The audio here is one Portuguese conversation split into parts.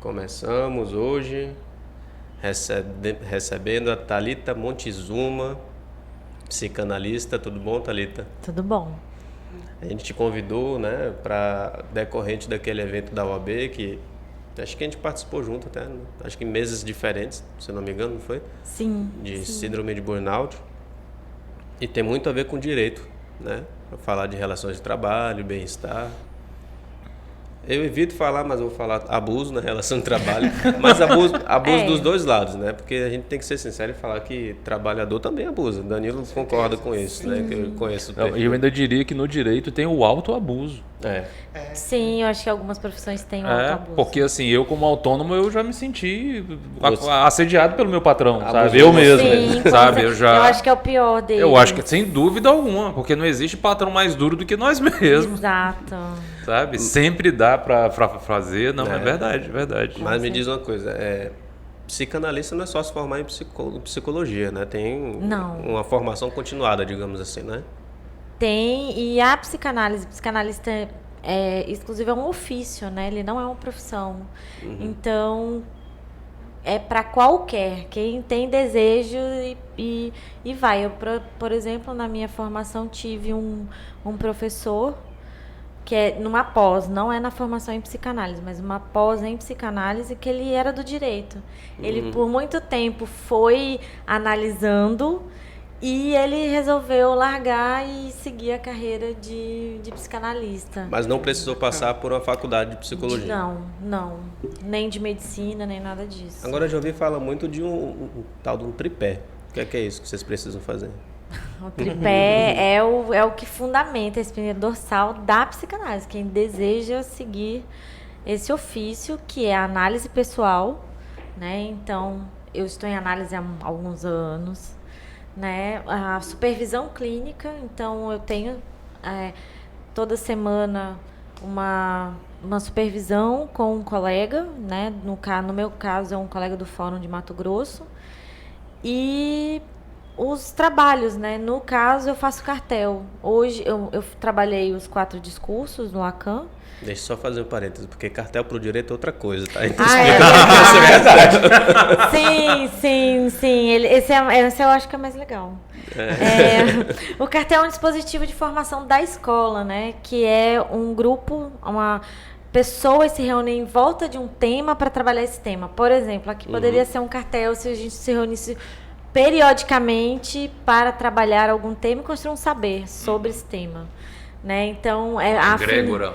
Começamos hoje recebendo a Thalita Montezuma, psicanalista. Tudo bom, Thalita? Tudo bom. A gente te convidou, né, para decorrente daquele evento da UAB que acho que a gente participou junto até, né? Acho que em meses diferentes, se não me engano, não foi? Sim. De sim. síndrome de burnout. E tem muito a ver com direito, né? Pra falar de relações de trabalho, bem-estar. Eu evito falar, mas eu vou falar abuso na relação de trabalho. Mas abuso dos dois lados, né? Porque a gente tem que ser sincero e falar que trabalhador também abusa. Danilo concorda com isso, né? Que eu conheço o perfil. Eu ainda diria que no direito tem o autoabuso. Sim, eu acho que algumas profissões têm o autoabuso. Porque assim, eu como autônomo, eu já me senti assediado pelo meu patrão, Abuso. sabe? Eu mesmo, Sim, sabe? eu acho que é o pior dele. Eu acho que sem dúvida alguma, porque não existe patrão mais duro do que nós mesmos. Exato. Sabe? Sempre dá pra fazer, não, é verdade, verdade. Mas me diz uma coisa, psicanalista não é só se formar em psicologia, né? Tem uma formação continuada, digamos assim, né? Tem, e a psicanalista exclusiva é um ofício, né? Ele não é uma profissão. Então, é para qualquer, quem tem desejo e vai. Eu, por exemplo, na minha formação tive um professor que é numa pós, não é na formação em psicanálise, mas uma pós em psicanálise, que ele era do direito. Ele, por muito tempo, foi analisando e ele resolveu largar e seguir a carreira de psicanalista. Mas não precisou passar por uma faculdade de psicologia? Não. Nem de medicina, nem nada disso. Agora eu já ouvi falar muito de um tal de um tripé. O que é isso que vocês precisam fazer? O tripé é o que fundamenta a espinha dorsal da psicanálise. Quem deseja seguir esse ofício, que é a análise pessoal, né? Então, eu estou em análise há alguns anos, né? A supervisão clínica, então eu tenho toda semana uma supervisão com um colega, né? No meu caso, é um colega do Fórum de Mato Grosso. E os trabalhos, né? No caso, eu faço cartel. Hoje, eu trabalhei os 4 discursos no Lacan. Deixa eu só fazer um parênteses, porque cartel pro direito é outra coisa, tá? Então, é verdade. Sim. Esse eu acho que é mais legal. O cartel é um dispositivo de formação da escola, né? Que é um grupo, pessoas se reúnem em volta de um tema para trabalhar esse tema. Por exemplo, aqui poderia ser um cartel se a gente se reunisse periodicamente para trabalhar algum tema e construir um saber sobre esse tema, né? Então a egrégora.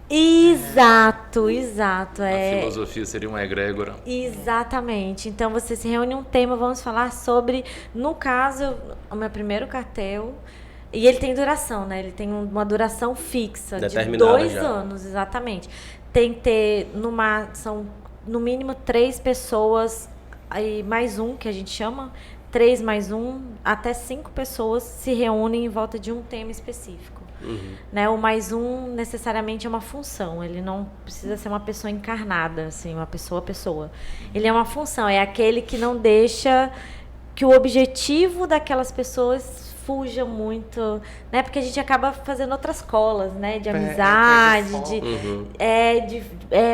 Exato. A filosofia seria uma egrégora. Exatamente. Então você se reúne um tema, vamos falar sobre, no caso, o meu primeiro cartel, e ele tem duração, né? Ele tem uma duração fixa de 2 anos, exatamente. Tem que ter são no mínimo 3 pessoas aí mais um, que a gente chama 3 mais 1, até 5 pessoas se reúnem em volta de um tema específico. Né? O mais um necessariamente é uma função, ele não precisa ser uma pessoa encarnada, assim, uma pessoa. Ele é uma função, é aquele que não deixa que o objetivo daquelas pessoas fuja muito, né? Porque a gente acaba fazendo outras colas, né? De amizade,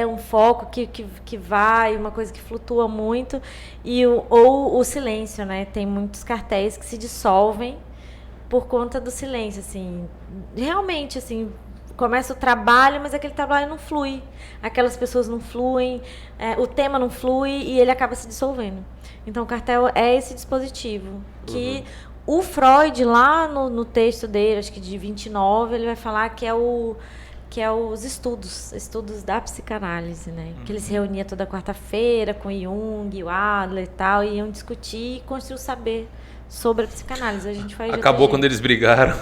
um foco que vai, uma coisa que flutua muito, ou o silêncio, né? Tem muitos cartéis que se dissolvem por conta do silêncio, assim. Realmente, assim, começa o trabalho, mas aquele trabalho não flui. Aquelas pessoas não fluem, o tema não flui e ele acaba se dissolvendo. Então, o cartel é esse dispositivo que o Freud, lá no texto dele, acho que de 29, ele vai falar que é os estudos da psicanálise, né? Que ele se reunia toda quarta-feira com Jung, o Adler e tal, e iam discutir e construir o saber sobre a psicanálise. A gente faz Acabou quando eles brigaram.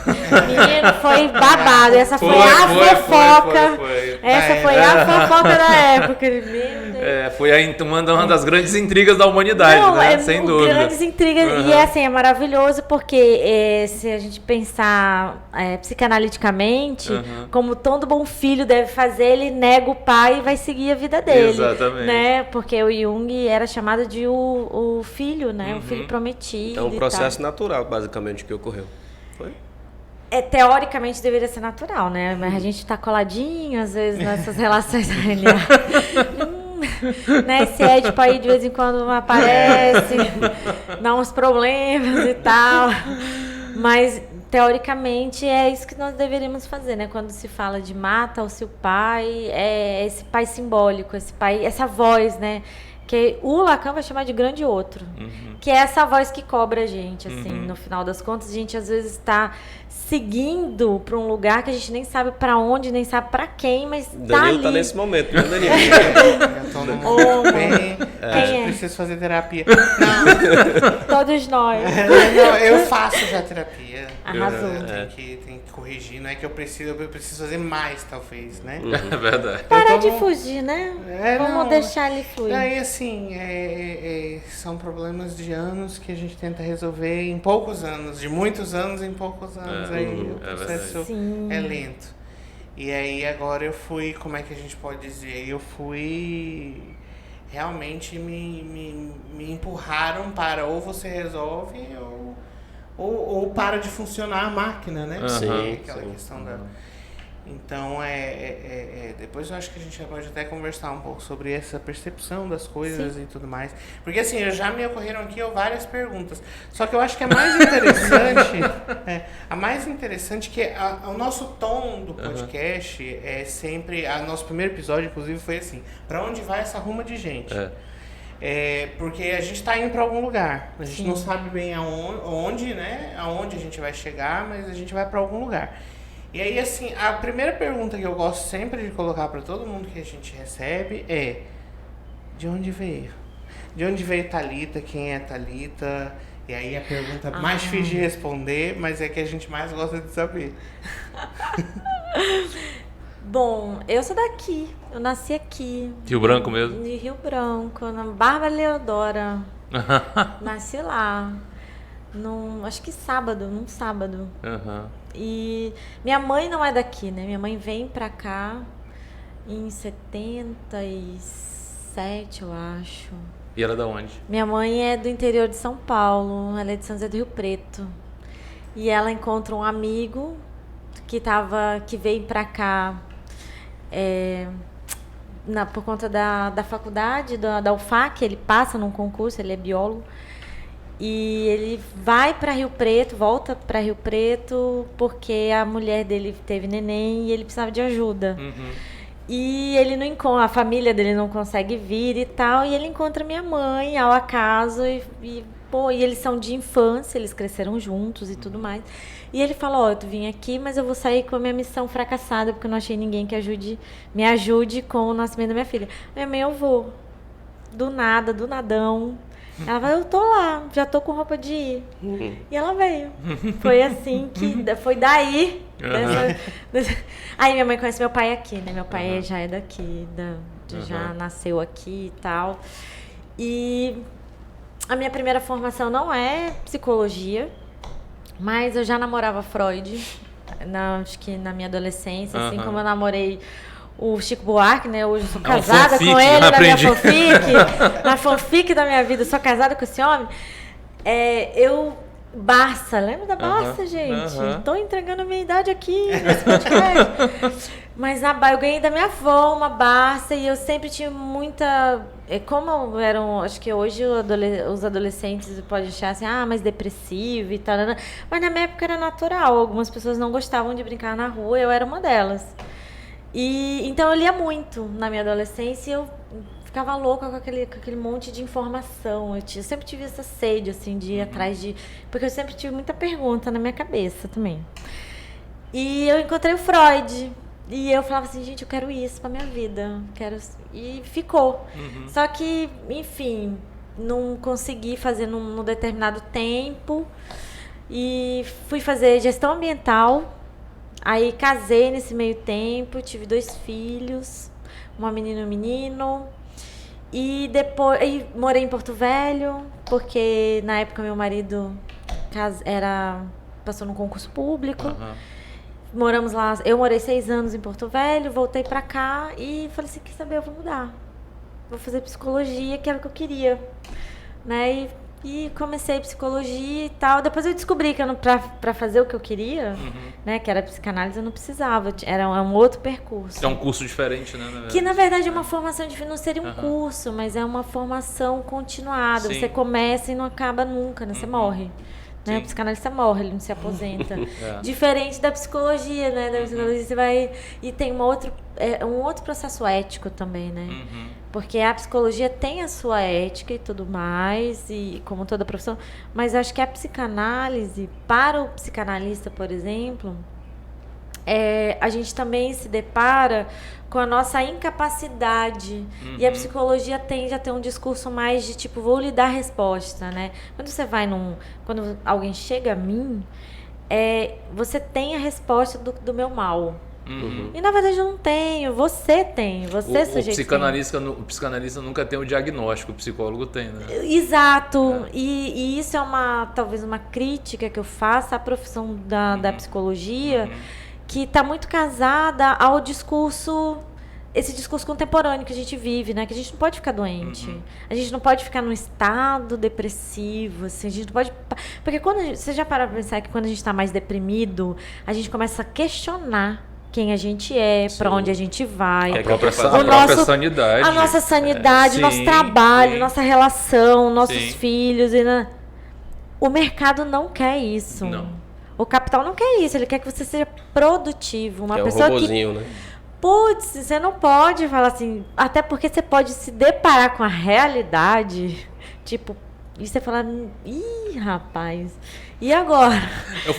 Menino, foi babado. Essa foi a fofoca. Essa foi a fofoca da época. Meu Deus. Foi uma das grandes intrigas da humanidade, né? Sem dúvida. Grandes intrigas. E assim, é maravilhoso porque se a gente pensar psicanaliticamente, como todo bom filho deve fazer, ele nega o pai e vai seguir a vida dele. Exatamente. Né? Porque o Jung era chamado de o filho, né? O filho prometido. Então, um processo natural, basicamente, que ocorreu. Foi? Teoricamente deveria ser natural, né? Mas a gente tá coladinho, às vezes, nessas relações. né? Esse Édipo aí de vez em quando aparece, dá uns problemas e tal. Mas, teoricamente, é isso que nós deveríamos fazer, né? Quando se fala de mata-se o pai, é esse pai simbólico, esse pai, essa voz, né? Que o Lacan vai chamar de grande outro. Que é essa voz que cobra a gente, assim. No final das contas, a gente às vezes está seguindo para um lugar que a gente nem sabe para onde, nem sabe para quem, mas Danilo tá nesse momento, né, Danilo? Eu tô num momento bem... Acho que preciso fazer terapia. Não. Todos nós. Não, eu faço já terapia. Arrasou. Tem que corrigir, não é que eu preciso fazer mais, talvez, né? É verdade. Parar de fugir, né? Vamos não, deixar ele fluir. Aí, assim, são problemas de anos que a gente tenta resolver em poucos anos, de muitos anos em poucos anos. Aí o processo é lento. E aí agora eu fui, como é que a gente pode dizer? Eu fui... Realmente me empurraram para ou você resolve ou para de funcionar a máquina, né? Sim, aquela questão da... Então, depois eu acho que a gente pode até conversar um pouco sobre essa percepção das coisas e tudo mais. Porque, assim, já me ocorreram aqui várias perguntas. Só que eu acho que a mais interessante... a mais interessante que o nosso tom do podcast é sempre... Nosso primeiro episódio, inclusive, foi assim. Pra onde vai essa ruma de gente? Porque a gente está indo para algum lugar. A gente não sabe bem aonde, né? Aonde a gente vai chegar, mas a gente vai para algum lugar. E aí, assim, a primeira pergunta que eu gosto sempre de colocar para todo mundo que a gente recebe é: de onde veio? De onde veio Thalita? Quem é Thalita? E aí a pergunta mais difícil de responder, mas é que a gente mais gosta de saber. Bom, eu sou daqui. Eu nasci aqui. Rio Branco mesmo? De Rio Branco, na Bárbara Leodora. Nasci lá. Acho que num sábado. E minha mãe não é daqui, né? Minha mãe vem pra cá em 77, eu acho. E ela é da onde? Minha mãe é do interior de São Paulo. Ela é de São José do Rio Preto. E ela encontra um amigo que veio pra cá por conta da faculdade, da UFAC. Ele passa num concurso, ele é biólogo. E ele vai para Rio Preto, volta para Rio Preto, porque a mulher dele teve neném e ele precisava de ajuda. E ele não encontra, a família dele não consegue vir e tal, e ele encontra minha mãe ao acaso, e eles são de infância, eles cresceram juntos e tudo mais. E ele fala: eu vim aqui, mas eu vou sair com a minha missão fracassada, porque eu não achei ninguém que me ajude com o nascimento da minha filha. Minha mãe, eu vou. Do nada, do nadão. Ela falou: eu tô lá, já tô com roupa de ir. E ela veio. Foi assim foi daí. Aí minha mãe conhece meu pai aqui, né? Meu pai já é daqui, já nasceu aqui e tal. E a minha primeira formação não é psicologia, mas eu já namorava Freud, acho que na minha adolescência, assim como eu namorei o Chico Buarque, né? Hoje eu sou casada com ele na minha fanfic. Na fanfic da minha vida, eu sou casada com esse homem. Barça, lembra da Barça, gente? Tô entregando a minha idade aqui nesse podcast. Mas eu ganhei da minha avó uma Barça e eu sempre tive muita... Como acho que hoje os adolescentes podem achar assim, mais depressivo e tal. Mas na minha época era natural. Algumas pessoas não gostavam de brincar na rua, eu era uma delas. E então eu lia muito na minha adolescência e eu ficava louca com aquele monte de informação. Eu sempre tive essa sede, assim, de ir atrás de... Porque eu sempre tive muita pergunta na minha cabeça também. E eu encontrei o Freud. E eu falava assim, gente, eu quero isso pra minha vida. E ficou. Só que, enfim, não consegui fazer num determinado tempo. E fui fazer gestão ambiental. Aí casei nesse meio tempo, tive 2 filhos, uma menina e um menino. E depois morei em Porto Velho, porque na época meu marido passou num concurso público. Moramos lá, eu morei 6 anos em Porto Velho, voltei pra cá e falei assim, quer saber, eu vou mudar. Vou fazer psicologia, que era o que eu queria. Né? E E comecei psicologia e tal. Depois eu descobri que pra fazer o que eu queria, né, que era psicanálise, eu não precisava. Era um outro percurso. É um curso diferente, né? Que, na verdade, é uma formação não seria um curso, mas é uma formação continuada. Sim. Você começa e não acaba nunca, né? Você morre. Né? O psicanalista morre, ele não se aposenta. Diferente da psicologia, né? Da psicologia você vai... E tem um outro processo ético também, né? Porque a psicologia tem a sua ética e tudo mais, e como toda profissão, mas acho que a psicanálise, para o psicanalista, por exemplo, a gente também se depara com a nossa incapacidade. E a psicologia tende a ter um discurso mais de tipo, vou lhe dar resposta, né? Quando você vai quando alguém chega a mim, você tem a resposta do meu mal. E na verdade eu não tenho, você tem, você sujeito o psicanalista nunca tem o diagnóstico, o psicólogo tem, né? Exato, e isso é talvez uma crítica que eu faço à profissão da psicologia, que está muito casada ao discurso, esse discurso contemporâneo que a gente vive, né? Que a gente não pode ficar doente, a gente não pode ficar num estado depressivo, assim, a gente não pode... Porque você já parou para pensar que quando a gente está mais deprimido, a gente começa a questionar quem a gente é, para onde a gente vai, a própria sanidade. A nossa sanidade, o nosso trabalho, nossa relação, nossos filhos. O mercado não quer isso. Não. O capital não quer isso, ele quer que você seja produtivo. Uma pessoa um robozinho, né? Putz, você não pode falar assim, até porque você pode se deparar com a realidade, tipo, e você falar, ih, rapaz, e agora? Vou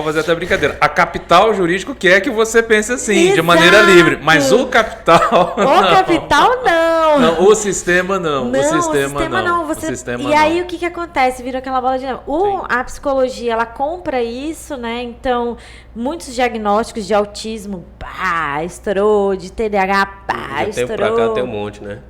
fazer até brincadeira. A capital jurídico quer que você pense assim, de maneira livre. Mas o capital não. Capital não. O sistema não. O sistema não. E aí o que acontece? Vira aquela bola de neve. A psicologia, ela compra isso, né? Então, muitos diagnósticos de autismo, estourou, de TDAH, estourou. Pra cá tem um monte, né?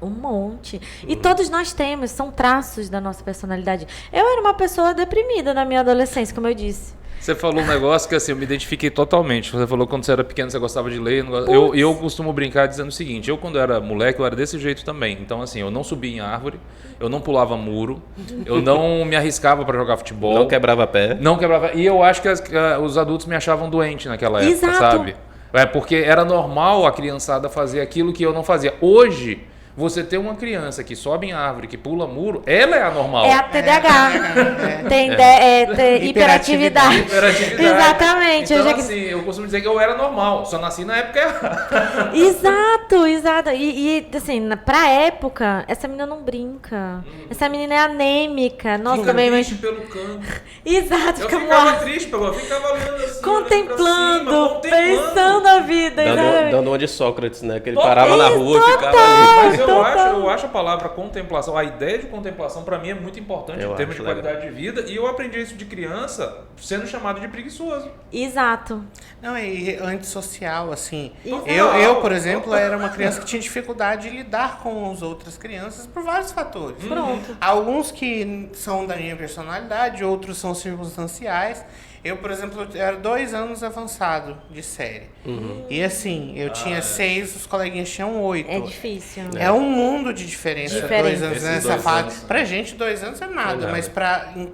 Um monte. E todos nós temos, são traços da nossa personalidade. Eu era uma pessoa deprimida na minha adolescência, como eu disse. Você falou um negócio que assim, eu me identifiquei totalmente. Você falou que quando você era pequeno você gostava de ler. Eu costumo brincar dizendo o seguinte, eu quando era moleque eu era desse jeito também. Então assim, eu não subia em árvore, eu não pulava muro, eu não me arriscava para jogar futebol. Não quebrava pé. E eu acho que os adultos me achavam doente naquela época, sabe? Porque era normal a criançada fazer aquilo que eu não fazia. Hoje... Você ter uma criança que sobe em árvore, que pula muro, ela é anormal. É a TDAH. Tem hiperatividade. Exatamente. Então, assim, eu costumo dizer que eu era normal, só nasci na época errada. Exato. E assim, pra época, essa menina não brinca. Essa menina é anêmica. Nossa, fica também. Triste pelo canto. Exato. Eu ficava triste, eu ficava olhando assim. Contemplando, pensando a vida. Dando uma de Sócrates, né? Que ele parava na rua e ficava ali. Mas eu acho a palavra contemplação, a ideia de contemplação para mim é muito importante em termos de qualidade de vida, e eu aprendi isso de criança sendo chamado de preguiçoso. Exato. Não, e antissocial, assim. Eu, por exemplo, era uma criança que tinha dificuldade de lidar com as outras crianças por vários fatores. Pronto. Alguns que são da minha personalidade, outros são circunstanciais. Eu, por exemplo, era 2 anos avançado de série. E assim, eu tinha 6, os coleguinhas tinham 8. É difícil. É um mundo de diferença. 2 anos nessa fase. Pra gente, 2 anos é nada, mas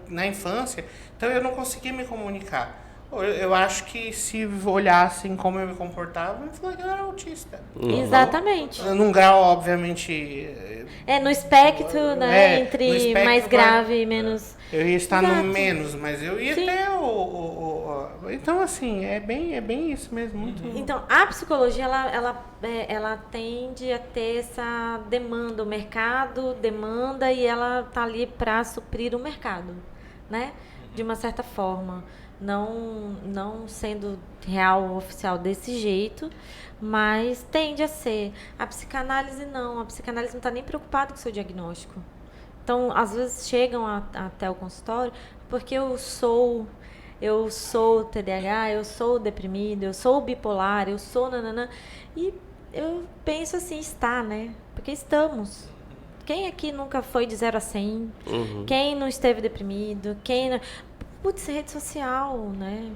na infância, então eu não conseguia me comunicar. Eu acho que se olhassem como eu me comportava, eu falaria que eu era autista. Exatamente. Num grau, obviamente... no espectro, né? Entre no espectro mais grave e menos... Eu ia estar no menos, mas eu ia até Então, assim, é bem isso mesmo. Muito... Então, a psicologia, ela tende a ter essa demanda. O mercado demanda e ela tá ali para suprir o mercado, né? De uma certa forma. Não sendo real, oficial desse jeito, mas tende a ser. A psicanálise não está nem preocupada com o seu diagnóstico. Então, às vezes chegam até o consultório porque eu sou TDAH, eu sou deprimido, eu sou bipolar, eu sou nananã. E eu penso assim, né? Porque estamos. Quem aqui nunca foi de 0 a 100? Quem não esteve deprimido? Putz, rede social, né?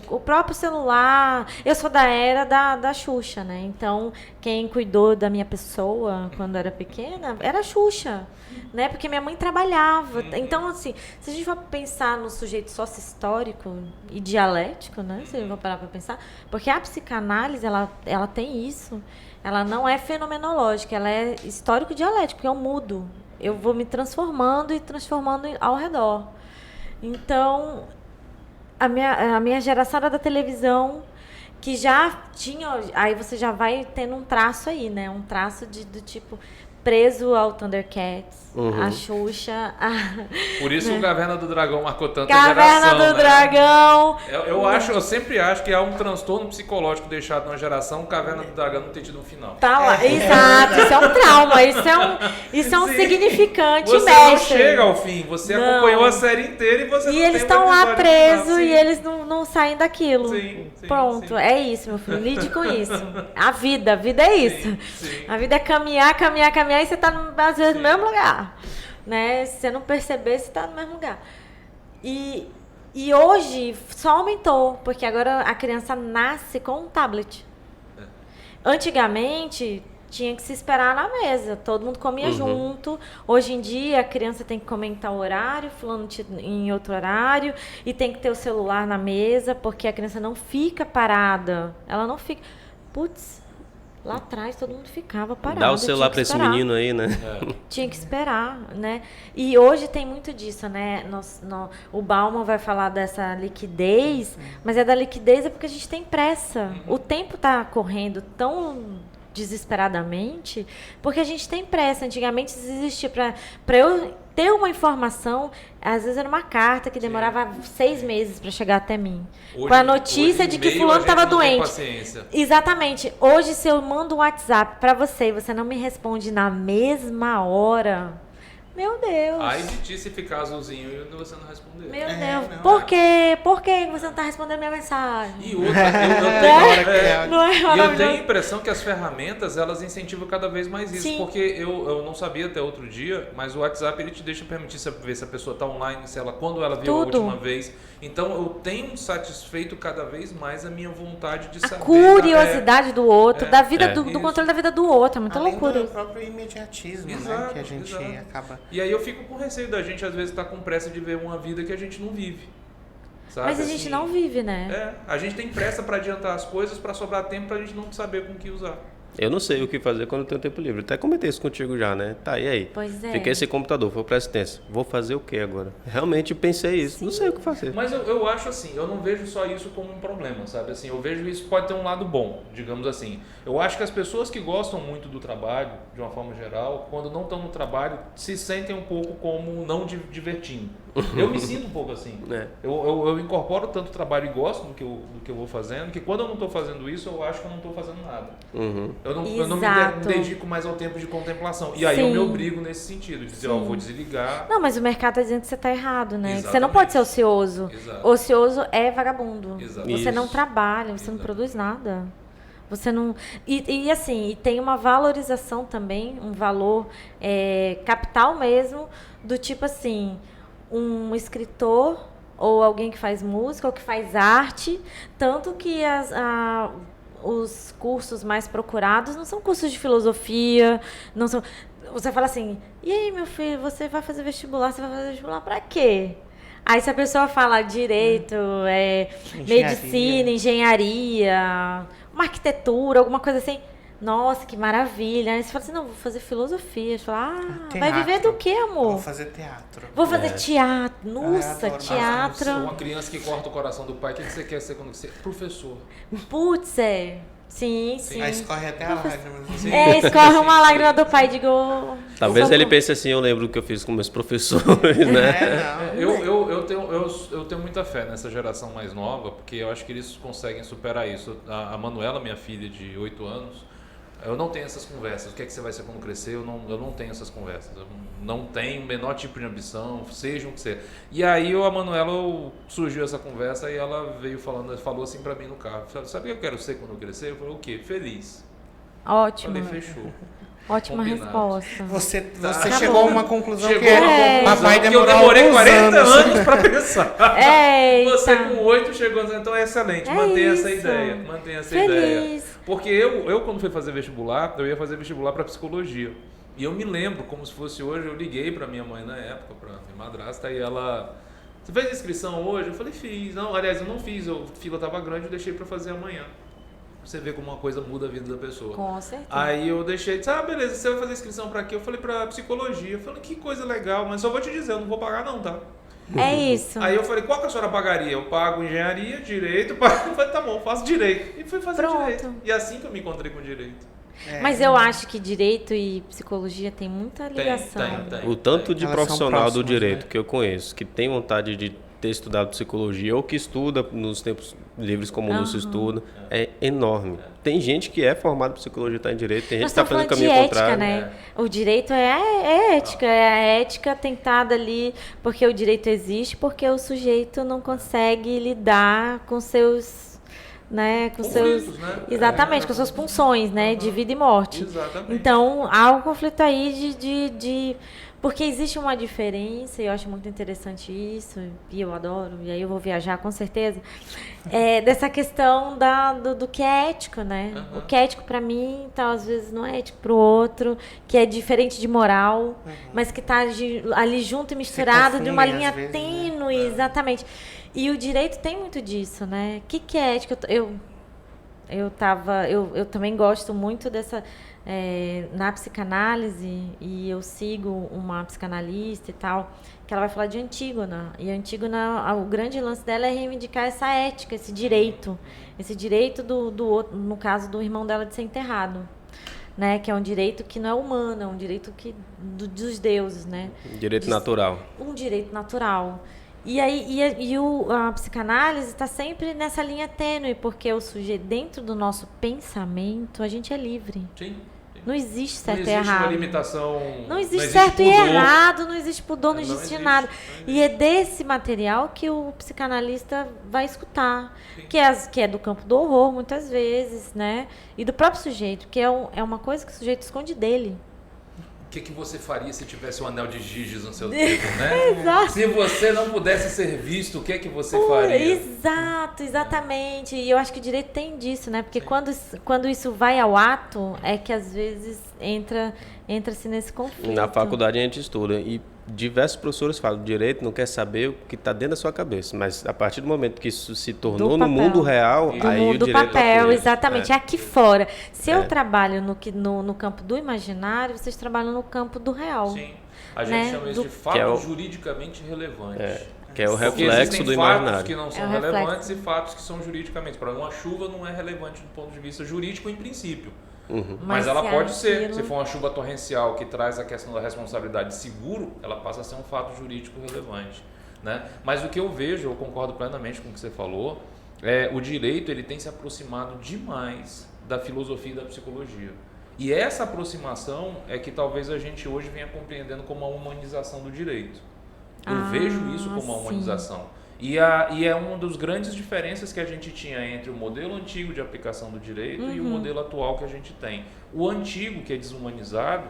O próprio celular. Eu sou da era da Xuxa, né? Então, quem cuidou da minha pessoa quando era pequena era a Xuxa, né? Porque minha mãe trabalhava. Então, assim, se a gente for pensar no sujeito sócio-histórico e dialético, né? Se a gente for parar para pensar, porque a psicanálise, ela tem isso. Ela não é fenomenológica, ela é histórico-dialético, porque eu mudo. Eu vou me transformando e transformando ao redor. Então, a minha geração era da televisão, que já tinha... Aí você já vai tendo um traço aí, né? Um traço do tipo... Preso ao Thundercats, a Xuxa... Por isso o Caverna do Dragão marcou tanta Caverna geração, do Dragão... Eu sempre acho que há um transtorno psicológico deixado numa geração, o Caverna do Dragão não ter tido um final. Tá lá, exato, isso é um trauma, isso é um significante você mestre. Não chega ao fim, você acompanhou a série inteira e você não tem eles estão lá presos e eles não saem daquilo. Sim, Pronto, sim. é isso, meu filho, lide com isso. A vida é isso. Sim. A vida é caminhar e você tá, às vezes, no mesmo lugar. Né? Se você não perceber, você tá no mesmo lugar. E hoje só aumentou, porque agora a criança nasce com um tablet. Antigamente, tinha que se esperar na mesa. Todo mundo comia junto. Hoje em dia, a criança tem que comentar o horário, fulano em outro horário, e tem que ter o celular na mesa, porque a criança não fica parada. Ela não fica... Putz, lá atrás todo mundo ficava parado. Dá o celular para esse menino aí, né? Tinha que esperar, né? E hoje tem muito disso, né? O Bauman vai falar dessa liquidez, mas é da liquidez porque a gente tem pressa. O tempo está correndo tão desesperadamente porque a gente tem pressa. Antigamente existia para eu ter uma informação, às vezes era uma carta que demorava 6 meses para chegar até mim. Hoje, com a notícia de que fulano estava doente. Exatamente. Hoje, se eu mando um WhatsApp para você e você não me responde na mesma hora, meu Deus. Aí de ti se ficar azulzinho e você não responder. Meu Deus. Por quê? Por que você não está respondendo minha mensagem? E outra, eu tenho a impressão que as ferramentas, elas incentivam cada vez mais isso. Sim. Porque eu não sabia até outro dia, mas o WhatsApp, ele te deixa permitir ver se a pessoa está online, quando ela viu a última vez. Então, eu tenho satisfeito cada vez mais a minha vontade de saber. A curiosidade do outro, da vida do controle da vida do outro. É muita loucura. Do próprio imediatismo, né? Que a gente acaba... E aí eu fico com receio da gente, às vezes, estar com pressa de ver uma vida que a gente não vive. Sabe? Mas a gente não vive, né? A gente tem pressa para adiantar as coisas, para sobrar tempo, para a gente não saber com o que usar. Eu não sei o que fazer quando eu tenho tempo livre. Até comentei isso contigo já, né? Tá, e aí? Pois é. Fiquei sem computador, vou pra assistência. Vou fazer o que agora? Realmente pensei isso. Sim. Não sei o que fazer. Mas eu acho assim, eu não vejo só isso como um problema, sabe? Assim, eu vejo isso pode ter um lado bom, digamos assim. Eu acho que as pessoas que gostam muito do trabalho, de uma forma geral, quando não estão no trabalho, se sentem um pouco como não divertindo. Eu me sinto um pouco assim. Eu incorporo tanto o trabalho e gosto do que eu vou fazendo, que quando eu não estou fazendo isso, eu acho que eu não estou fazendo nada. Eu não me dedico mais ao tempo de contemplação. E aí eu me obrigo nesse sentido, de dizer, eu vou desligar. Não, mas o mercado está dizendo que você está errado, né? Exatamente. Você não pode ser ocioso. Exato. Ocioso é vagabundo. Exatamente. Você não trabalha, você não produz nada. Você não... E assim, tem uma valorização também, um valor capital mesmo, do tipo assim, um escritor ou alguém que faz música ou que faz arte, tanto que os cursos mais procurados não são cursos de filosofia, não são... Você fala assim, e aí, meu filho, você vai fazer vestibular para quê? Aí se a pessoa fala direito, medicina, engenharia, uma arquitetura, alguma coisa assim, nossa, que maravilha. Aí você fala assim, não, vou fazer filosofia. Você fala, vai viver do quê, amor? Vou fazer teatro. Vou fazer teatro. Nossa, teatro. Uma criança que corta o coração do pai, o que você quer ser quando você... Professor. Putz, Sim. Aí escorre até a lágrima. Escorre uma lágrima do pai, digo... Talvez ele pense assim, eu lembro do que eu fiz com meus professores, né? Eu tenho muita fé nessa geração mais nova, porque eu acho que eles conseguem superar isso. A Manuela, minha filha de 8 anos, eu não tenho essas conversas. O que é que você vai ser quando crescer? Eu não tenho essas conversas. Eu não tenho o menor tipo de ambição, seja o que seja. E aí a Manuela, surgiu essa conversa e ela falou assim pra mim no carro. Sabe o que eu quero ser quando eu crescer? Eu falei, o quê? Feliz. Ótimo. Falei, fechou. Ótima resposta. Você chegou a uma conclusão Chegou que a uma conclusão papai que eu demorou demorei 40 anos. anos para pensar. Eita. Você com 8 chegou, então é excelente. Mantenha essa isso. ideia. Mantenha essa Feliz. ideia. Porque eu quando fui fazer vestibular, eu ia fazer vestibular para psicologia. E eu me lembro, como se fosse hoje, eu liguei para minha mãe na época, para minha madrasta, e ela... Você fez inscrição hoje? Eu falei, fiz. Não, aliás, eu não fiz. A fila estava grande, eu deixei para fazer amanhã. Você vê como uma coisa muda a vida da pessoa. Com certeza. Aí eu deixei, disse, beleza, você vai fazer inscrição pra quê? Eu falei, pra psicologia. Eu falei, que coisa legal, mas só vou te dizer, eu não vou pagar não, tá? É isso. Aí eu falei, qual que a senhora pagaria? Eu pago engenharia, direito, pago... Eu falei, tá bom, faço direito. E fui fazer direito. E assim que eu me encontrei com direito. Mas eu acho que direito e psicologia tem muita ligação. Tem. O tanto de Elas profissional são do direito né? que eu conheço, que tem vontade de ter estudado psicologia ou que estuda nos tempos livres como o Lúcio estuda, é enorme. Tem gente que é formada em psicologia e está em direito, tem gente que está fazendo caminho contrário. Né? O direito é ética, é a ética tentada ali, porque o direito existe, porque o sujeito não consegue lidar com seus... Né, com seus, né? Exatamente, com suas funções, né, de vida e morte. Exatamente. Então, há um conflito aí porque existe uma diferença, e eu acho muito interessante isso, e eu adoro, e aí eu vou viajar com certeza, dessa questão do que é ético, né? O que é ético para mim, então, às vezes não é ético para o outro, que é diferente de moral, mas que está ali junto e misturado de uma linha tênue, exatamente. E o direito tem muito disso, né? O que é ética? Eu também gosto muito dessa... na psicanálise, e eu sigo uma psicanalista e tal, que ela vai falar de Antígona. E Antígona, o grande lance dela é reivindicar essa ética, esse direito do outro, no caso do irmão dela, de ser enterrado. Né, que é um direito que não é humano, é um direito dos deuses, né? Direito natural. Um direito natural. E aí a psicanálise está sempre nessa linha tênue, porque o sujeito, dentro do nosso pensamento, a gente é livre. Sim. Não existe certo e errado. Não existe uma limitação. Não existe certo e errado, não existe pudor, não existe nada. E é desse material que o psicanalista vai escutar, que é do campo do horror, muitas vezes, né? E do próprio sujeito, que é uma coisa que o sujeito esconde dele. O que você faria se tivesse um anel de Giges no seu dedo, né? Exato. Se você não pudesse ser visto, o que é que você faria? Exato, exatamente. E eu acho que o direito tem disso, né? Porque quando isso vai ao ato, é que às vezes entra-se nesse conflito. Na faculdade a gente estuda e diversos professores falam, o direito não quer saber o que está dentro da sua cabeça, mas a partir do momento que isso se tornou no mundo real, aí o direito... Do papel, exatamente, aqui fora. Se eu trabalho no campo do imaginário, vocês trabalham no campo do real. Sim, a gente chama isso de fato juridicamente relevante. Que é o reflexo do imaginário. Fatos que não são relevantes e fatos que são juridicamente. Para uma chuva não é relevante do ponto de vista jurídico em princípio. Mas ela pode ser. Se for uma chuva torrencial que traz a questão da responsabilidade de seguro, ela passa a ser um fato jurídico relevante. Né? Mas o que eu vejo, eu concordo plenamente com o que você falou, o direito ele tem se aproximado demais da filosofia e da psicologia. E essa aproximação é que talvez a gente hoje venha compreendendo como uma humanização do direito. Eu vejo isso como uma humanização. E é uma das grandes diferenças que a gente tinha entre o modelo antigo de aplicação do direito e o modelo atual que a gente tem. O antigo, que é desumanizado,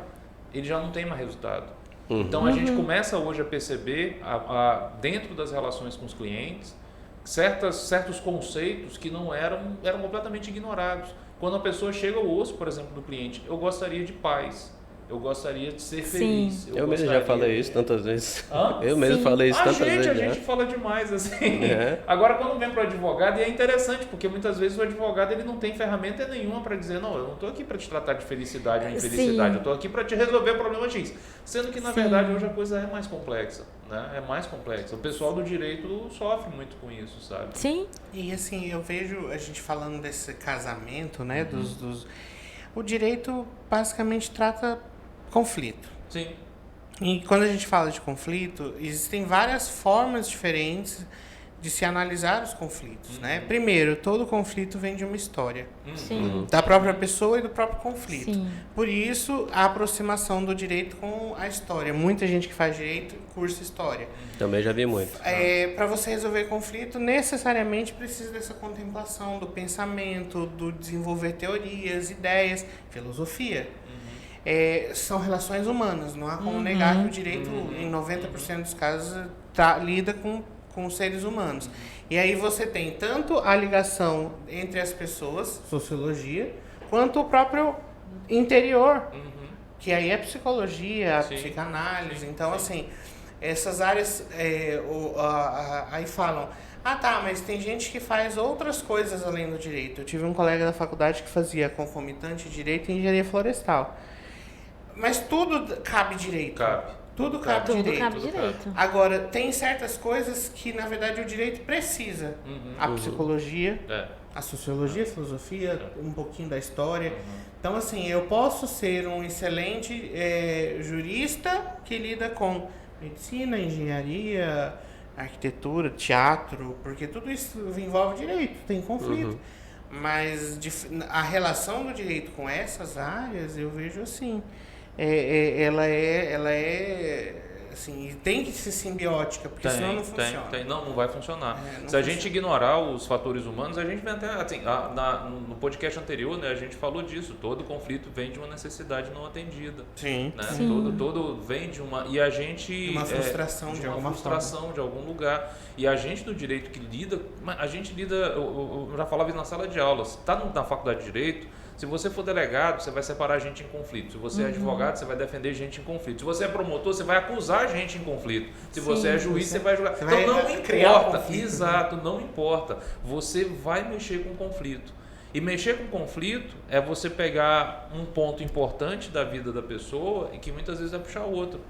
ele já não tem mais resultado. Então a gente começa hoje a perceber, dentro das relações com os clientes, certos conceitos que não eram completamente ignorados. Quando a pessoa chega ao osso, por exemplo, do cliente, eu gostaria de paz. Eu gostaria de ser feliz. Eu mesmo já falei isso tantas vezes. Eu mesmo falei isso tantas vezes. A gente fala demais, assim. Agora, quando vem para o advogado, e é interessante, porque muitas vezes o advogado ele não tem ferramenta nenhuma para dizer, não, eu não estou aqui para te tratar de felicidade ou infelicidade, eu estou aqui para te resolver o problema X. Sendo que, na verdade, hoje a coisa é mais complexa. Né? É mais complexa. O pessoal do direito sofre muito com isso, sabe? Sim. E assim, eu vejo a gente falando desse casamento, né? O direito basicamente trata conflito. Sim. E quando a gente fala de conflito, existem várias formas diferentes de se analisar os conflitos, né? Primeiro, todo conflito vem de uma história. Da própria pessoa e do próprio conflito. Sim. Por isso, a aproximação do direito com a história. Muita gente que faz direito cursa história. Também já vi muito. Para você resolver conflito, necessariamente precisa dessa contemplação do pensamento, do desenvolver teorias, ideias, filosofia. são relações humanas. Não há como negar que o direito, em 90% dos casos, lida com seres humanos. E aí você tem tanto a ligação entre as pessoas, sociologia, quanto o próprio interior, que aí é psicologia, a psicanálise. Então, assim, essas áreas aí falam, mas tem gente que faz outras coisas além do direito. Eu tive um colega da faculdade que fazia concomitante direito e engenharia florestal. Mas tudo cabe direito. Tudo cabe direito. Agora, tem certas coisas que, na verdade, o direito precisa. A psicologia, a sociologia, a filosofia, um pouquinho da história. Então, assim, eu posso ser um excelente jurista que lida com medicina, engenharia, arquitetura, teatro, porque tudo isso envolve direito, tem conflito. Mas a relação do direito com essas áreas, eu vejo assim... ela é assim, tem que ser simbiótica, porque senão não funciona. Não vai funcionar. Se a gente ignorar os fatores humanos, a gente vem até assim, no podcast anterior, né, a gente falou disso, todo conflito vem de uma necessidade não atendida. Sim. Né? Sim. Todo vem de uma... E a gente... Uma frustração de alguma frustração de algum lugar. E a gente do direito que lida... A gente lida... Eu já falava isso na sala de aulas. Está na faculdade de Direito... Se você for delegado, você vai separar gente em conflito. Se você é advogado, você vai defender gente em conflito. Se você é promotor, você vai acusar gente em conflito. Se você é juiz, você vai julgar. Então não importa. Exato, não importa. Você vai mexer com conflito. E mexer com conflito é você pegar um ponto importante da vida da pessoa e que muitas vezes vai puxar o outro.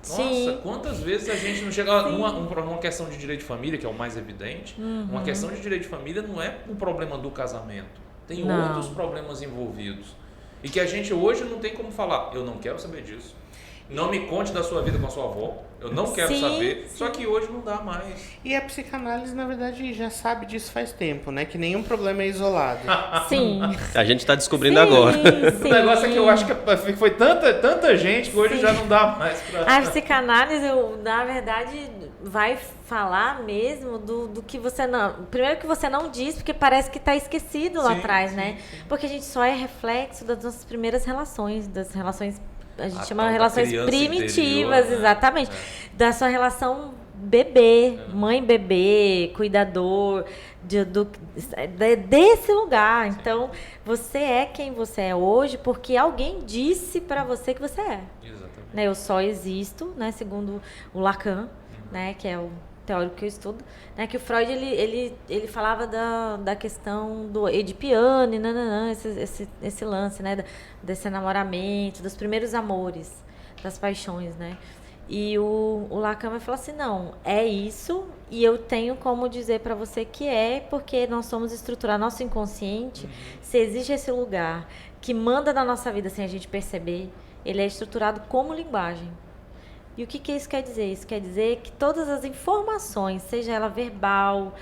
Nossa, quantas vezes a gente não chega... Uma questão de direito de família, que é o mais evidente, uma questão de direito de família não é um problema do casamento. Tem outros problemas envolvidos. E que a gente hoje não tem como falar, eu não quero saber disso. Não me conte da sua vida com a sua avó. Eu não quero saber. Só que hoje não dá mais. E a psicanálise, na verdade, já sabe disso faz tempo, né? Que nenhum problema é isolado. Sim. A gente está descobrindo agora. O negócio é que eu acho que foi tanta gente que hoje já não dá mais pra... A psicanálise, na verdade, vai falar mesmo do que você não... Primeiro que você não diz, porque parece que está esquecido lá atrás, né? Porque a gente só é reflexo das nossas primeiras relações, das relações... A gente chama de relações primitivas, interior, né? Exatamente. Da sua relação bebê, mãe-bebê, cuidador, desse lugar. Então, você é quem você é hoje porque alguém disse para você que você é. Exatamente. Né? Eu só existo, né? Segundo o Lacan, né? Que é o teórico que eu estudo, né? Que o Freud ele falava da questão do edipiano, esse lance, né? Desse enamoramento, dos primeiros amores, das paixões, né? E o Lacan vai falar assim, não, é isso, e eu tenho como dizer para você que porque nós somos estruturados, nosso inconsciente, se existe esse lugar que manda na nossa vida sem a gente perceber, ele é estruturado como linguagem. E o que isso quer dizer? Isso quer dizer que todas as informações, seja ela verbal,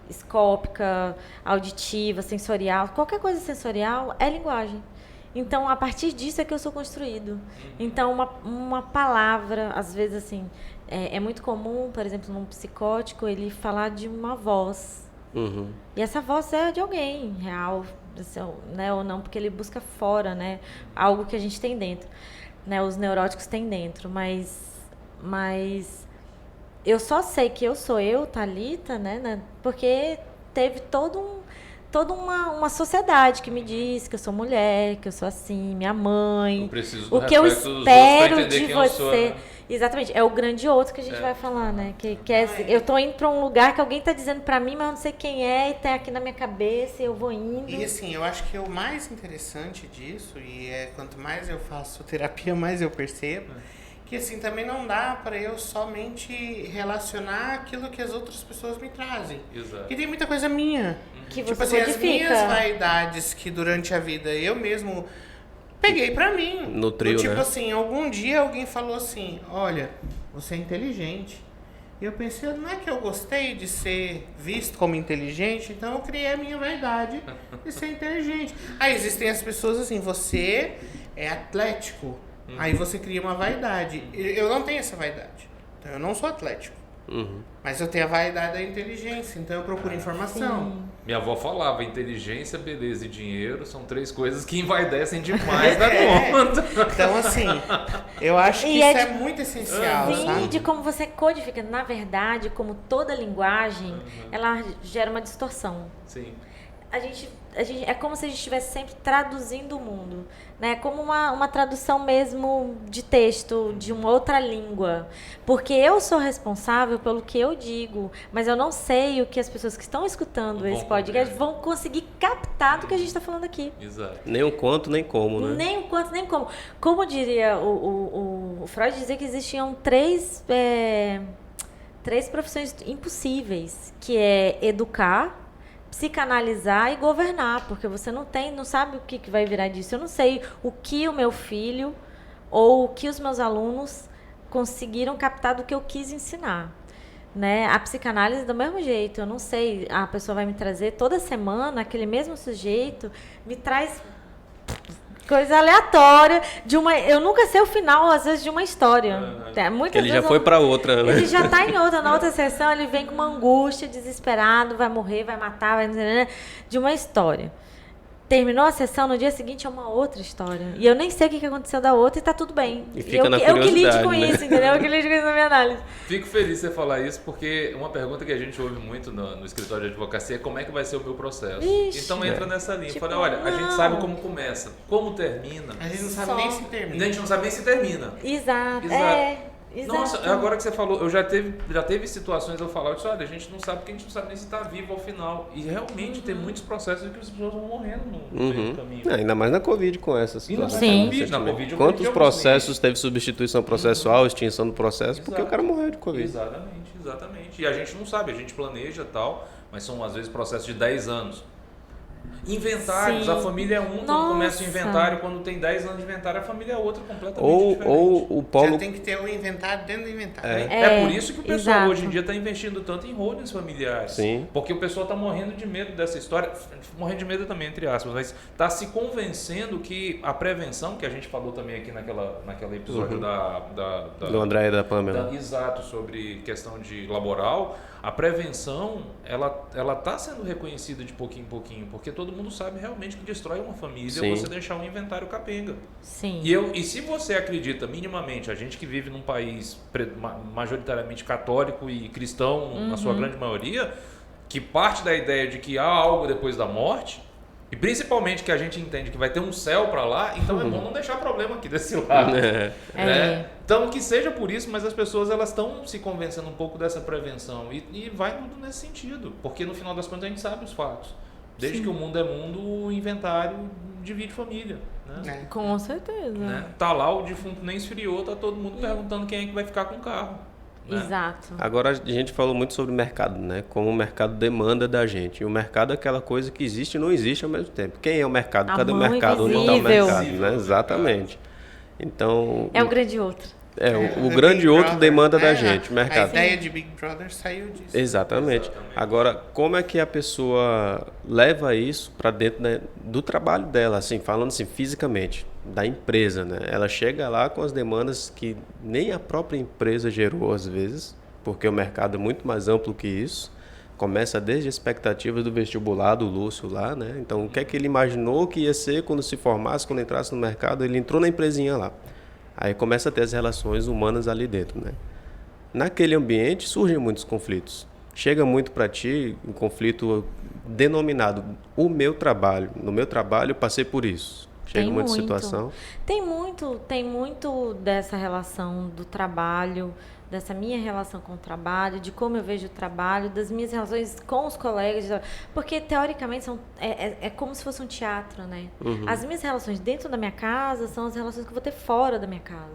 escópica, auditiva, sensorial, qualquer coisa sensorial é linguagem. Então, a partir disso é que eu sou construído. Então, uma palavra, às vezes, assim, é muito comum, por exemplo, num psicótico, ele falar de uma voz. E essa voz é de alguém real, né, ou não, porque ele busca fora, né, algo que a gente tem dentro. Né, os neuróticos têm dentro, mas eu só sei que eu sou eu, Thalita, né, porque teve toda uma sociedade que me diz que eu sou mulher, que eu sou assim, minha mãe. O que eu espero de você. Exatamente, é o grande outro que a gente vai falar, né? Que eu tô indo para um lugar que alguém tá dizendo para mim, mas eu não sei quem é, e tá aqui na minha cabeça, e eu vou indo. E assim, eu acho que o mais interessante disso, e quanto mais eu faço terapia, mais eu percebo, que assim, também não dá para eu somente relacionar aquilo que as outras pessoas me trazem. Exato. E tem muita coisa minha. Que tipo você assim, as minhas vaidades que durante a vida eu mesmo peguei pra mim. Nutriu, tipo né? assim, algum dia alguém falou assim, olha, você é inteligente. E eu pensei, não é que eu gostei de ser visto como inteligente, então eu criei a minha vaidade de ser inteligente. Aí existem as pessoas assim, você é atlético. Aí você cria uma vaidade. Eu não tenho essa vaidade. Então eu não sou atlético. Mas eu tenho a vaidade da inteligência, então eu procuro informação. Sim. Minha avó falava, inteligência, beleza e dinheiro são 3 coisas que envaidecem demais da conta. Então, assim, eu acho que E isso é é muito essencial, Sim, sabe? de como você codifica. Na verdade, como toda linguagem, ela gera uma distorção. Sim. É como se a gente estivesse sempre traduzindo o mundo, né? É como uma tradução mesmo de texto de uma outra língua, porque eu sou responsável pelo que eu digo, mas eu não sei o que as pessoas que estão escutando esse podcast vão conseguir captar do que a gente está falando aqui. Exato. Nem o quanto, nem como, né? Nem o quanto, nem como. Como diria o Freud, dizia que existiam três profissões impossíveis, que é educar, psicanalizar e governar, porque você não sabe o que vai virar disso. Eu não sei o que o meu filho ou o que os meus alunos conseguiram captar do que eu quis ensinar, né? A psicanálise do mesmo jeito, eu não sei, a pessoa vai me trazer toda semana, aquele mesmo sujeito me traz coisa aleatória eu nunca sei o final às vezes de uma história. Muitas Ele vezes já foi para outra, né? ele já está na outra sessão, ele vem com uma angústia, desesperado, vai morrer, vai matar, de uma história. Terminou a sessão, no dia seguinte é uma outra história. E eu nem sei o que aconteceu da outra e tá tudo bem. E fica na curiosidade, eu que lide com né? isso, entendeu? Eu que lide com isso na minha análise. Fico feliz de você falar isso, porque uma pergunta que a gente ouve muito no escritório de advocacia é como é que vai ser o meu processo. Ixi, então entra nessa linha. tipo, Falei, olha, a gente não. sabe como começa, como termina. A gente não sabe Só. nem se termina. A gente não sabe nem se termina. Exato. Exato. Exato. Nossa, agora que você falou, eu já teve situações eu falar, eu disse, olha, a gente não sabe porque a gente não sabe nem se está vivo ao final. E realmente tem muitos processos em que as pessoas vão morrendo no meio do caminho. Ainda mais na Covid com essa situação. Sim. Na Covid, Quantos processos teve substituição processual, extinção do processo, porque o cara morreu de Covid. Exatamente. E a gente não sabe, a gente planeja e tal, mas são às vezes processos de 10 anos. Inventários, Sim. a família é um quando Nossa. começa o inventário, quando tem 10 anos de inventário, a família é outra completamente diferente. Ou o polo... Já tem que ter o inventário dentro do inventário. É por isso que o pessoal exato. hoje em dia está investindo tanto em holdings familiares. Sim. Porque o pessoal está morrendo de medo dessa história, morrendo de medo também, entre aspas, mas está se convencendo que a prevenção, que a gente falou também aqui naquele episódio do André e da Pamela. Exato, sobre questão de laboral, a prevenção, ela está sendo reconhecida de pouquinho em pouquinho, porque todo mundo sabe realmente que destrói uma família Sim. você deixar um inventário capenga. Sim. E se você acredita minimamente, a gente que vive num país majoritariamente católico e cristão, na sua grande maioria, que parte da ideia de que há algo depois da morte, e principalmente que a gente entende que vai ter um céu para lá, então é bom não deixar problema aqui desse lado. Né? Então que seja por isso, mas as pessoas elas estão se convencendo um pouco dessa prevenção e vai tudo nesse sentido, porque no final das contas a gente sabe os fatos. Desde que o mundo é mundo, o inventário divide família. Né? Com certeza. Né? Tá lá, o defunto nem esfriou, tá todo mundo perguntando quem é que vai ficar com o carro. Né? Exato. Agora a gente falou muito sobre o mercado, né? Como o mercado demanda da gente. E o mercado é aquela coisa que existe e não existe ao mesmo tempo. Quem é o mercado? A Cadê o mão mercado? Onde está o invisível. mercado? Né? Exatamente. Então... É o grande outro. o grande outro demanda da gente, o mercado. A ideia de Big Brother saiu disso. Exatamente. Agora, como é que a pessoa leva isso para dentro, né, do trabalho dela, assim, falando assim, fisicamente, da empresa, né? Ela chega lá com as demandas que nem a própria empresa gerou às vezes, porque o mercado é muito mais amplo que isso. Começa desde expectativas do vestibular do Lúcio lá, né? Então, o que é que ele imaginou que ia ser quando se formasse, quando entrasse no mercado? Ele entrou na empresinha lá. Aí começa a ter as relações humanas ali dentro, né? Naquele ambiente surgem muitos conflitos. Chega muito para ti um conflito denominado o meu trabalho. No meu trabalho eu passei por isso. Chega muita situação. Tem muito dessa relação do trabalho, dessa minha relação com o trabalho, de como eu vejo o trabalho, das minhas relações com os colegas, porque teoricamente é como se fosse um teatro, né? As minhas relações dentro da minha casa são as relações que eu vou ter fora da minha casa,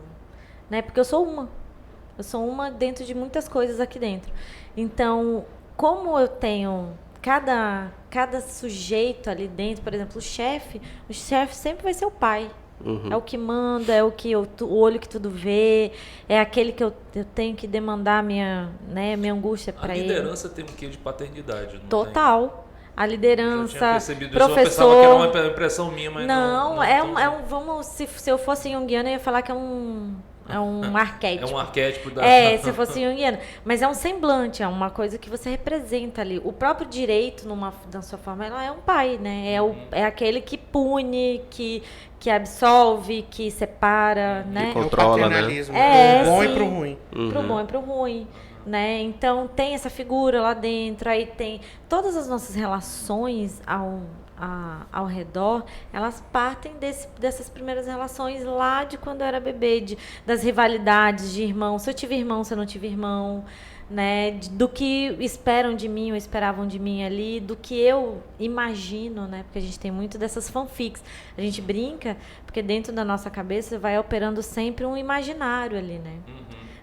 né? Porque eu sou uma dentro de muitas coisas aqui dentro. Então, como eu tenho cada sujeito ali dentro, por exemplo, o chefe sempre vai ser o pai. É o que manda, é o olho que tudo vê, é aquele que eu tenho que demandar minha angústia para ele. A liderança tem um quê de paternidade, não Total. tem? A liderança, Eu tinha percebido professor... isso, eu pensava que era uma impressão minha, mas não vamos, se eu fosse junguiana, eu ia falar que é arquétipo. É um arquétipo da... Se fosse junguiano. Mas é um semblante, é uma coisa que você representa ali. O próprio direito, da sua forma, ela é um pai, né? É aquele que pune, que absolve, que separa, né? Que controla, o paternalismo, né? Pro bom sim, e pro ruim. Pro bom e pro ruim. Né? Então tem essa figura lá dentro, aí tem todas as nossas relações ao redor, elas partem dessas primeiras relações lá de quando eu era bebê, das rivalidades de irmão, se eu tive irmão, se eu não tive irmão, né? Do que esperam de mim ou esperavam de mim ali, do que eu imagino, né? Porque a gente tem muito dessas fanfics, a gente brinca, porque dentro da nossa cabeça vai operando sempre um imaginário ali, né?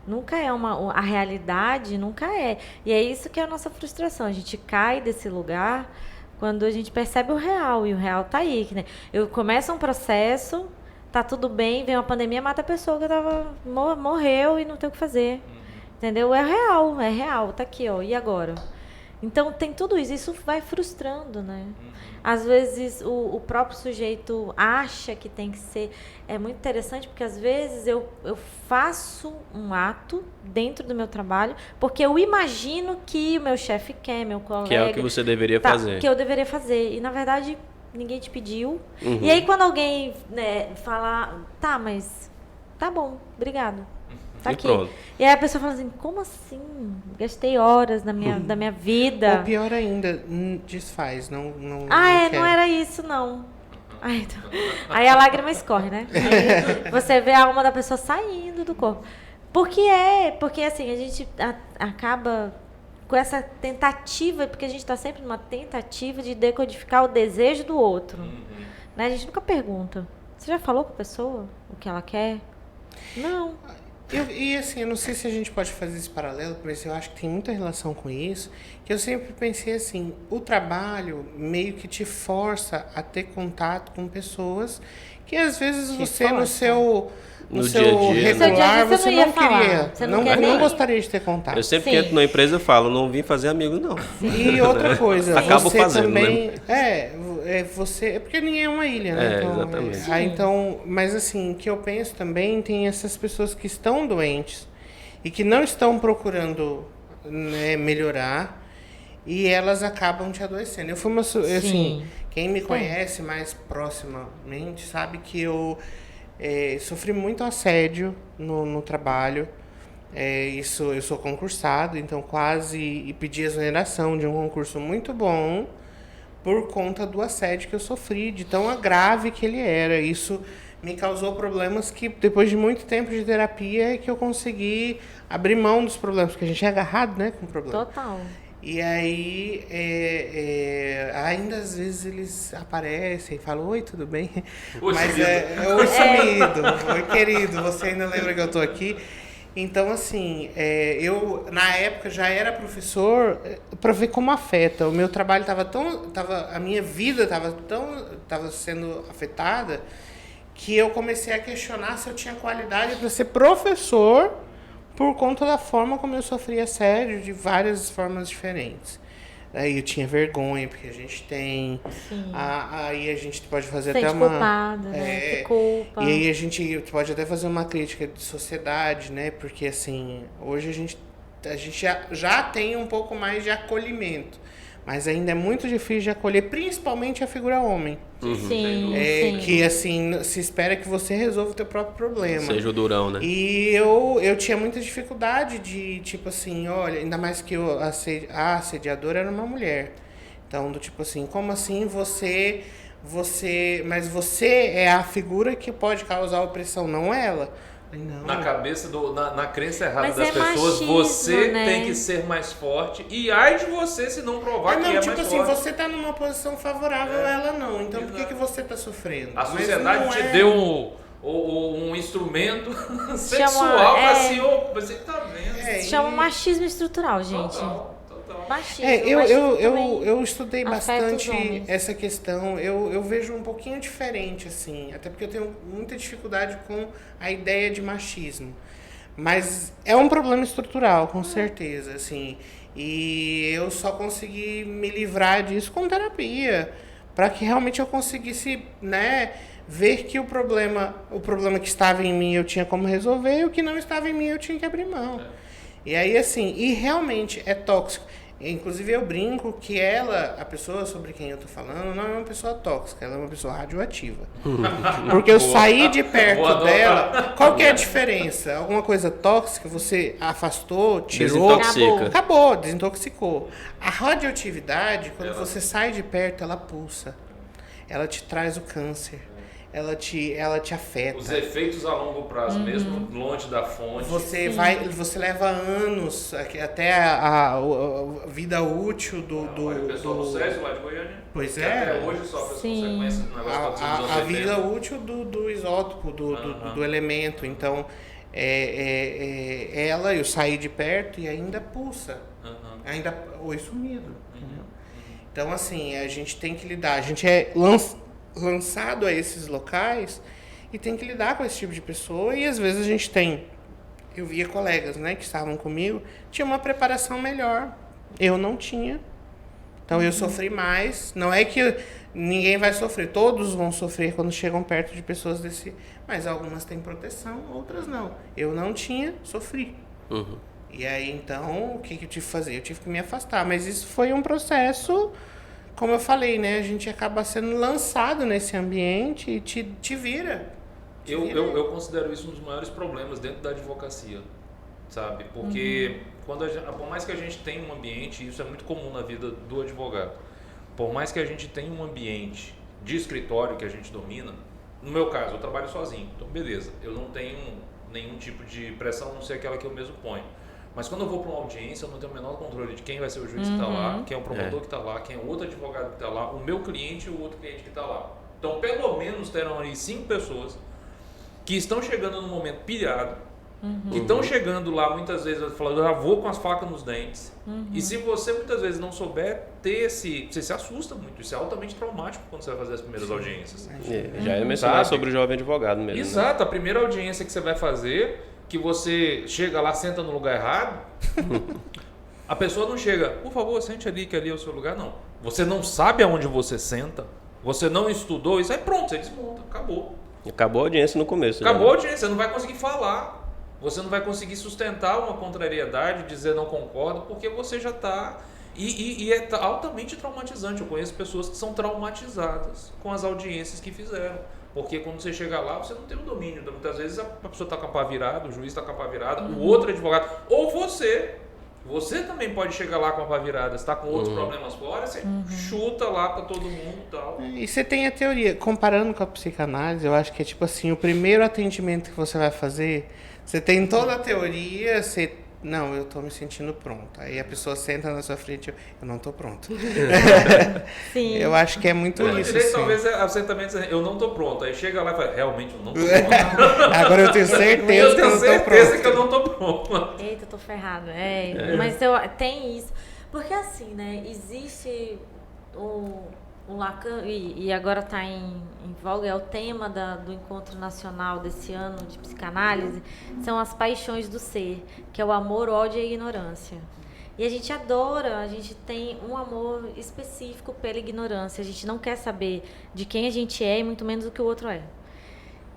Nunca é a realidade, nunca é. E é isso que é a nossa frustração. A gente cai desse lugar quando a gente percebe o real. E o real tá aí. Né? Eu começo um processo, tá tudo bem, vem uma pandemia, mata a pessoa que morreu e não tem o que fazer. Entendeu? É real, tá aqui, ó. E agora? Então tem tudo isso. Isso vai frustrando, né? Às vezes o próprio sujeito acha que tem que ser... É muito interessante porque às vezes eu faço um ato dentro do meu trabalho porque eu imagino que o meu chefe quer, meu colega... Que é o que você deveria fazer. Que eu deveria fazer. E na verdade ninguém te pediu. E aí quando alguém, né, fala... Tá, mas... Tá bom, obrigado. Tá aqui. Pronto. E aí a pessoa fala assim, como assim? Gastei horas da minha vida. Ou pior ainda, desfaz, não não era isso, não. Aí a lágrima escorre, né? Aí você vê a alma da pessoa saindo do corpo. Porque assim, a gente acaba com essa tentativa, porque a gente está sempre numa tentativa de decodificar o desejo do outro. Né? A gente nunca pergunta. Você já falou com a pessoa o que ela quer? Não. E assim, eu não sei se a gente pode fazer esse paralelo, mas eu acho que tem muita relação com isso, que eu sempre pensei assim, o trabalho meio que te força a ter contato com pessoas que às vezes você no seu regular, você não queria, não gostaria de ter contato. Eu sempre que entro na empresa eu falo, não vim fazer amigo não. E outra coisa, acabo você fazendo, também, né? É porque ninguém é uma ilha, né? Exatamente. Mas assim, que eu penso também, tem essas pessoas que estão doentes e que não estão procurando, né, melhorar e elas acabam te adoecendo. Eu fui assim, quem me conhece mais proximamente sabe que eu sofri muito assédio no trabalho. Eu sou concursado, então quase pedi exoneração de um concurso muito bom por conta do assédio que eu sofri, de tão grave que ele era. Isso me causou problemas que, depois de muito tempo de terapia, é que eu consegui abrir mão dos problemas, porque a gente é agarrado, né, com o problema. Total. E aí, ainda às vezes eles aparecem e falam, oi, tudo bem? Oi, mas sumido. Oi, sumido. Oi, querido, você ainda lembra que eu tô aqui? Então, assim, eu, na época, já era professor para ver como afeta. O meu trabalho a minha vida estava sendo afetada, que eu comecei a questionar se eu tinha qualidade para ser professor por conta da forma como eu sofria assédio de várias formas diferentes. Aí eu tinha vergonha, porque a gente tem. Aí a gente pode fazer sente até uma. Culpada, né? Se culpa. E aí a gente pode até fazer uma crítica de sociedade, né? Porque assim, hoje a gente já tem um pouco mais de acolhimento. Mas ainda é muito difícil de acolher, principalmente a figura homem. Sim. Que assim, se espera que você resolva o teu próprio problema. Seja o durão, né? E eu tinha muita dificuldade de, tipo assim, olha, ainda mais que a assediadora era uma mulher. Então, do tipo assim, como assim mas você é a figura que pode causar opressão, não ela. Não. Na cabeça, na crença errada mas das pessoas, machismo, você né? tem que ser mais forte. E ai de você se não provar que é mais forte. Você tá numa posição favorável, ela não. Então por que você tá sofrendo? A sociedade te deu um instrumento sexual pra se... Você tá vendo? Chama machismo estrutural, gente. Total. Machismo, eu estudei bastante essa questão. Eu vejo um pouquinho diferente, assim. Até porque eu tenho muita dificuldade com a ideia de machismo. Mas é um problema estrutural, com certeza, assim. E eu só consegui me livrar disso com terapia. Para que realmente eu conseguisse, né, ver que o problema que estava em mim eu tinha como resolver, e o que não estava em mim eu tinha que abrir mão. E aí, assim, e realmente é tóxico. Inclusive, eu brinco que a pessoa sobre quem eu tô falando, não é uma pessoa tóxica, ela é uma pessoa radioativa. Porque eu saí de perto dela. Qual que é a diferença? Alguma coisa tóxica, você afastou, tirou, acabou, desintoxicou. A radioatividade, quando você sai de perto, ela pulsa. Ela te traz o câncer. Ela te afeta. Os efeitos a longo prazo, mesmo longe da fonte. Você leva anos, até a vida útil do... O pessoal do Césio lá de Goiânia. Pois é. Até hoje sofre as consequências do negócio. A vida útil do isótopo, do elemento. Então, eu saí de perto e ainda pulsa. Ainda oi sumido. Então, assim, a gente tem que lidar. A gente é lançado a esses locais e tem que lidar com esse tipo de pessoa, e às vezes a gente eu via colegas, né, que estavam comigo, tinha uma preparação melhor, eu não tinha, então eu sofri mais. Não é que ninguém vai sofrer, todos vão sofrer quando chegam perto de pessoas mas algumas têm proteção, outras não. Eu não tinha, sofri. E aí então o que eu tive que fazer? Eu tive que me afastar, mas isso foi um processo. Como eu falei, né? A gente acaba sendo lançado nesse ambiente e te vira. Eu considero isso um dos maiores problemas dentro da advocacia, sabe? Porque por mais que a gente tenha um ambiente, isso é muito comum na vida do advogado, por mais que a gente tenha um ambiente de escritório que a gente domina, no meu caso, eu trabalho sozinho, então beleza, eu não tenho nenhum tipo de pressão, a não ser aquela que eu mesmo ponho. Mas quando eu vou para uma audiência, eu não tenho o menor controle de quem vai ser o juiz que está lá, quem é o promotor que está lá, quem é o outro advogado que está lá, o meu cliente e o outro cliente que está lá. Então, pelo menos terão ali 5 pessoas que estão chegando no momento pilhado, que estão chegando lá muitas vezes falando, eu vou com as facas nos dentes. E se você muitas vezes não souber ter você se assusta muito. Isso é altamente traumático quando você vai fazer as primeiras audiências. Já ia mencionar sobre o jovem advogado mesmo. Exato, né? A primeira audiência que você vai fazer, que você chega lá, senta no lugar errado, a pessoa não chega, por favor, sente ali, que ali é o seu lugar, não. Você não sabe aonde você senta, você não estudou, isso aí pronto, você desmonta, acabou. Acabou a audiência no começo. Acabou a audiência, você não vai conseguir falar, você não vai conseguir sustentar uma contrariedade, dizer não concordo, porque você já está... E é altamente traumatizante. Eu conheço pessoas que são traumatizadas com as audiências que fizeram. Porque quando você chega lá, você não tem o domínio. Muitas vezes a pessoa está com a pá virada, o juiz está com a pá virada, o outro advogado, ou você também pode chegar lá com a pá virada, está com outros problemas fora, você chuta lá para todo mundo e tal. E você tem a teoria, comparando com a psicanálise, eu acho que é tipo assim, o primeiro atendimento que você vai fazer, você tem toda a teoria, não, eu tô me sentindo pronto. Aí a pessoa senta na sua frente, eu não tô pronto. Sim. Eu acho que é muito isso. Direito, talvez absolutamente eu não tô pronto. Aí chega lá e fala, realmente eu não tô pronto. Agora eu tenho certeza que eu não tô pronto. Que eu não tô pronto. Eita, eu tô ferrado. Mas tem isso. Porque assim, né, existe o Lacan, e agora está em voga, é o tema do encontro nacional desse ano de psicanálise, são as paixões do ser, que é o amor, o ódio e a ignorância. E a gente adora, a gente tem um amor específico pela ignorância, a gente não quer saber de quem a gente é e muito menos do que o outro é.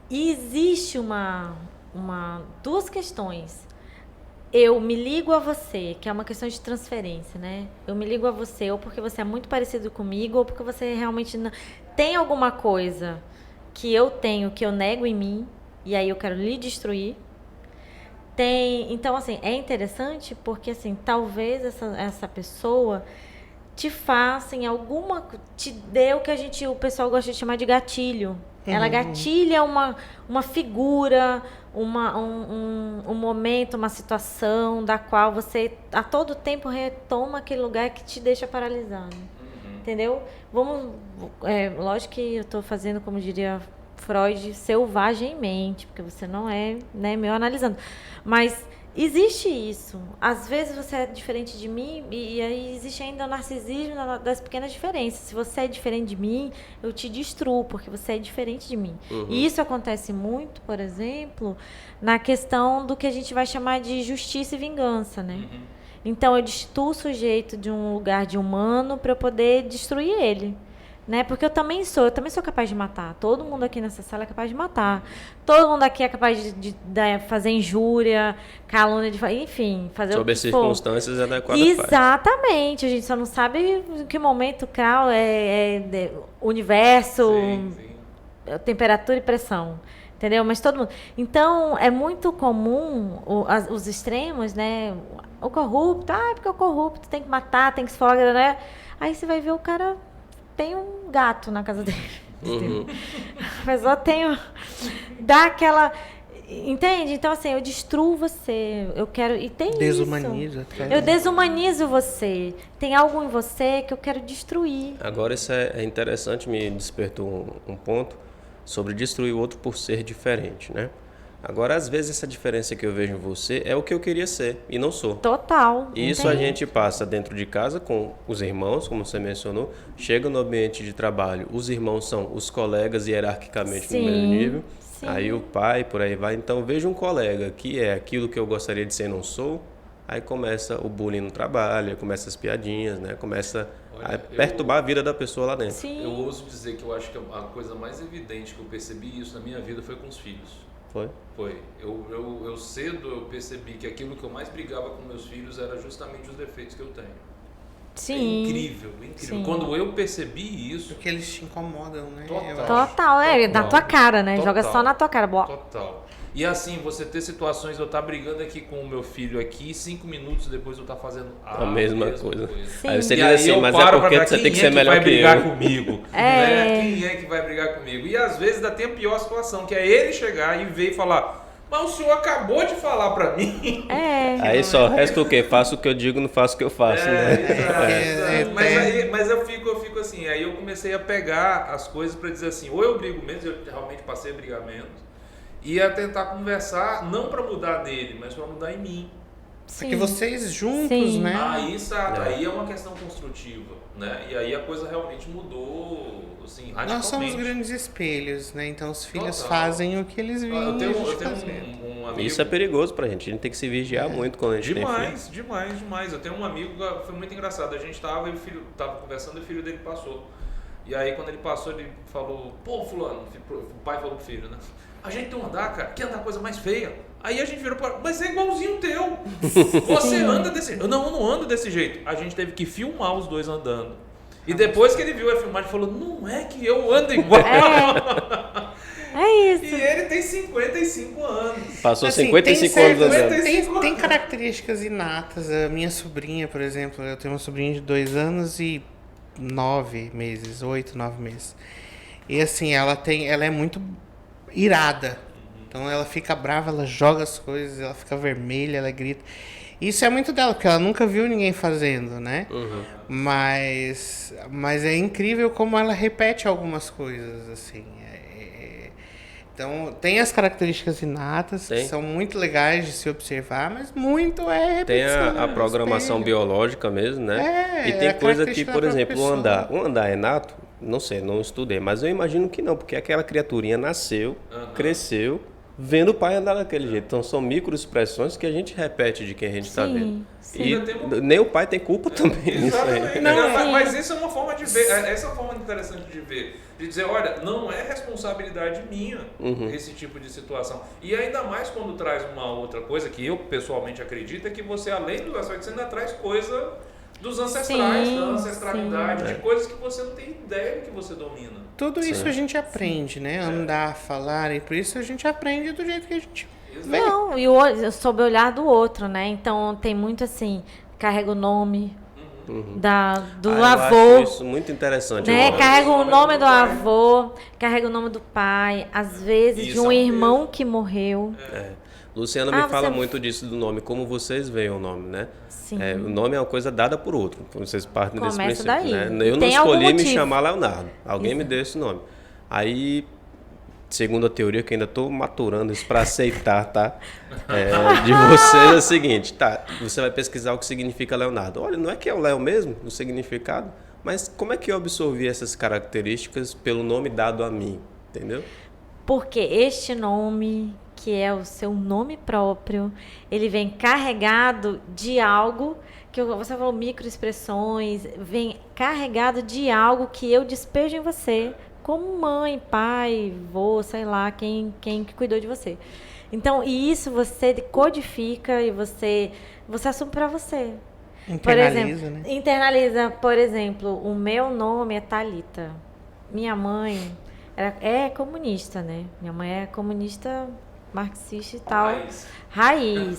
E existe duas questões. Eu me ligo a você, que é uma questão de transferência, né? Eu me ligo a você ou porque você é muito parecido comigo ou porque você realmente não... tem alguma coisa que eu tenho, que eu nego em mim, e aí eu quero lhe destruir. Então, assim, é interessante porque, assim, talvez essa pessoa te faça em te dê o que o pessoal gosta de chamar de gatilho. Ela gatilha uma figura, um momento, uma situação da qual você a todo tempo retoma aquele lugar que te deixa paralisado. Entendeu? Lógico que eu estou fazendo, como diria Freud, selvagemmente, porque você não é, né, meu analisando. Mas existe isso. Às vezes você é diferente de mim e aí existe ainda o narcisismo das pequenas diferenças. Se você é diferente de mim, eu te destruo, porque você é diferente de mim. E isso acontece muito, por exemplo, na questão do que a gente vai chamar de justiça e vingança, né? Então, eu destituo o sujeito de um lugar de humano para eu poder destruir ele. né? Porque eu também sou capaz de matar. Todo mundo aqui nessa sala é capaz de matar. Todo mundo aqui é capaz de fazer injúria, calúnia, enfim, fazer sobre o que circunstâncias for. adequadas. Exatamente, a gente só não sabe em que momento crau universo, temperatura e pressão. Entendeu? Mas todo mundo. Então, é muito comum os extremos, né? O corrupto, porque o corrupto tem que matar, tem que esfogar, né? Aí você vai ver o cara tem um gato na casa dele. Uhum. A pessoa dá aquela. Entende? Então, assim, eu destruo você. Eu quero. E tem Desumaniza. isso. Eu desumanizo você. Tem algo em você que eu quero destruir. Agora, isso é interessante, me despertou um ponto sobre destruir o outro por ser diferente, né? Agora, às vezes, essa diferença que eu vejo em você é o que eu queria ser e não sou. Total. E isso a gente passa dentro de casa com os irmãos, como você mencionou. Chega no ambiente de trabalho, os irmãos são os colegas hierarquicamente no mesmo nível. Sim. Aí o pai, por aí vai. Então, veja um colega que é aquilo que eu gostaria de ser e não sou. Aí começa o bullying no trabalho, começa as piadinhas, né? Começa a perturbar a vida da pessoa lá dentro. Sim. Eu ouso dizer que eu acho que a coisa mais evidente que eu percebi isso na minha vida foi com os filhos. Foi? Eu cedo eu percebi que aquilo que eu mais brigava com meus filhos era justamente os defeitos que eu tenho. Sim. É incrível. Sim. Quando eu percebi isso... Porque eles te incomodam, né? Total, na tua cara, né? Joga só na tua cara. Total. E assim, você ter situações, eu estar brigando aqui com o meu filho aqui, 5 minutos depois eu estar fazendo a mesma coisa. Aí você diz assim, mas é porque você tem que ser melhor que eu. Quem é que vai brigar comigo? Quem é que vai brigar comigo? E às vezes ainda tem a pior situação, que é ele chegar e ver e falar... Mas o senhor acabou de falar pra mim. Aí só resta o quê? Faço o que eu digo, não faço o que eu faço, né? Mas eu fico assim, aí eu comecei a pegar as coisas pra dizer assim, ou eu brigo menos, eu realmente passei a brigar menos, e a tentar conversar, não pra mudar dele, mas pra mudar em mim. Porque vocês juntos, né? Aí é uma questão construtiva, né? E aí a coisa realmente mudou, assim, radicalmente. Nós somos grandes espelhos, né? Então os filhos fazem o que eles veem. Eu tenho um amigo... Isso é perigoso pra gente, a gente tem que se vigiar muito quando a gente tem filho. Demais. Eu tenho um amigo que foi muito engraçado, a gente tava e o filho tava conversando e o filho dele passou. E aí quando ele passou, ele falou, pô, fulano, o pai falou pro filho, né? A gente tem um andar, cara, que andar coisa mais feia. Aí a gente virou para, mas é igualzinho o teu. Você anda desse jeito. Eu não ando desse jeito. A gente teve que filmar os dois andando. E depois que ele viu a filmagem, ele falou, não é que eu ando igual. É isso. E ele tem 55 anos. Passou assim, 55 anos andando. Tem características inatas. A minha sobrinha, por exemplo, eu tenho uma sobrinha de 2 anos e 9 meses, 8, 9 meses. E assim, ela é muito irada. Então ela fica brava, ela joga as coisas, ela fica vermelha, ela grita. Isso é muito dela, porque ela nunca viu ninguém fazendo, né? Uhum. Mas é incrível como ela repete algumas coisas, assim. Então, tem as características inatas, que são muito legais de se observar, mas muito é repetição. Tem a programação biológica mesmo, né? E tem coisa que, por exemplo, o andar é nato, não sei, não estudei, mas eu imagino que não, porque aquela criaturinha nasceu, cresceu, vendo o pai andar daquele jeito. Então, são microexpressões que a gente repete de quem a gente está vendo. Sim. E nem o pai tem culpa também nisso aí. Mas isso é uma forma de ver, essa é uma forma interessante de ver. De dizer, olha, não é responsabilidade minha esse tipo de situação. E ainda mais quando traz uma outra coisa, que eu pessoalmente acredito, é que você, além do aspecto, você ainda traz coisa dos ancestrais, da ancestralidade, de coisas que você não tem ideia que você domina. Tudo isso a gente aprende, né? Andar, falar, e por isso a gente aprende do jeito que a gente vê. Não, e sob o olhar do outro, né? Então tem muito assim, carrega o nome do avô. Eu acho isso muito interessante. Né? Carrega o nome do avô, carrega o nome do pai, às vezes de um irmão que morreu. Luciana me fala muito disso do nome, como vocês veem o nome, né? Sim. O nome é uma coisa dada por outro, vocês partem desse princípio. Daí. Né? Eu não escolhi me chamar Leonardo, alguém me deu esse nome. Aí, segundo a teoria, que ainda estou maturando isso para aceitar, tá? De vocês é o seguinte, você vai pesquisar o que significa Leonardo. Olha, não é que é o Léo mesmo, o significado, mas como é que eu absorvi essas características pelo nome dado a mim, entendeu? Porque este nome que é o seu nome próprio, ele vem carregado de algo que você falou microexpressões, vem carregado de algo que eu despejo em você, como mãe, pai, vô, sei lá, quem que cuidou de você. Então, e isso você codifica e você assume para você. Internaliza, né? Internaliza, por exemplo, o meu nome é Thalita. Minha mãe é comunista, né? Minha mãe é comunista, marxista e tal. Raiz.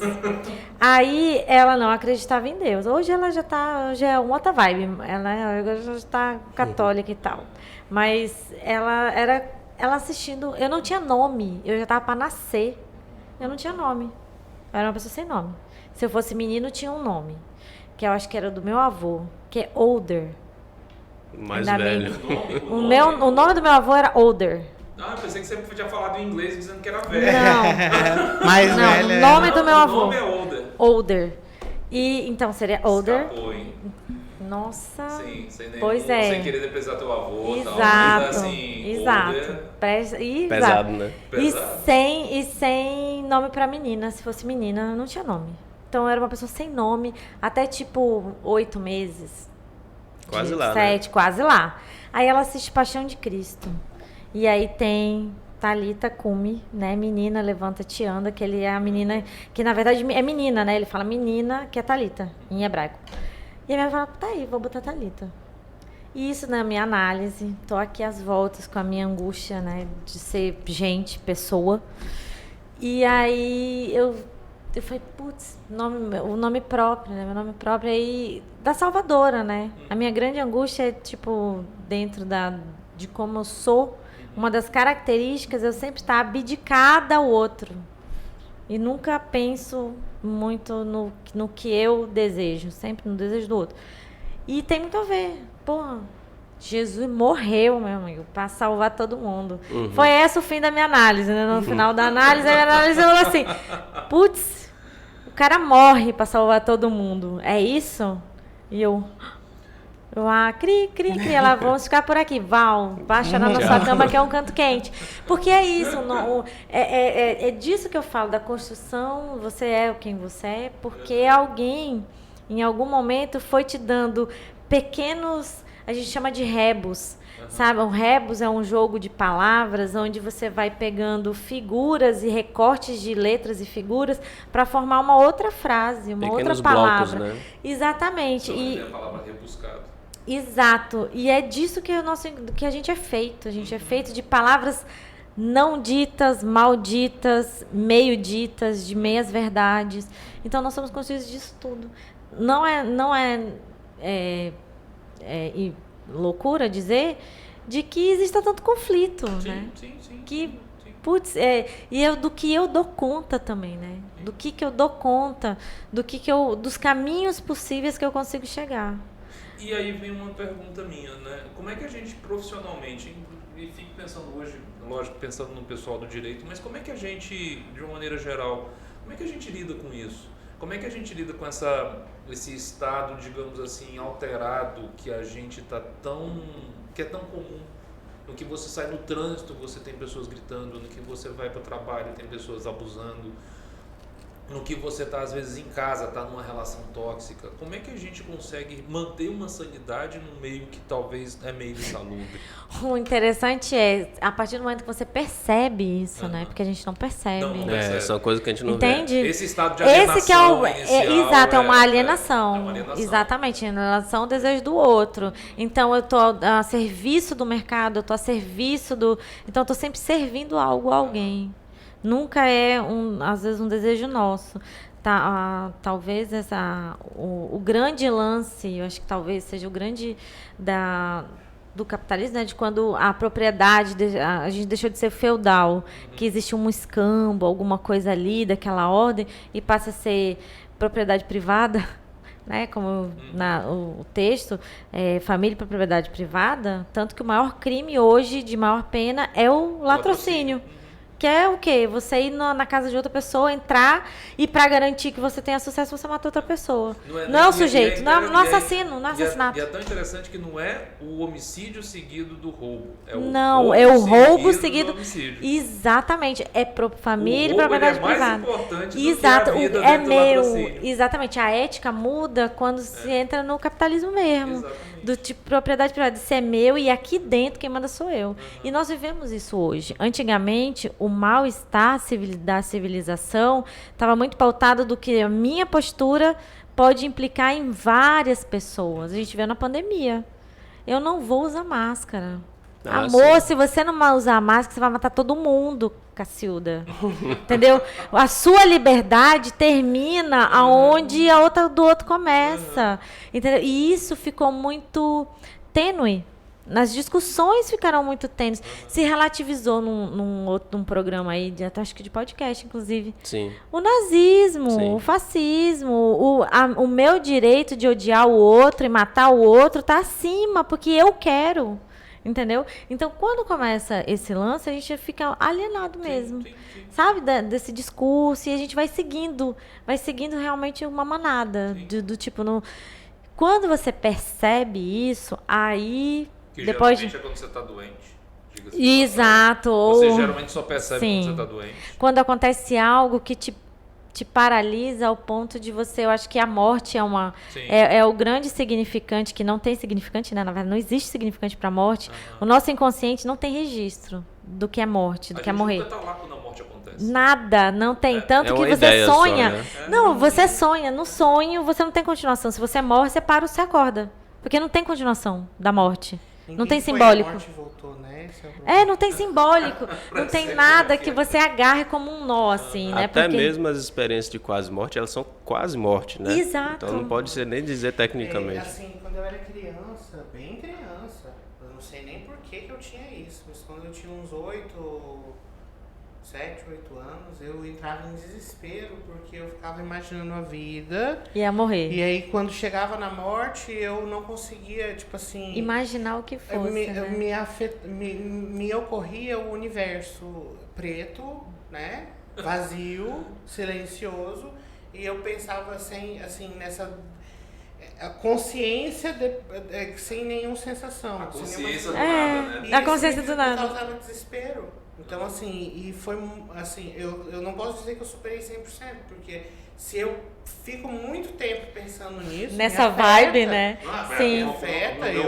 Aí ela não acreditava em Deus. Hoje ela já é uma outra vibe. Ela já está católica e tal. Mas ela assistindo. Eu não tinha nome. Eu já estava para nascer. Eu não tinha nome. Eu era uma pessoa sem nome. Se eu fosse menino, tinha um nome. Que eu acho que era do meu avô, que é Older. Mais velho. O nome do meu avô era Older. Ah, eu pensei que você tinha falado em inglês dizendo que era velho. Não. Mais Não, velho. o nome do meu avô. O nome é Older. Older. E então seria Older. Escapou, hein? Nossa. Sim, sem nenhum, Pois é. sem querer depreciar teu avô e tal. Exato. Mas assim, Exato. Older, Pesado, né? pesado. E sem nome pra menina. Se fosse menina, não tinha nome. Então eu era uma pessoa sem nome, até tipo 8 meses. Quase lá, 7, né? quase lá. Aí ela assiste Paixão de Cristo. E aí tem Thalita Cumi, né? Menina, levanta-te, anda, que ele é a menina, que na verdade é menina, né? Ele fala menina, que é Thalita, em hebraico. E a minha mãe fala, tá aí, vou botar Thalita. E isso na minha análise, tô aqui às voltas com a minha angústia, né? De ser gente, pessoa. E aí eu falei, putz, o nome próprio, né? Meu nome próprio aí da salvadora, né? A minha grande angústia é, tipo, dentro de como eu sou, uma das características, eu sempre estar abdicada ao outro. E nunca penso muito no que eu desejo, sempre no desejo do outro. E tem muito a ver. Porra, Jesus morreu, meu amigo, para salvar todo mundo. Uhum. Foi esse o fim da minha análise, né? No final da análise, a minha análise falou assim, putz, o cara morre para salvar todo mundo. É isso? E eu cri, ela, vamos ficar por aqui. Val, vai chorar na sua cama que é um canto quente. Porque é isso, é disso que eu falo, da construção, você é quem você é, porque alguém, em algum momento, foi te dando pequenos, a gente chama de rebus, sabe? O rebus é um jogo de palavras onde você vai pegando figuras e recortes de letras e figuras para formar uma outra frase, uma pequenos outra palavra. blocos, né? Exatamente. Então, a palavra rebuscado. Exato. E é disso que a gente é feito. A gente é feito de palavras não ditas, malditas, meio ditas, de meias verdades. Então nós somos construídos disso tudo. Não é loucura dizer de que exista tanto conflito, né? Sim. Que, putz, do que eu dou conta também, né? Do que eu dou conta, dos caminhos possíveis que eu consigo chegar. E aí vem uma pergunta minha, né? Como é que a gente profissionalmente, e fico pensando hoje, lógico, pensando no pessoal do direito, mas como é que a gente, de uma maneira geral, como é que a gente lida com isso? Como é que a gente lida com esse estado, digamos assim, alterado que a gente que é tão comum? No que você sai no trânsito, você tem pessoas gritando, no que você vai para o trabalho, tem pessoas abusando, no que você está, às vezes, em casa, está numa relação tóxica. Como é que a gente consegue manter uma sanidade no meio que talvez é meio insalubre? O interessante é, a partir do momento que você percebe isso, né? Porque a gente não percebe. Não percebe. São coisas que a gente não Entende? vê. Esse estado de alienação Esse que é inicial, exato, é uma alienação. É uma alienação. Exatamente, em relação ao desejo do outro. Então, eu estou a serviço do mercado, eu estou a serviço do... Então, eu estou sempre servindo algo a alguém. Nunca é, às vezes, um desejo nosso. Talvez o grande lance, eu acho que talvez seja o grande do capitalismo, né, de quando a propriedade, a gente deixou de ser feudal, que existe um escambo, alguma coisa ali daquela ordem, e passa a ser propriedade privada, né, como o texto, família e propriedade privada, tanto que o maior crime hoje, de maior pena, é o latrocínio. que é o quê? Você ir na casa de outra pessoa, entrar e pra garantir que você tenha sucesso, você mata outra pessoa. Não é o sujeito, não é assassino, não é assassinato. E é tão interessante que não é o homicídio seguido do roubo. É o roubo seguido do homicídio. Exatamente. É família e roubo, propriedade é mais privada. Importante Exato. do que a vida é do meu. latrocínio. Exatamente. A ética muda quando se entra no capitalismo mesmo. Exatamente. Do tipo propriedade privada. Isso é meu e aqui dentro quem manda sou eu. E nós vivemos isso hoje. Antigamente, o mal-estar da civilização estava muito pautado do que a minha postura pode implicar em várias pessoas. A gente vê na pandemia. Eu não vou usar máscara. Amor, se você não usar máscara, você vai matar todo mundo, Cacilda. Entendeu? A sua liberdade termina aonde a outra do outro começa. Entendeu? E isso ficou muito tênue. As discussões ficaram muito tênues. Se relativizou num programa aí, acho que de podcast, inclusive. Sim. O nazismo, Sim. o fascismo, o meu direito de odiar o outro e matar o outro tá acima, porque eu quero. Entendeu? Então, quando começa esse lance, a gente fica alienado mesmo. Sim. Sabe? Desse discurso. E a gente vai seguindo realmente uma manada. Do tipo, quando você percebe isso, aí... Que depois geralmente é quando você está doente. Exato. Você geralmente só percebe quando você está doente. Quando acontece algo que te paralisa ao ponto de você... Eu acho que a morte é o grande significante, que não tem significante, né? Na verdade, não existe significante para a morte. O nosso inconsciente não tem registro do que é morte, do que é morrer. Nunca tá lá quando a morte acontece. Nada, não tem. Tanto que você sonha... Só, né? Não, você sonha. No sonho, você não tem continuação. Se você morre, você para, você acorda. Porque não tem continuação da morte. Não tem simbólico. A morte voltou, né? Não tem simbólico. Não tem nada que você agarre como um nó, assim, né? Até mesmo as experiências de quase morte, elas são quase morte, né? Exato. Então não pode ser nem dizer tecnicamente. Assim, quando eu era criança, bem criança, eu não sei nem por que eu tinha isso, mas quando eu tinha uns 7, 8 anos, eu entrava em desespero, porque eu ficava imaginando a vida. Ia morrer. E aí, quando chegava na morte, eu não conseguia, tipo assim... imaginar o que fosse, me ocorria o universo preto, né? Vazio, silencioso, e eu pensava assim, nessa... A consciência sem nenhuma sensação. A consciência do nada, né? A consciência do nada. Causava desespero. Então, assim, e foi assim, eu não posso dizer que eu superei 100%, porque se eu fico muito tempo pensando nisso... Nessa vibe, né? Sim. No meu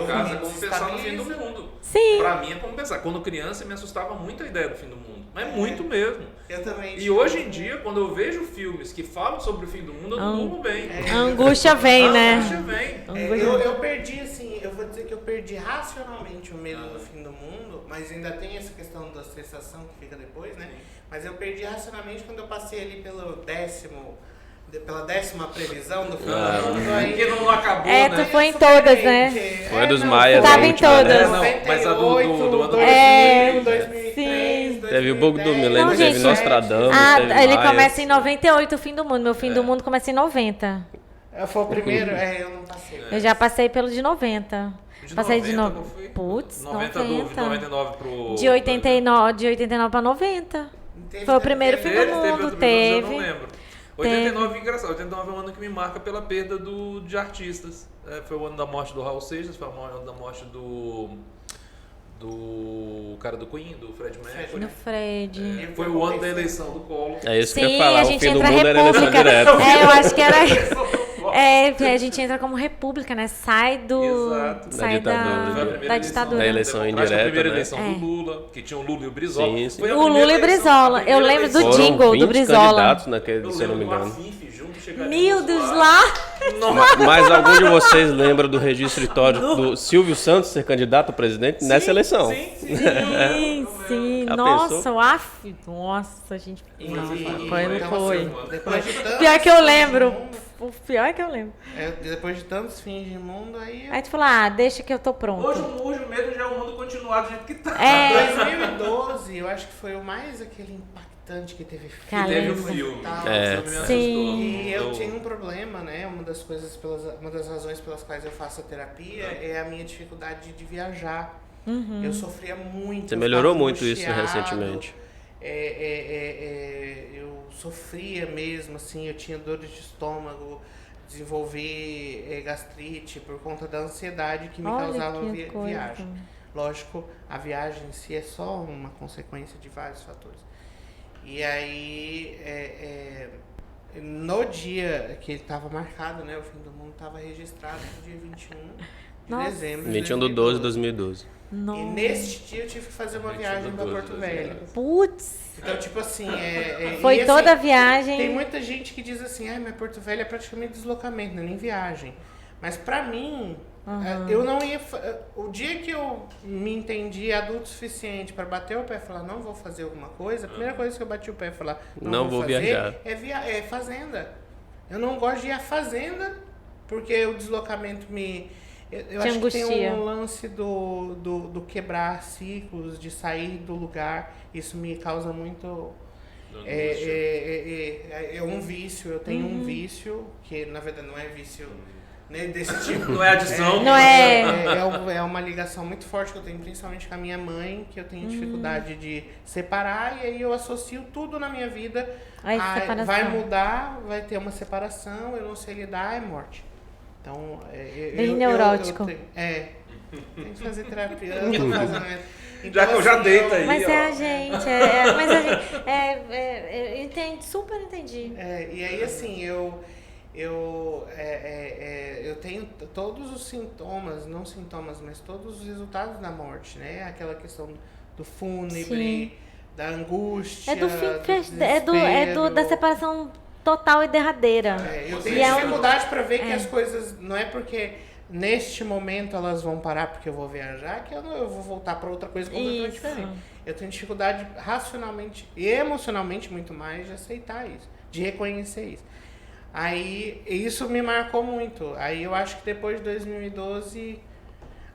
caso, é como pensar no fim do mundo. Sim. Pra mim é como pensar. Quando criança, me assustava muito a ideia do fim do mundo. Mas muito mesmo. Eu também. E hoje em dia, quando eu vejo filmes que falam sobre o fim do mundo, eu não durmo bem. A angústia vem, né? A angústia vem. Eu perdi, assim, eu vou dizer que eu perdi racionalmente o medo do fim do mundo, mas ainda tem essa questão da sensação que fica depois, né? Mas eu perdi racionalmente quando eu passei ali pela 10ª previsão do fim do mundo. Aí... Porque não acabou, né? Tu foi em todas, né? Foi a dos Maias. Tava em todas. Mas a do ano 2003, sim. Teve o Bug do Milênio, teve Nostradamus, teve ele Maias. começa em 98, o fim do mundo. Meu fim do mundo começa em 90. Foi o primeiro? Eu não passei. Eu já passei pelo de 90. Passei 90, de Putz, 90 90. 99 pro... De 89 pra 90. Foi o primeiro fim do mundo. Eu não lembro. 89 é engraçado. 89 é um ano que me marca pela perda de artistas. Foi o ano da morte do Raul Seixas, foi o ano da morte do cara do Queen, do Fred Mercury. Do Fred. Foi o ano da eleição do Collor. É isso que eu Sim, ia falar, a o gente fim do entra mundo era eleição república. direta. Eu acho que era... a gente entra como república, né? Sai da ditadura. Da eleição indireta, a primeira né? eleição do Lula, que tinha o Lula e o Brizola. Sim, sim. O Lula e o Brizola. Eu lembro do Foram jingle 20 do Brizola. candidatos naquele, se eu não me engano. Meu Deus, lá! Mas algum de vocês lembra do registro histórico do Silvio Santos ser candidato a presidente nessa eleição? Sim. Já Nossa, pensou? Nossa, gente. Foi. Pior que eu lembro. O pior é que eu lembro. Depois de tantos fins de mundo, aí... Aí tu falou, deixa que eu tô pronto. Hoje o medo já é o mundo continuar do jeito que tá. 2012, eu acho que foi o mais aquele impactante que teve filme. Que teve o filme. Sim. E eu tinha um problema, né? Uma das razões pelas quais eu faço a terapia é a minha dificuldade de viajar. Eu sofria muito. Você melhorou muito isso recentemente. eu sofria mesmo, assim, eu tinha dores de estômago, desenvolvi gastrite por conta da ansiedade que me causava viagem. Lógico, a viagem em si é só uma consequência de vários fatores. E aí, no dia que estava marcado, né, o fim do mundo estava registrado no dia 21 de dezembro de 21 de 12 de 2012. Nossa. E neste dia eu tive que fazer uma viagem para Porto Velho. Putz! Então, tipo assim, foi e, toda a assim, viagem. Tem muita gente que diz assim, mas Porto Velho é praticamente deslocamento, não é nem viagem. Mas pra mim, eu não ia... O dia que eu me entendi adulto o suficiente para bater o pé e falar, não vou fazer alguma coisa, a primeira coisa que eu bati o pé e falar, não vou fazer, viajar. É fazenda. Eu não gosto de ir à fazenda, porque o deslocamento me... Eu acho que tem um lance do quebrar ciclos, de sair do lugar. Isso me causa muito... É um vício. Eu tenho um vício, que na verdade não é vício desse tipo. Não é adição. Não é uma ligação muito forte que eu tenho, principalmente com a minha mãe, que eu tenho dificuldade de separar. E aí eu associo tudo na minha vida. Vai mudar, vai ter uma separação, eu não sei lidar, é morte. Então, bem neurótico. Tem que fazer terapia. Eu tô fazendo. Então, já que eu já deito aí. Mas a gente. Entendi, super entendi. E aí, assim, eu tenho todos os sintomas, não sintomas, mas todos os resultados da morte, né? Aquela questão do fúnebre, da angústia. Da separação total e derradeira. Eu tenho dificuldade para ver que as coisas, não é porque neste momento elas vão parar porque eu vou viajar, que eu vou voltar para outra coisa completamente diferente. Eu tenho dificuldade racionalmente e emocionalmente muito mais de aceitar isso, de reconhecer isso. Aí isso me marcou muito. Aí eu acho que depois de 2012,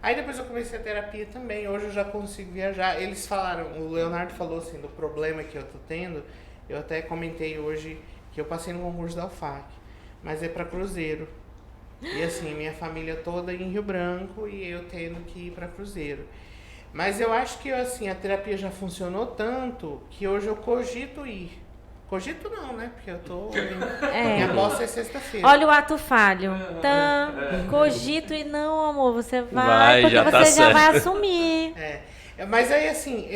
aí depois eu comecei a terapia também. Hoje eu já consigo viajar. Eles falaram, o Leonardo falou assim do problema que eu tô tendo. Eu até comentei hoje que eu passei no concurso da UFAC, mas é para cruzeiro. E assim, minha família toda em Rio Branco e eu tendo que ir para cruzeiro. Mas eu acho que assim, a terapia já funcionou tanto que hoje eu cogito ir. Cogito não, né? Porque eu tô... Minha posse é sexta-feira. Olha o ato falho. Cogito e não, amor, você vai porque já você tá já certo. vai assumir. Mas aí assim,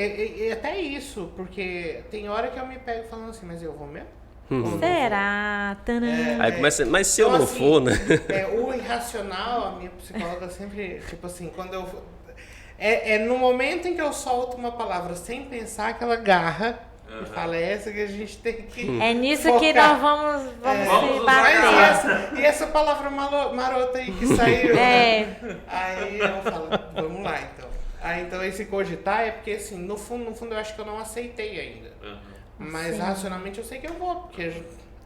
até isso, porque tem hora que eu me pego falando assim, mas eu vou mesmo? Será? Aí começa, mas se eu não for, né? O irracional, a minha psicóloga sempre, tipo assim, quando eu... no momento em que eu solto uma palavra sem pensar, que ela agarra e fala, é essa que a gente tem que É nisso focar. que nós vamos se bater. E essa palavra marota aí que saiu, aí eu falo, vamos lá então. Então esse cogitar é porque assim, no fundo eu acho que eu não aceitei ainda. Mas racionalmente eu sei que eu vou, porque...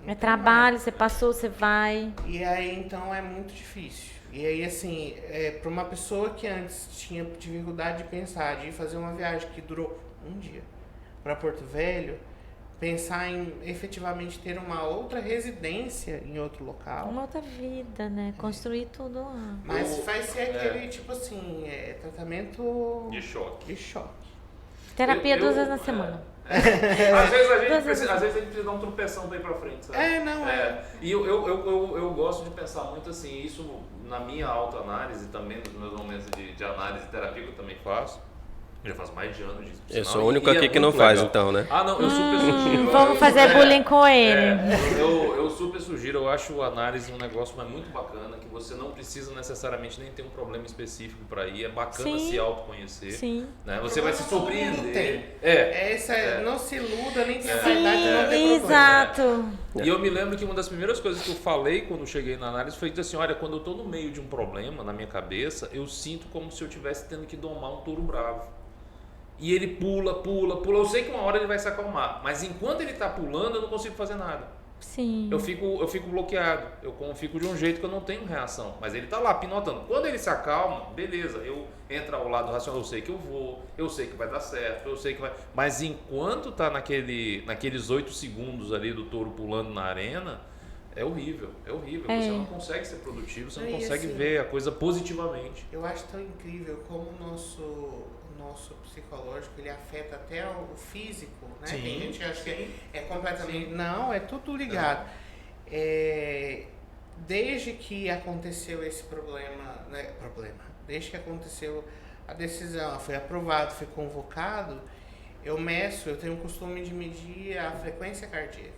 É trabalho, você passou, você vai. E aí, então, é muito difícil. E aí, assim, para uma pessoa que antes tinha dificuldade de pensar, de fazer uma viagem que durou um dia para Porto Velho, pensar em efetivamente ter uma outra residência em outro local. Uma outra vida, né? Construir tudo lá. Mas vai ser aquele, tipo assim, tratamento... De choque. Terapia 2 vezes na semana. Às vezes a gente precisa dar um tropeção pra ir pra frente, sabe? E eu gosto de pensar muito assim, isso na minha autoanálise também, nos meus momentos de análise e terapia que eu também faço. Eu já faço mais de anos disso. Eu sou o único aqui que não faz, então, né? Não, eu super sugiro. Vamos fazer bullying com ele. Eu super sugiro, eu acho a análise um negócio muito bacana, que você não precisa necessariamente nem ter um problema específico para ir, é bacana se autoconhecer. Sim. Né? Você vai se surpreender. Não se iluda, nem tem a vaidade de não ter problema. Exato. E eu me lembro que uma das primeiras coisas que eu falei quando cheguei na análise foi assim, olha, quando eu tô no meio de um problema na minha cabeça, eu sinto como se eu estivesse tendo que domar um touro bravo. E ele pula. Eu sei que uma hora ele vai se acalmar, mas enquanto ele tá pulando, eu não consigo fazer nada. Sim. Eu fico bloqueado, eu fico de um jeito que eu não tenho reação, mas ele tá lá pinotando. Quando ele se acalma, beleza, eu entro ao lado racional, eu sei que eu vou, eu sei que vai dar certo, eu sei que vai... Mas enquanto tá naqueles 8 segundos ali do touro pulando na arena, é horrível. Você não consegue ser produtivo, você não consegue ver a coisa positivamente. Eu acho tão incrível como o nosso psicológico, ele afeta até o físico, né? Sim, tem gente que acha sim, que é completamente... sim. Não, é tudo ligado. Desde que aconteceu esse problema, né? Desde que aconteceu a decisão, foi aprovado, foi convocado, eu tenho o costume de medir a frequência cardíaca.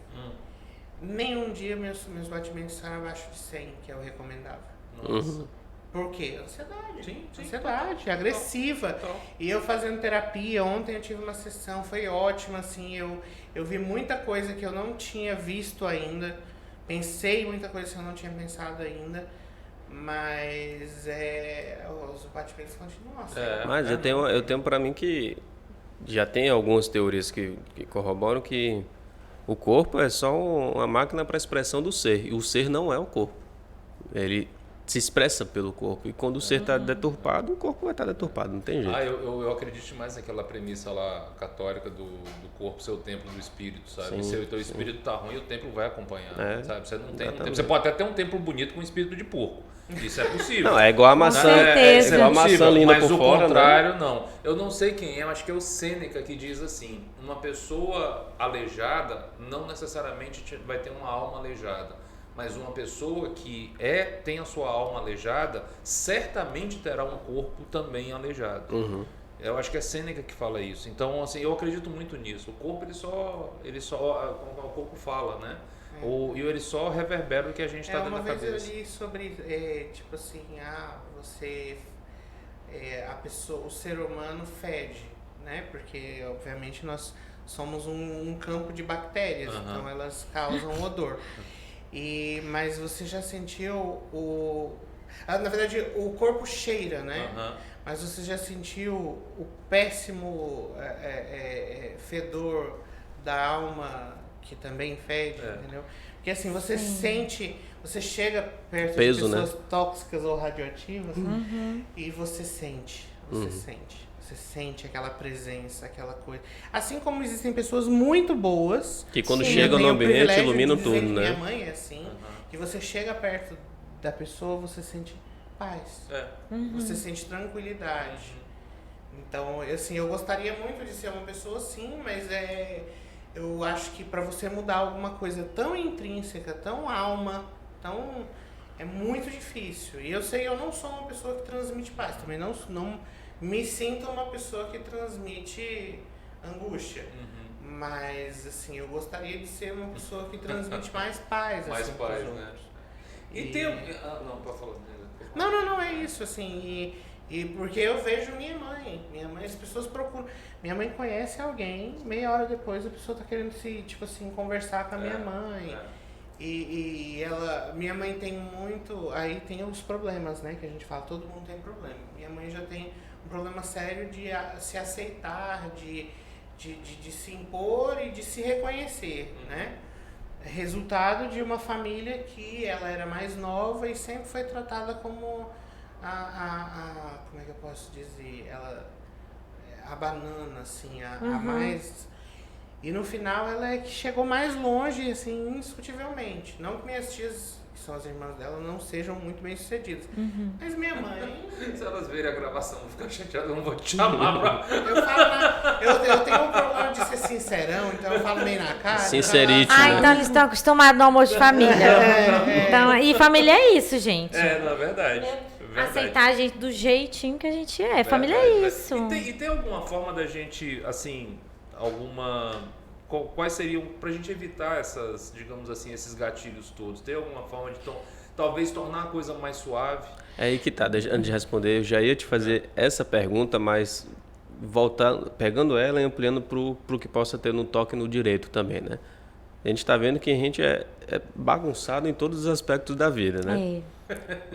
Nenhum dia meus batimentos estão abaixo de 100, que é o recomendável. Nossa. Por quê? Ansiedade. Sim, Ansiedade, total, agressiva. total. E eu fazendo terapia, ontem eu tive uma sessão, foi ótima, assim, eu vi muita coisa que eu não tinha visto ainda, pensei muita coisa que eu não tinha pensado ainda, mas os batimentos continuam assim. Mas eu tenho para mim que já tem algumas teorias que corroboram que o corpo é só uma máquina para expressão do ser, e o ser não é o corpo. Ele se expressa pelo corpo, e quando o ser está deturpado, o corpo vai estar deturpado, não tem jeito. Eu acredito mais naquela premissa lá católica do corpo ser o templo do espírito, sabe? Sim, se o teu espírito tá ruim, o templo vai acompanhar, sabe? Você não tem exatamente. você pode até ter um templo bonito com espírito de porco. Isso é possível. Não, é igual a maçã, certeza. é igual a maçã linda mas por o fora, contrário, né? não. Eu não sei quem é, acho que é o Sêneca que diz assim: uma pessoa aleijada não necessariamente vai ter uma alma aleijada, mas uma pessoa que tem a sua alma aleijada certamente terá um corpo também aleijado. Eu acho que é Sêneca que fala isso. Então, assim, eu acredito muito nisso. O corpo o corpo fala, né? E ele só reverbera o que a gente está dentro da cabeça. Uma vez eu li sobre, tipo assim, o ser humano fede, né? Porque, obviamente, nós somos um campo de bactérias, então elas causam odor. Mas você já sentiu na verdade, o corpo cheira, né? Mas você já sentiu o péssimo fedor da alma que também fede, entendeu? Porque assim, você sente, você chega perto de pessoas tóxicas ou radioativas e você sente aquela presença, aquela coisa. Assim como existem pessoas muito boas que quando chegam no ambiente iluminam tudo, né? Minha mãe é assim, que você chega perto da pessoa, você sente paz, você sente tranquilidade. Então, assim, eu gostaria muito de ser uma pessoa assim, mas eu acho que para você mudar alguma coisa tão intrínseca, tão alma, é muito difícil. E eu sei, eu não sou uma pessoa que transmite paz, também não me sinto uma pessoa que transmite angústia. Mas, assim, eu gostaria de ser uma pessoa que transmite mais paz. Mais assim, paz, né? Não, pode falar. Não, é isso, assim, e porque eu vejo minha mãe, as pessoas procuram, minha mãe conhece alguém, meia hora depois a pessoa tá querendo conversar com a minha mãe, e minha mãe tem muito, aí tem os problemas, né, que a gente fala, todo mundo tem problema, minha mãe já tem um problema sério de se aceitar, de se impor e de se reconhecer, né? Resultado de uma família que ela era mais nova e sempre foi tratada como como é que eu posso dizer, a banana, assim, a mais, e no final ela é que chegou mais longe, assim, indiscutivelmente. Não que minhas tias, que são as irmãs dela, não sejam muito bem sucedidas, mas minha mãe... Se elas verem a gravação, vão ficar chateadas, eu não vou te chamar pra... Eu tenho um problema de ser sincerão, então eu falo meio na cara. Sincerite, né? Então eles estão acostumados no almoço de família. Então, e família é isso, gente. Na verdade. Aceitar a gente do jeitinho que a gente é. Família é isso. E tem alguma forma da gente, assim, quais seriam, pra gente evitar essas, digamos assim, esses gatilhos todos? Tem alguma forma de talvez tornar a coisa mais suave? É aí que tá, antes de responder, eu já ia te fazer essa pergunta, mas pegando ela e ampliando pro que possa ter no toque no direito também, né? A gente está vendo que a gente é bagunçado em todos os aspectos da vida, né?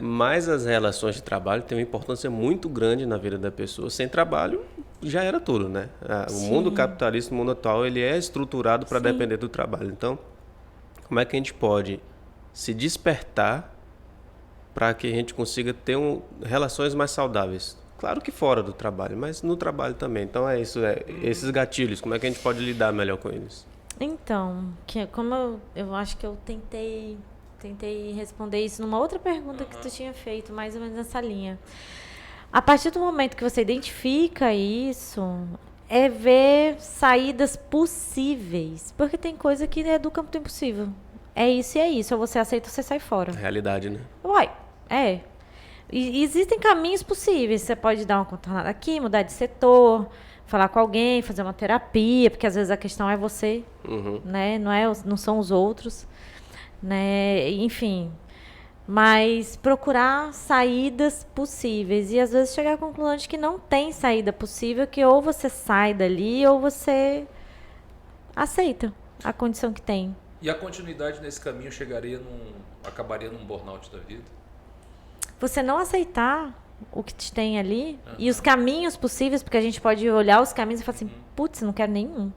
Mas as relações de trabalho têm uma importância muito grande na vida da pessoa. Sem trabalho, já era tudo, né? O mundo capitalista, o mundo atual, ele é estruturado para depender do trabalho. Então, como é que a gente pode se despertar para que a gente consiga ter relações mais saudáveis? Claro que fora do trabalho, mas no trabalho também. Então, esses gatilhos, como é que a gente pode lidar melhor com eles? Então, como eu acho que eu tentei responder isso numa outra pergunta que tu tinha feito, mais ou menos nessa linha. A partir do momento que você identifica isso, é ver saídas possíveis. Porque tem coisa que é do campo do impossível. É isso e é isso. Ou você aceita ou você sai fora. Realidade, né? Uai, E existem caminhos possíveis. Você pode dar uma contornada aqui, mudar de setor, falar com alguém, fazer uma terapia, porque às vezes a questão é você, né? Não são os outros, né? Enfim, mas procurar saídas possíveis e às vezes chegar à conclusão de que não tem saída possível, que ou você sai dali ou você aceita a condição que tem. E a continuidade nesse caminho acabaria num burnout da vida? Você não aceitar o que te tem ali e os caminhos possíveis, porque a gente pode olhar os caminhos e falar assim, putz, não quero nenhum.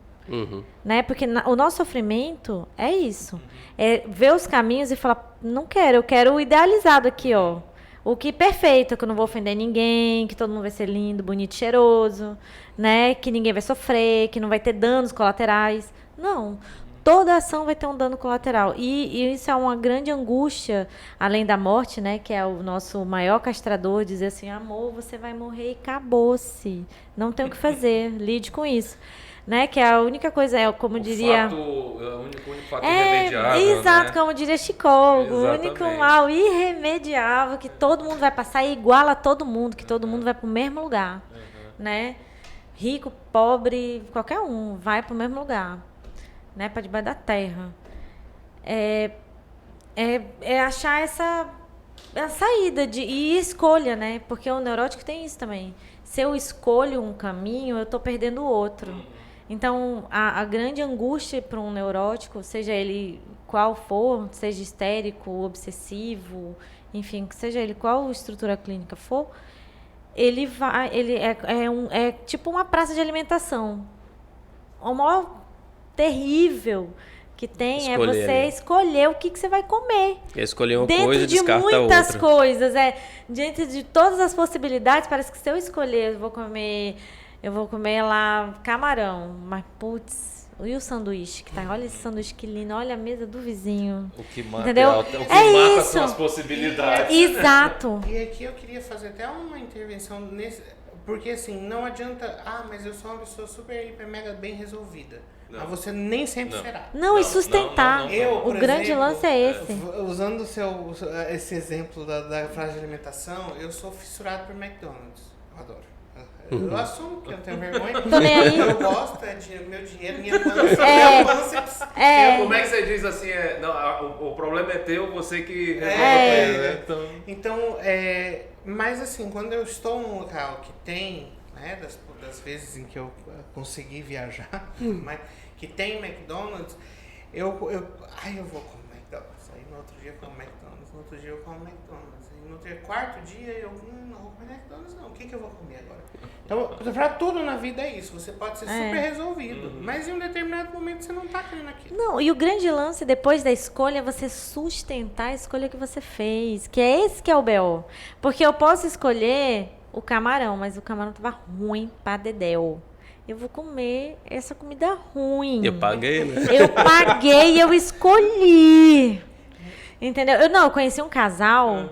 Né? Porque o nosso sofrimento é isso. É ver os caminhos e falar, não quero, eu quero o idealizado aqui, ó. O que perfeito, que eu não vou ofender ninguém, que todo mundo vai ser lindo, bonito, cheiroso, né? Que ninguém vai sofrer, que não vai ter danos colaterais. Não. Toda ação vai ter um dano colateral. E isso é uma grande angústia, além da morte, né? Que é o nosso maior castrador, dizer assim, amor, você vai morrer e acabou-se. Não tem o que fazer, lide com isso. Né? Que a única coisa é, como diria... O único fato irremediável, exato, né? como diria Chico, o único mal irremediável que todo mundo vai passar e iguala a todo mundo, que todo mundo vai para o mesmo lugar. Né? Rico, pobre, qualquer um vai para o mesmo lugar. Né, para debaixo da terra. É achar essa saída e escolha, né? Porque o neurótico tem isso também. Se eu escolho um caminho, eu estou perdendo o outro. Então, a grande angústia para um neurótico, seja ele qual for, seja histérico, obsessivo, enfim, seja ele qual estrutura clínica for, ele é tipo uma praça de alimentação. O maior terrível que tem é você escolher o que você vai comer. Escolher uma coisa e descarta outra. Dentro de muitas coisas, diante de todas as possibilidades, parece que se eu escolher, eu vou comer lá camarão, mas putz, e o sanduíche que tá? Olha esse sanduíche que lindo, olha a mesa do vizinho. O que mata, entendeu? Mata são as possibilidades. Exato. E aqui eu queria fazer até uma intervenção nesse, porque assim, não adianta, mas eu sou uma pessoa super, hiper, mega bem resolvida. Não. Mas você nem sempre será. Não, e sustentar. Eu, o grande lance é esse. Usando esse exemplo da frase de alimentação, eu sou fissurado por McDonald's. Eu adoro. Eu assumo que eu não tenho vergonha. Tô nem aí. Eu gosto, meu dinheiro, minha pança. Como é que você diz assim? O problema é teu, você que resolve, né? Então, mas assim, quando eu estou num local que tem, né, das vezes em que eu consegui viajar, mas que tem McDonald's, eu vou comer McDonald's. Aí no outro dia eu como McDonald's, no outro dia eu como McDonald's. Aí no outro dia, quarto dia eu não vou comer McDonald's não. O que eu vou comer agora? Então, pra tudo na vida é isso. Você pode ser super resolvido, mas em um determinado momento você não tá querendo aquilo. Não, e o grande lance depois da escolha é você sustentar a escolha que você fez. Que é esse que é o BO. Porque eu posso escolher o camarão, mas o camarão tava ruim pra dedéu. Eu vou comer essa comida ruim. Eu paguei, né? Eu paguei, eu escolhi. Entendeu? Eu conheci um casal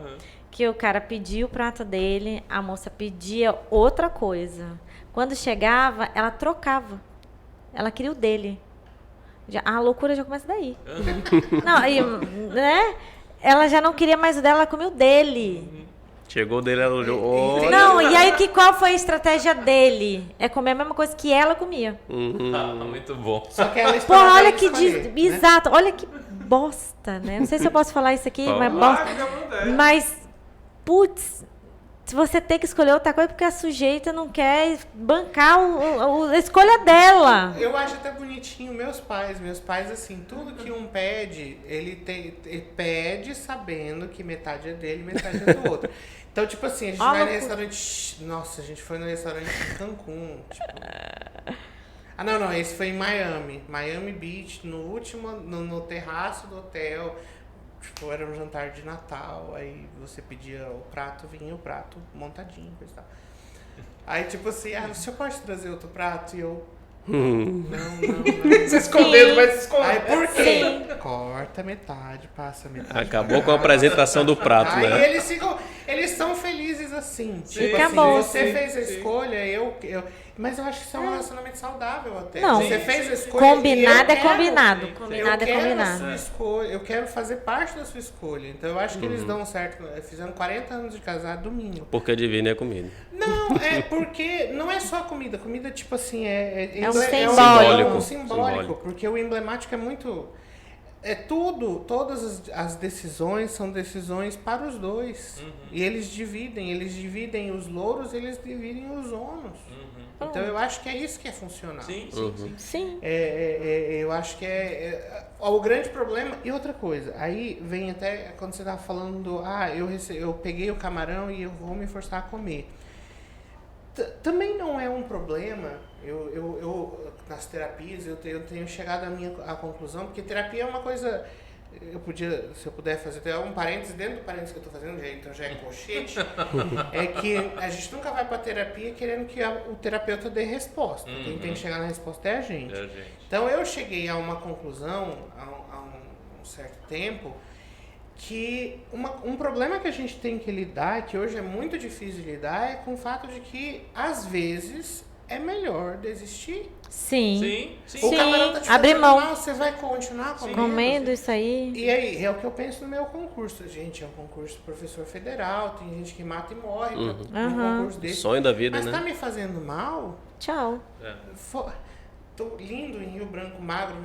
que o cara pedia o prato dele, a moça pedia outra coisa. Quando chegava, ela trocava. Ela queria o dele. A loucura já começa daí. Não, né? Ela já não queria mais o dela, ela comia o dele. Chegou dele, ela olhou. Não, e aí qual foi a estratégia dele? É comer a mesma coisa que ela comia. Muito bom. Só que ela Pô, olha que exato, olha que bosta, né? Não sei se eu posso falar isso aqui, mas bosta. Mas, putz, se você tem que escolher outra coisa porque a sujeita não quer bancar a escolha dela. Eu acho até bonitinho meus pais, assim, tudo que um pede, ele pede sabendo que metade é dele, metade é do outro. Então, tipo assim, a gente vai no restaurante, nossa, a gente foi no restaurante em Cancún, tipo... Não, esse foi em Miami Beach, no terraço do hotel. Tipo, era um jantar de Natal, aí você pedia o prato, vinha o prato montadinho, coisa e tal. Aí, tipo assim, o senhor pode trazer outro prato? E eu... Não. Se escondendo, vai se esconder. Aí, por quê? Corta metade, passa metade. Acabou com a apresentação do prato, aí né? eles ficam... Eles são felizes assim. Sim, tipo acabou. assim, você fez a escolha, mas eu acho que isso é um relacionamento saudável até. Não. Você fez a escolha. Combinado e é combinado. Combinado eu é quero combinado. a sua escolha, eu quero fazer parte da sua escolha. Então eu acho que eles dão certo. Fizeram 40 anos de casado domingo. Porque divino é comida. Não, é porque não é só comida. Comida, tipo assim, É um simbólico. simbólico. Porque o emblemático é muito... todas as decisões são decisões para os dois. E eles dividem os louros, eles dividem os ônus. Então eu acho que é isso que é funcional. Sim. Eu acho que o grande problema. E outra coisa, aí vem até quando você estava falando, eu peguei o camarão e eu vou me forçar a comer. Também não é um problema. Eu nas terapias eu tenho chegado à conclusão, porque terapia é uma coisa. Se eu puder fazer até um parênteses dentro do parênteses que eu estou fazendo, então já é colchete, é que a gente nunca vai para terapia querendo que o terapeuta dê resposta. Quem tem que chegar na resposta é a gente. Então eu cheguei a uma conclusão há um certo tempo que um problema que a gente tem que lidar, que hoje é muito difícil de lidar, é com o fato de que às vezes é melhor desistir. Sim. O camarão tá te fazendo mal, você vai continuar comendo isso aí. E aí, é o que eu penso no meu concurso. Gente, é um concurso de professor federal, tem gente que mata e morre por um concurso desse. Sonho da vida, mas né? Mas tá me fazendo mal? Tchau. Tô lindo em Rio Branco, magro,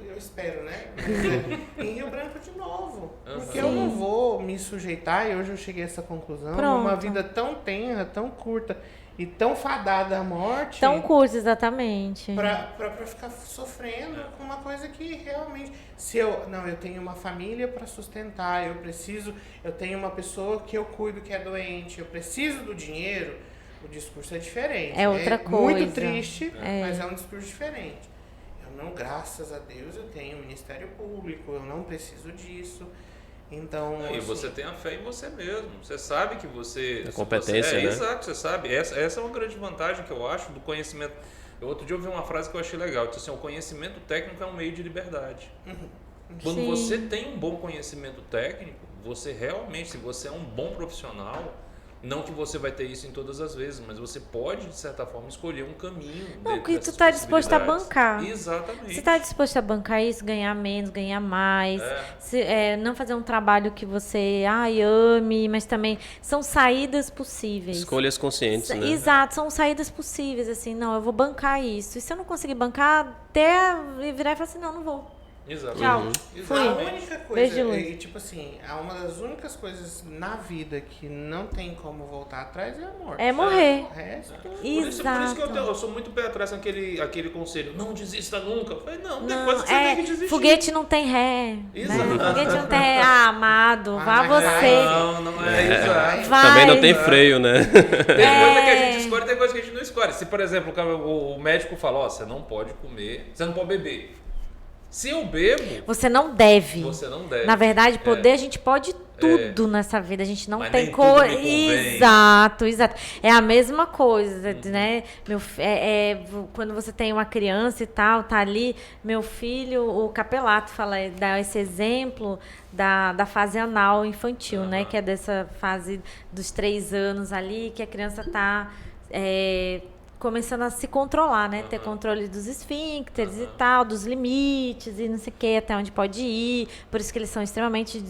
eu espero, né? Mas, em Rio Branco de novo. Porque eu não vou me sujeitar, e hoje eu cheguei a essa conclusão, numa vida tão tenra, tão curta e tão fadada à morte. Tão curta, exatamente. Pra ficar sofrendo com uma coisa que realmente... eu tenho uma família para sustentar, eu tenho uma pessoa que eu cuido que é doente, eu preciso do dinheiro, o discurso é diferente. É outra coisa. Muito triste, mas é um discurso diferente. Graças a Deus, eu tenho um Ministério Público, eu não preciso disso. Então, e você tem a fé em você mesmo. Você sabe que você... A competência, né? Exato, você sabe. Essa é uma grande vantagem que eu acho do conhecimento. Outro dia eu ouvi uma frase que eu achei legal. Disse assim, o conhecimento técnico é um meio de liberdade. Quando você tem um bom conhecimento técnico, você realmente, se você é um bom profissional... Não que você vai ter isso em todas as vezes, mas você pode, de certa forma, escolher um caminho. Não, que tu está disposto a bancar. Exatamente. Você está disposto a bancar isso, ganhar menos, ganhar mais. Não fazer um trabalho que você ame, mas também são saídas possíveis. Escolhas conscientes, né? Exato, são saídas possíveis. Assim, não, eu vou bancar isso. E se eu não conseguir bancar, até virar e falar assim, não vou. Exato. Tchau. A única coisa, tipo assim, uma das únicas coisas na vida que não tem como voltar atrás é a morte. É morrer. Por isso que eu sou muito pé atrás aquele conselho, não desista nunca. Eu falei, depois você tem que desistir. Foguete não tem ré. Exato. Né? Foguete não tem ré. Amado, vá você. Não é isso. Também não tem freio, né? Tem coisa que a gente escolhe, tem coisa que a gente não escolhe. Se, por exemplo, o médico fala, você não pode comer, você não pode beber. Se eu bebo... Você não deve. Na verdade, poder a gente pode tudo nessa vida. A gente não tem coisa. Exato. É a mesma coisa, né? Quando você tem uma criança e tal, tá ali, meu filho, o Capelato dá esse exemplo da fase anal infantil, né? Que é dessa fase dos 3 anos ali, que a criança tá... começando a se controlar, né? Ter controle dos esfíncteres e tal, dos limites e não sei o que, até onde pode ir. Por isso que eles são extremamente...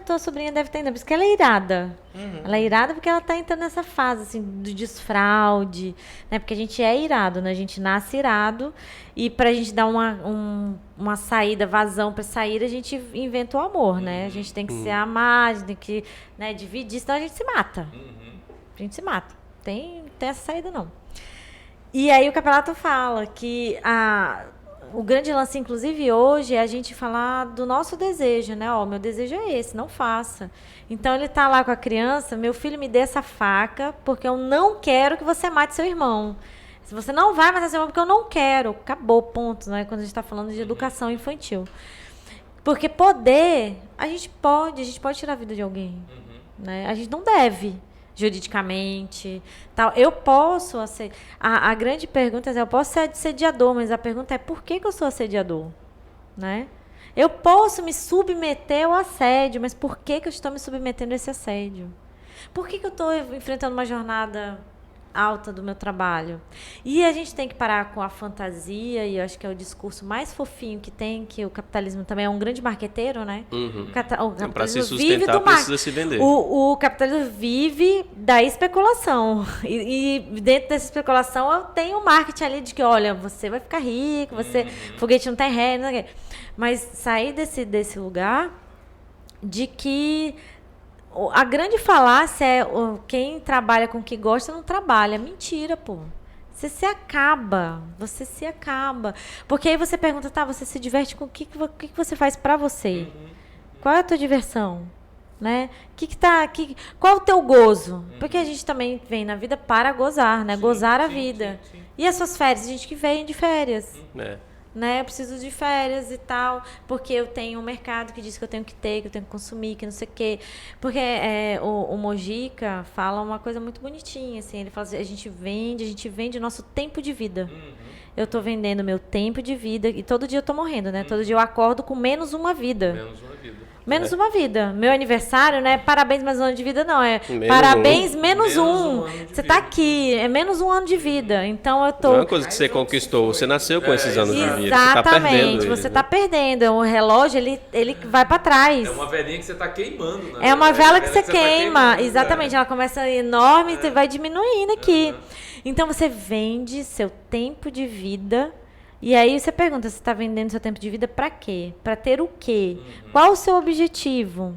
Tua sobrinha deve ter, por isso que ela é irada. Ela é irada porque ela tá entrando nessa fase, assim, do desfraude, né? Porque a gente é irado, né? A gente nasce irado e pra gente dar uma saída, vazão pra sair, a gente inventa o amor, né? A gente tem que se amar, a gente tem que, né, dividir, senão a gente se mata. A gente se mata. Tem essa saída, não. E aí o Capelato fala que o grande lance, inclusive, hoje, é a gente falar do nosso desejo, né? Meu desejo é esse, não faça. Então, ele tá lá com a criança, meu filho, me dê essa faca, porque eu não quero que você mate seu irmão. Se você não vai matar seu irmão, porque eu não quero. Acabou, ponto, né? Quando a gente tá falando de educação infantil. Porque a gente pode tirar a vida de alguém. Né? A gente não deve. Juridicamente, tal. Eu posso a grande pergunta é, eu posso ser assediador, mas a pergunta é por que eu sou assediador, né? Eu posso me submeter ao assédio, mas por que eu estou me submetendo a esse assédio? Por que eu estou enfrentando uma jornada alta do meu trabalho? E a gente tem que parar com a fantasia, e eu acho que é o discurso mais fofinho que tem, que o capitalismo também é um grande marqueteiro, né? O capitalismo para se vive sustentar, do precisa se vender. O capitalismo vive da especulação. E dentro dessa especulação eu tenho um marketing ali de que, olha, você vai ficar rico, foguete não tem ré, não sei o quê. Mas sair desse lugar de que a grande falácia é quem trabalha com o que gosta não trabalha. Mentira, pô. Você se acaba. Porque aí você pergunta, tá, você se diverte com o que você faz pra você? Qual é a tua diversão? Né? Qual é o teu gozo? Porque a gente também vem na vida para gozar, né? Gozar a vida. Sim. E as suas férias? A gente que vem de férias. Né? Eu preciso de férias e tal, porque eu tenho um mercado que diz que eu tenho que ter, que eu tenho que consumir, que não sei o quê. Porque o Mojica fala uma coisa muito bonitinha, assim, ele fala assim, a gente vende o nosso tempo de vida. Eu tô vendendo meu tempo de vida, e todo dia eu tô morrendo, né? Todo dia eu acordo com menos uma vida. Menos uma vida. Meu aniversário, né? Parabéns, mais um ano de vida, não. Parabéns, menos um. Você tá aqui. É menos um ano de vida. Então eu tô. Não é uma coisa que você conquistou. Você nasceu com esses anos de vida. Exatamente. Você tá perdendo. O relógio, ele vai pra trás. É uma velhinha que você tá queimando, né? É uma vela que você queima. Exatamente. Ela começa enorme e vai diminuindo aqui. Então você vende seu tempo de vida. E aí você pergunta, você está vendendo seu tempo de vida para quê? Para ter o quê? Qual o seu objetivo?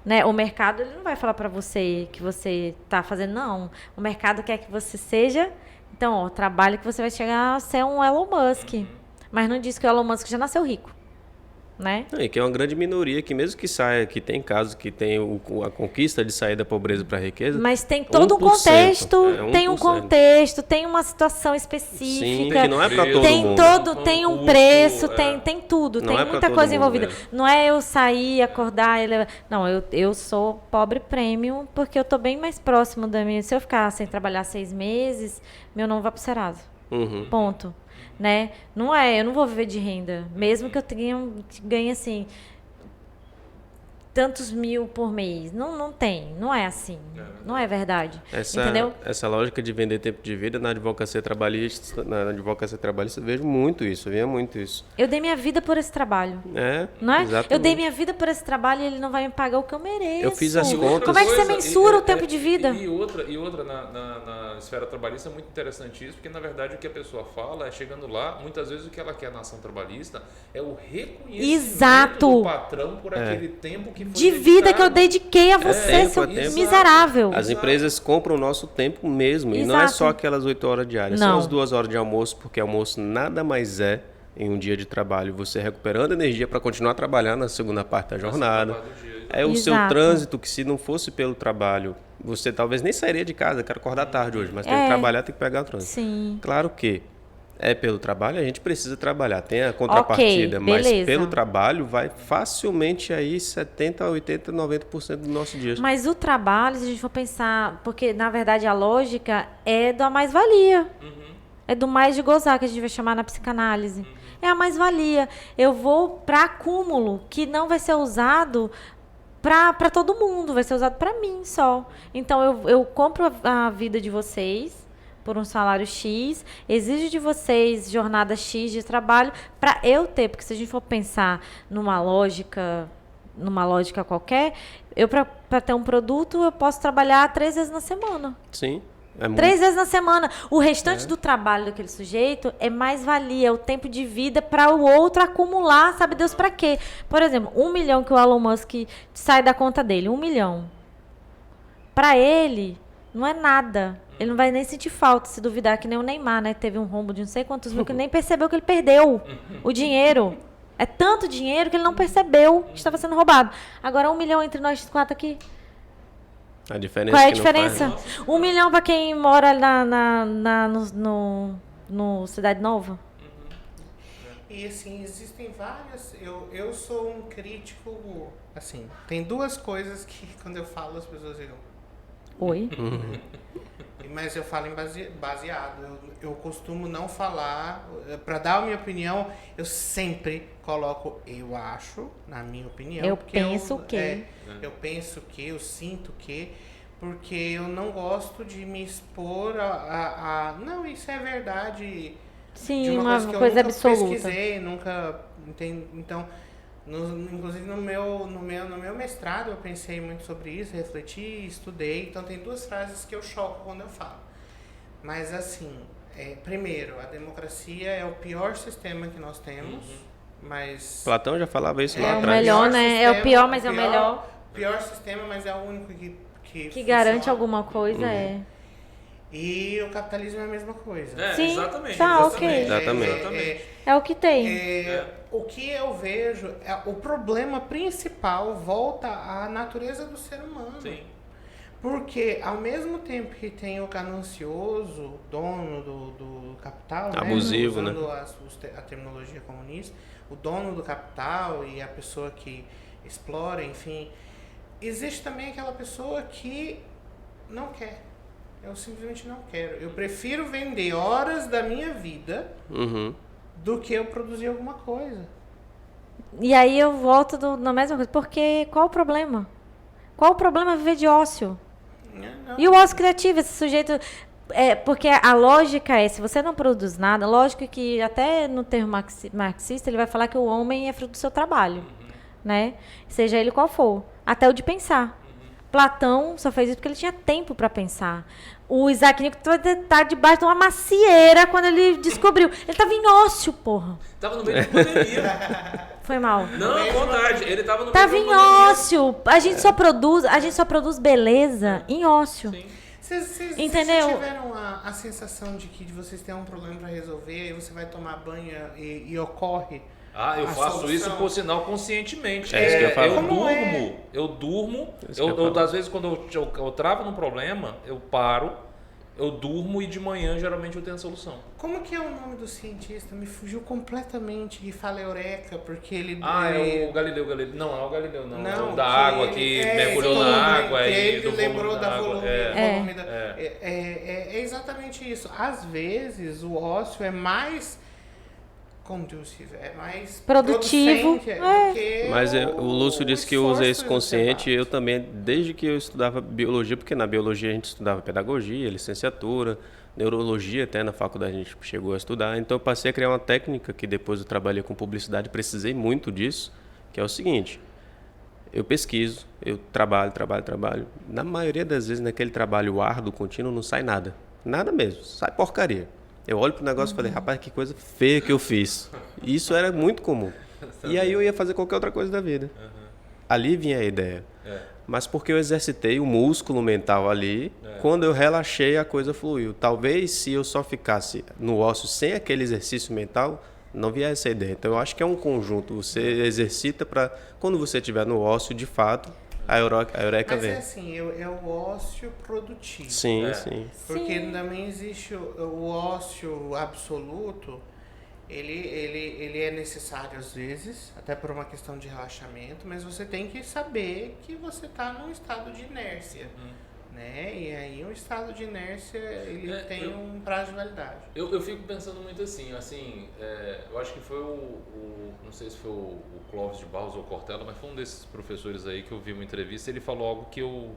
Né? O mercado ele não vai falar para você que você está fazendo, não. O mercado quer que você seja... Então, trabalho que você vai chegar a ser um Elon Musk. Mas não diz que o Elon Musk já nasceu rico. Né? E que é uma grande minoria que mesmo que saia, que tem casos que tem a conquista de sair da pobreza para a riqueza. Mas tem todo um contexto, tem um contexto, tem uma situação específica. Sim, que não é para todo mundo. Tem um preço, tem tudo, tem muita coisa envolvida. Não é eu sair, acordar e levar. Não, eu sou pobre premium porque eu tô bem mais próximo da minha. Se eu ficar sem trabalhar 6 meses, meu nome vai pro Serasa. Ponto. Né? Não eu não vou viver de renda, mesmo que eu ganhe assim tantos mil por mês. Não tem, não é assim. Não é verdade. Entendeu? Essa lógica de vender tempo de vida na advocacia trabalhista, eu vejo muito isso, eu via muito isso. Eu dei minha vida por esse trabalho. Não é? Exatamente. Eu dei minha vida por esse trabalho e ele não vai me pagar o que eu mereço. Eu fiz as contas. Como é que você mensura o tempo de vida? E outra na esfera trabalhista é muito interessante isso, porque na verdade o que a pessoa fala é, chegando lá, muitas vezes o que ela quer na ação trabalhista é o reconhecimento do patrão por aquele tempo que foi de vida que eu dediquei a você, seu miserável. As empresas compram o nosso tempo mesmo. E não é só aquelas 8 horas diárias. São as 2 horas de almoço, porque almoço nada mais é em um dia de trabalho. Você recuperando energia para continuar trabalhando na segunda parte da jornada. É o seu trânsito, que se não fosse pelo trabalho, você talvez nem sairia de casa. Quero acordar tarde hoje, mas tem que trabalhar, tem que pegar o trânsito. Sim. Claro que é pelo trabalho, a gente precisa trabalhar, tem a contrapartida, mas pelo trabalho vai facilmente aí 70%, 80%, 90% do nosso dia. Mas o trabalho, se a gente for pensar, porque na verdade a lógica é da mais-valia, é do mais de gozar, que a gente vai chamar na psicanálise. É a mais-valia. Eu vou para acúmulo, que não vai ser usado para todo mundo, vai ser usado para mim só. Então eu compro a vida de vocês por um salário X, exijo de vocês jornada X de trabalho para eu ter, porque se a gente for pensar numa lógica qualquer, eu para ter um produto eu posso trabalhar 3 vezes na semana. Sim. 3 vezes na semana. O restante do trabalho daquele sujeito é mais-valia, é o tempo de vida para o outro acumular, sabe Deus para quê? Por exemplo, 1 milhão que o Elon Musk sai da conta dele, 1 milhão. Para ele, não é nada. Ele não vai nem sentir falta, se duvidar, que nem o Neymar, né? Teve um rombo de não sei quantos mil que nem percebeu que ele perdeu o dinheiro. É tanto dinheiro que ele não percebeu que estava sendo roubado. Agora 1 milhão entre nós 4 aqui. A diferença qual é a diferença? 1 milhão para quem mora no Cidade Nova? E assim, existem várias... Eu sou um crítico... Assim, tem 2 coisas que quando eu falo as pessoas ficam... Oi? Mas eu falo em baseado. Eu costumo não falar... Para dar a minha opinião, eu sempre coloco eu acho, na minha opinião. Eu penso que... eu penso que, eu sinto que... porque eu não gosto de me expor não, isso é verdade. Sim, de uma coisa que eu coisa nunca absoluta. pesquisei, nunca entendi. Então, inclusive no meu mestrado eu pensei muito sobre isso, refleti, estudei. Então tem 2 frases que eu choco quando eu falo. Mas assim, primeiro, a democracia é o pior sistema que nós temos, mas... Platão já falava isso lá É o atrás. melhor, né? Sistema, É o pior, mas é o melhor. Pior sistema, mas é o único Que garante alguma coisa, E o capitalismo é a mesma coisa. Sim, exatamente. tá, exatamente. ok. Exatamente. É o que tem. O que eu vejo, o problema principal volta à natureza do ser humano. Sim. Porque ao mesmo tempo que tem o ganancioso, dono do capital, abusivo, né? Usando a terminologia comunista, o dono do capital e a pessoa que explora, enfim, existe também aquela pessoa que não quer. Eu simplesmente não quero. Eu prefiro vender horas da minha vida do que eu produzir alguma coisa. E aí eu volto na mesma coisa. Porque qual o problema? Qual o problema viver de ócio? Não. E o ócio criativo, esse sujeito... porque a lógica é, se você não produz nada, lógico que até no termo marxista ele vai falar que o homem é fruto do seu trabalho, né? Seja ele qual for. Até o de pensar. Platão só fez isso porque ele tinha tempo para pensar. O Isaac Newton tá debaixo de uma macieira quando ele descobriu. Ele tava em ócio, porra. Tava no meio da pandemia. Foi mal. Não, à vontade. Ele tava no Tava meio da em pandemia. ócio. A gente só produz beleza em ócio. Sim. Vocês Entendeu? tiveram a sensação de que vocês têm um problema para resolver e você vai tomar banho e ocorre Eu a faço solução? isso, por sinal, conscientemente. É isso que eu ia falar. Eu durmo. Isso que eu ia falar. Às vezes, quando eu travo num problema, eu paro, eu durmo e de manhã, geralmente, eu tenho a solução. Como que é o nome do cientista? Me fugiu completamente, que fala eureka, porque ele... É o Galileu Galilei. Não, é o Galileu, não. É o da que água ele- que é, mergulhou sim, na água que e ele do lembrou volume da da água. volume, É. volume da... É exatamente isso. Às vezes, o ócio é mais conducive, é mais Produtivo, producente do que Mas o Lúcio disse que usa esforço isso consciente. exacerbado. Eu também, desde que eu estudava biologia, porque na biologia a gente estudava pedagogia, licenciatura, neurologia, até na faculdade a gente chegou a estudar. Então eu passei a criar uma técnica que depois eu trabalhei com publicidade, precisei muito disso, que é o seguinte: eu pesquiso, eu trabalho. Na maioria das vezes, naquele trabalho árduo, contínuo, não sai nada. Nada mesmo, sai porcaria. Eu olho pro negócio e falei, rapaz, que coisa feia que eu fiz. E isso era muito comum. E aí eu ia fazer qualquer outra coisa da vida. Ali vinha a ideia. Mas porque eu exercitei o músculo mental ali, quando eu relaxei, a coisa fluiu. Talvez se eu só ficasse no ócio sem aquele exercício mental, não viesse essa ideia. Então eu acho que é um conjunto. Você exercita para, quando você estiver no ócio, de fato, a eureka Mas vem. é assim, é o ócio produtivo. Sim. Porque também existe o ócio absoluto, ele é necessário às vezes, até por uma questão de relaxamento, mas você tem que saber que você está num estado de inércia. Né? E aí o estado de inércia ele tem um prazo de validade. Eu fico pensando muito assim, eu acho que foi não sei se foi o Clóvis de Barros ou o Cortella, mas foi um desses professores aí que eu vi uma entrevista, ele falou algo que eu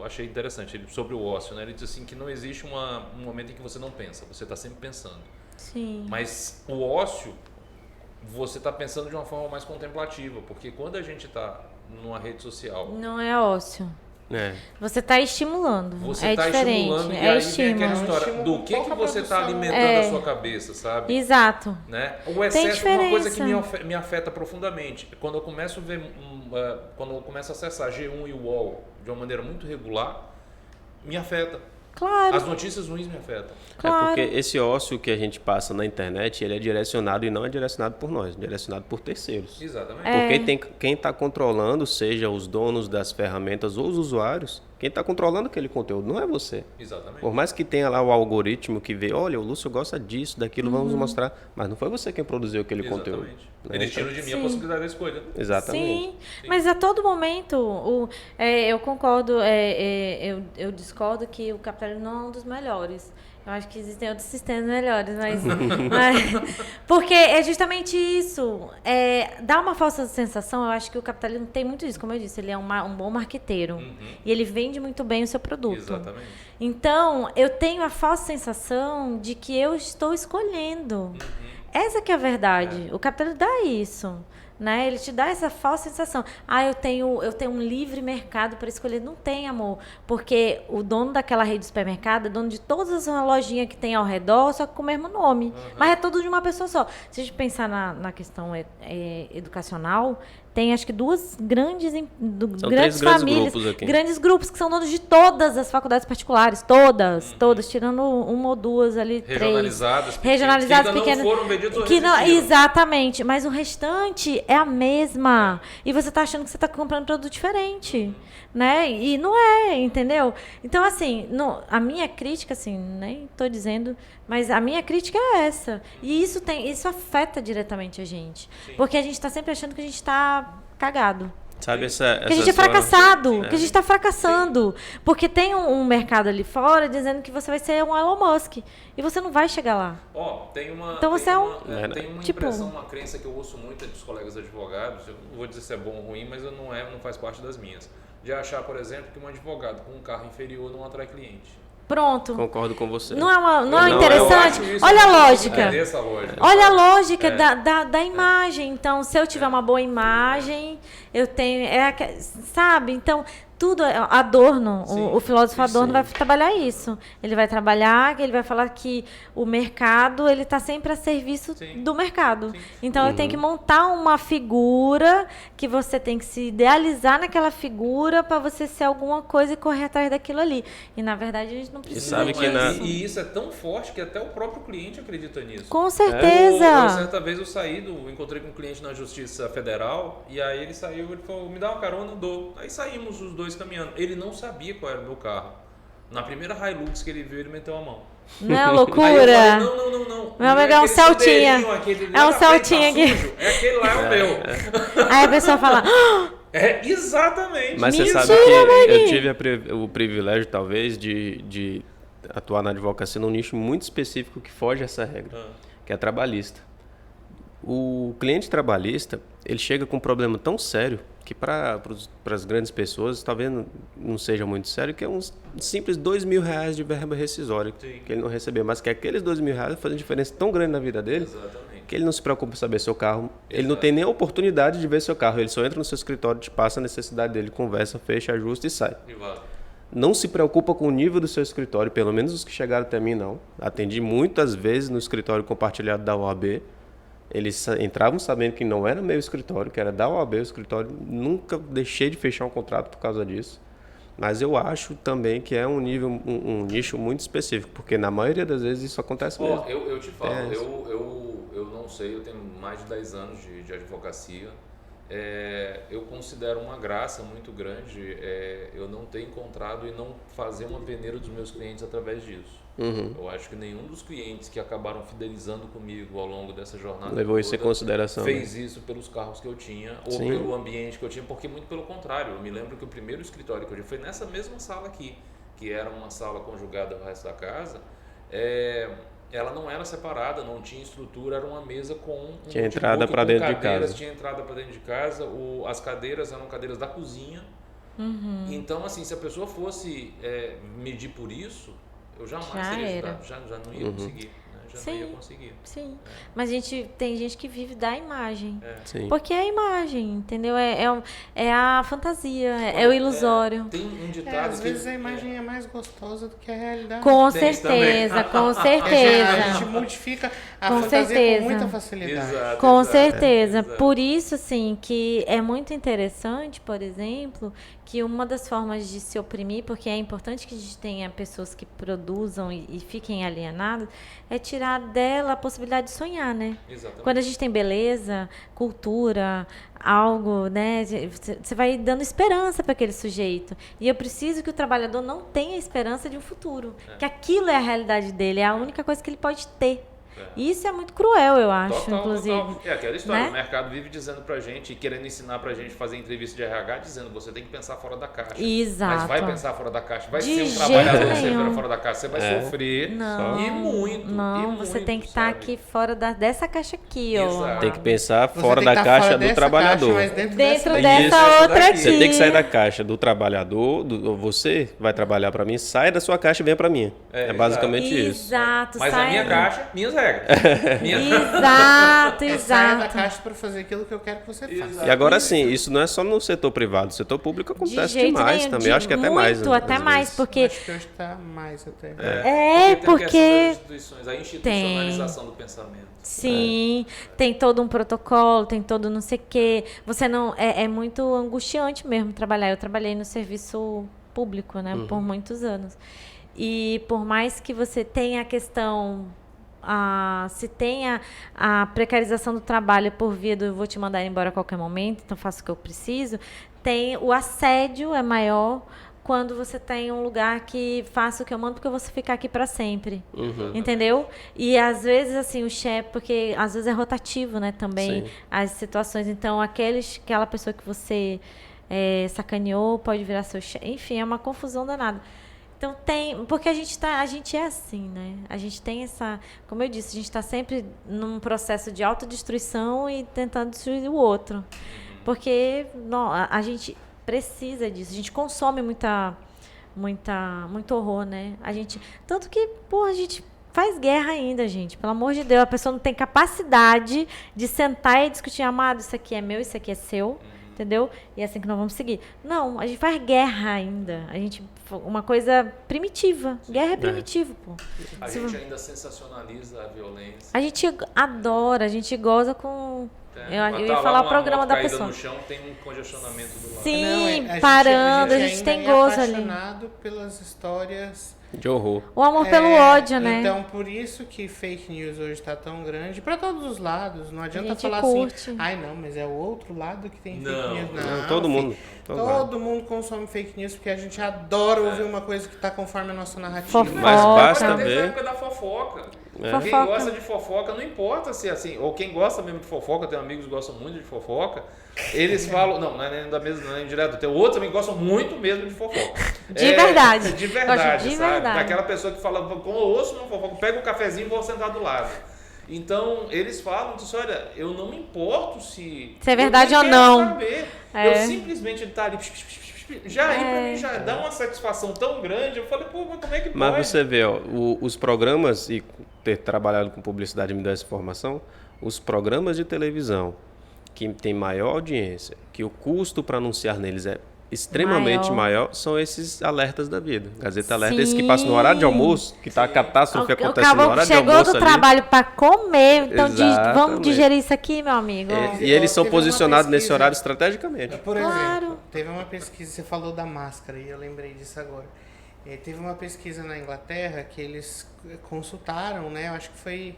achei interessante, sobre o ócio, né? Ele disse assim que não existe um momento em que você não pensa, você está sempre pensando. Sim. Mas o ócio, você está pensando de uma forma mais contemplativa, porque quando a gente está numa rede social... Não é ócio. É. Você está estimulando. Você está estimulando, e é aí estímulo. vem aquela história estímulo do com que pouca você está produção, né? alimentando a sua cabeça, sabe? Exato. Né? O excesso é uma coisa que diferença. me afeta profundamente. Quando eu começo a ver, quando eu começo a acessar G1 e UOL de uma maneira muito regular, me afeta. Claro. As notícias ruins me afetam. Claro. É porque esse ócio que a gente passa na internet, ele é direcionado e não é direcionado por nós, é direcionado por terceiros. Exatamente. Porque quem está controlando, seja os donos das ferramentas ou os usuários, quem está controlando aquele conteúdo não é você. Exatamente. Por mais que tenha lá o algoritmo que vê, olha, o Lúcio gosta disso, daquilo, vamos mostrar. Mas não foi você quem produziu aquele conteúdo. Exatamente. Né? Eles tiram de mim a possibilidade da escolha. Exatamente. Sim, mas a todo momento, eu concordo, eu discordo que o capitalismo não é um dos melhores. Eu acho que existem outros sistemas melhores, porque é justamente isso. Dá uma falsa sensação, eu acho que o capitalismo tem muito isso, como eu disse, ele é um bom marqueteiro. E ele vende muito bem o seu produto. Exatamente. Então, eu tenho a falsa sensação de que eu estou escolhendo. Essa que é a verdade. O capitalismo dá isso. Né? Ele te dá essa falsa sensação. Eu tenho um livre mercado para escolher. Não tem, amor. Porque o dono daquela rede de supermercado é dono de todas as lojinhas que tem ao redor, só que com o mesmo nome. Mas é tudo de uma pessoa só. Se a gente pensar na questão educacional, tem acho que duas grandes famílias, grandes grupos que são donos de todas as faculdades particulares, todas, tirando uma ou duas ali, regionalizadas, pequenas, não foram vendidos exatamente, mas o restante é a mesma. E você está achando que você está comprando produto diferente, né? E não é, entendeu? Então, assim, a minha crítica, assim, nem estou dizendo, mas a minha crítica é essa. E isso afeta diretamente a gente. Sim. Porque a gente está sempre achando que a gente está cagado. Sabe que a gente é fracassado, que a gente está fracassando. Sim. Porque tem um mercado ali fora dizendo que você vai ser um Elon Musk. E você não vai chegar lá. Então você tem uma impressão, uma crença que eu ouço muito dos colegas advogados, eu não vou dizer se é bom ou ruim, mas não faz parte das minhas. De achar, por exemplo, que um advogado com um carro inferior não atrai cliente. Pronto. Concordo com você. Não é interessante? Olha a lógica. Olha a lógica da imagem. Então, se eu tiver uma boa imagem, eu tenho... sabe? Então, tudo... Adorno, o filósofo Adorno vai trabalhar isso. Ele vai falar que o mercado, ele está sempre a serviço do mercado. Sim. Então, eu tenho que montar uma figura que você tem que se idealizar naquela figura para você ser alguma coisa e correr atrás daquilo ali. E, na verdade, a gente não precisa disso. E isso é tão forte que até o próprio cliente acredita nisso. Com certeza. Certa vez eu encontrei com um cliente na Justiça Federal e aí ele saiu, ele falou, me dá uma carona, dou. Aí saímos os dois caminhando. Ele não sabia qual era o meu carro. Na primeira Hilux que ele viu, ele meteu a mão. Não é loucura? Aí eu falei, não. Meu amigo é um Celtinha. É um Celtinha aqui. Aquele lá é o meu. Aí a pessoa fala... Exatamente. Mas você sabe que eu tive o privilégio, talvez, de atuar na advocacia num nicho muito específico que foge essa regra, que é trabalhista. O cliente trabalhista, ele chega com um problema tão sério que para as grandes pessoas talvez não seja muito sério, que é um simples R$2.000 de verba rescisória que ele não recebeu, mas que aqueles R$2.000 fazem diferença tão grande na vida dele. Exatamente. Que ele não se preocupa em saber seu carro, ele não tem nem a oportunidade de ver seu carro, ele só entra no seu escritório, te passa a necessidade dele, conversa, fecha, ajusta e sai. Não se preocupa com o nível do seu escritório, pelo menos os que chegaram até mim não. Atendi muitas vezes no escritório compartilhado da OAB, eles entravam sabendo que não era meu escritório, que era da OAB o escritório, nunca deixei de fechar um contrato por causa disso. Mas eu acho também que é um nicho muito específico, porque na maioria das vezes isso acontece mesmo. Eu te falo, eu não sei, eu tenho mais de 10 anos de advocacia. Eu considero uma graça muito grande eu não ter encontrado e não fazer uma peneira dos meus clientes através disso. Eu acho que nenhum dos clientes que acabaram fidelizando comigo ao longo dessa jornada levou isso em consideração, fez isso pelos carros que eu tinha ou pelo ambiente que eu tinha, porque muito pelo contrário. Eu me lembro que o primeiro escritório que eu tive foi nessa mesma sala aqui, que era uma sala conjugada ao resto da casa. Ela não era separada, não tinha estrutura, era uma mesa com tinha entrada para dentro de casa. Tinha entrada para dentro de casa, as cadeiras eram cadeiras da cozinha. Então, assim, se a pessoa fosse medir por isso, eu jamais teria ajudado, já não ia conseguir. Né? Não ia conseguir. Sim, mas tem gente que vive da imagem. Sim. Porque é a imagem, entendeu? É a fantasia, é o ilusório. Tem um ditado às vezes a imagem é mais gostosa do que a realidade. Com certeza, com certeza. A gente modifica a fantasia com muita facilidade. Exato, com certeza. Exato. Por isso, assim, que é muito interessante, por exemplo, que uma das formas de se oprimir, porque é importante que a gente tenha pessoas que produzam e fiquem alienadas, é tirar dela a possibilidade de sonhar, né? Exatamente. Quando a gente tem beleza, cultura, algo, né? Você vai dando esperança para aquele sujeito. E eu preciso que o trabalhador não tenha esperança de um futuro. Que aquilo é a realidade dele, é a única coisa que ele pode ter. Isso é muito cruel, eu acho, Total, inclusive. total. É aquela história, né? O mercado vive dizendo pra gente, querendo ensinar pra gente fazer entrevista de RH, dizendo você tem que pensar fora da caixa. Exato. Mas vai pensar fora da caixa, vai De ser um jeito trabalhador se nenhum. for fora da caixa, você vai sofrer Não, e muito. Não, e você muito, tem que estar sabe? aqui fora dessa caixa aqui, ó. Exato. Tem que pensar Você fora tem da que tá caixa fora do dessa trabalhador. Caixa, mas dentro Dentro dessa dessa Isso, outra daqui. aqui. Você tem que sair da caixa do trabalhador, você vai trabalhar para mim, sai da sua caixa e venha para mim. É basicamente isso. Exato, Mas sai a minha ali. caixa, minhas regras. Exato, Saia da exato. caixa para fazer aquilo que eu quero que você faça. E agora sim, isso não é só no setor privado, no setor público De acontece jeito demais nenhum, também. Eu acho que até mais. muito, né, até às mais, vezes. porque Acho que hoje está mais até. é Tem a porque questão das instituições, a institucionalização do pensamento. sim, tem todo um protocolo, tem todo não sei o quê. Você não é muito angustiante mesmo trabalhar. Eu trabalhei no serviço público, né, por muitos anos. E por mais que você tenha a questão se tenha a precarização do trabalho por via do eu vou te mandar embora a qualquer momento, então faço o que eu preciso, tem o assédio é maior quando você tem um lugar que faça o que eu mando porque eu vou ficar aqui para sempre. Entendeu? E às vezes assim o chefe, porque às vezes é rotativo, né, também Sim. as situações, então aquela pessoa que você sacaneou pode virar seu chefe, enfim, é uma confusão danada. Então porque a gente é assim, né? A gente tem como eu disse, a gente está sempre num processo de autodestruição e tentando destruir o outro. Porque a gente precisa disso, a gente consome muito horror, né? Tanto que, a gente faz guerra ainda, gente. Pelo amor de Deus, a pessoa não tem capacidade de sentar e discutir, amado, isso aqui é meu, isso aqui é seu. Entendeu? E é assim que nós vamos seguir. Não, a gente faz guerra ainda. Uma coisa primitiva. Guerra é primitivo, pô. A gente ainda sensacionaliza a violência. A gente adora, a gente goza com... Eu ia Tá falar lá o programa moto da caída pessoa. no chão, tem um congestionamento do lado. Sim, Não, parando, a gente ainda tem é gozo ali. apaixonado pelas histórias. De horror. O amor pelo ódio, né? Então, por isso que fake news hoje está tão grande, para todos os lados. Não adianta gente falar curte. assim, ai não, mas é o outro lado que tem fake news. Não, todo mundo. Todo mundo consome fake news porque a gente adora ouvir uma coisa que está conforme a nossa narrativa. Fofoca. Mas basta Desde a ver. época da fofoca. Fofoca. Quem gosta de fofoca, não importa se assim, ou quem gosta mesmo de fofoca, tem amigos que gostam muito de fofoca, eles falam, não é nem da mesma, não é nem direto, tem outros também que gostam muito mesmo de fofoca. De verdade. De verdade, De sabe? verdade. Daquela pessoa que fala, quando eu ouço uma fofoca, pega um cafezinho e vou sentar do lado. Então, eles falam disso, olha, eu não me importo se é verdade eu ou nem quero não. saber. É. Eu simplesmente ele tá ali, já aí pra mim já dá uma satisfação tão grande. Eu falei, pô, mas como é que pode? Mas você vê, ó, os programas, e ter trabalhado com publicidade me dá essa informação, os programas de televisão que tem maior audiência, que o custo para anunciar neles é extremamente maior, são esses alertas da vida. Gazeta Alerta, esses que passam no horário de almoço, que tá a catástrofe acontecendo no horário de almoço chegou do ali. trabalho para comer, então Exatamente. vamos digerir isso aqui, meu amigo. E eles são Teve uma posicionados nesse pesquisa. horário estrategicamente. Por Claro. exemplo, teve uma pesquisa, você falou da máscara e eu lembrei disso agora. Teve uma pesquisa na Inglaterra que eles consultaram, né? Eu acho que foi...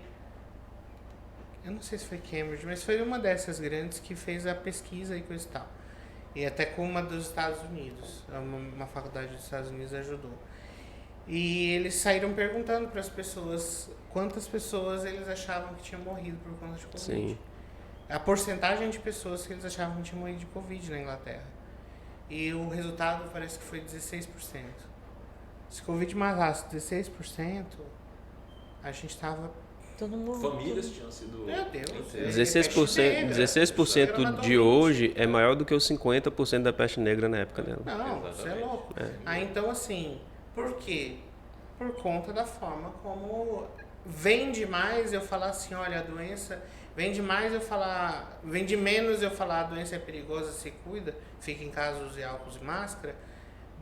Eu não sei se foi Cambridge, mas foi uma dessas grandes que fez a pesquisa e coisa e tal. E até com uma dos Estados Unidos. Uma faculdade dos Estados Unidos ajudou. E eles saíram perguntando para as pessoas quantas pessoas eles achavam que tinham morrido por conta de Covid. Sim. A porcentagem de pessoas que eles achavam que tinham morrido de Covid na Inglaterra. E o resultado parece que foi 16%. Se Covid matasse 16%, a gente estava... Todo mundo. Famílias tinham sido... Meu Deus. inteiras. 16% de hoje é maior do que os 50% da peste negra na época dela. Não, você é louco. Então, assim, por quê? Por conta da forma como vende mais eu falar assim, olha, a doença... Vende menos eu falar a doença é perigosa, se cuida, fica em casa, use álcool e máscara,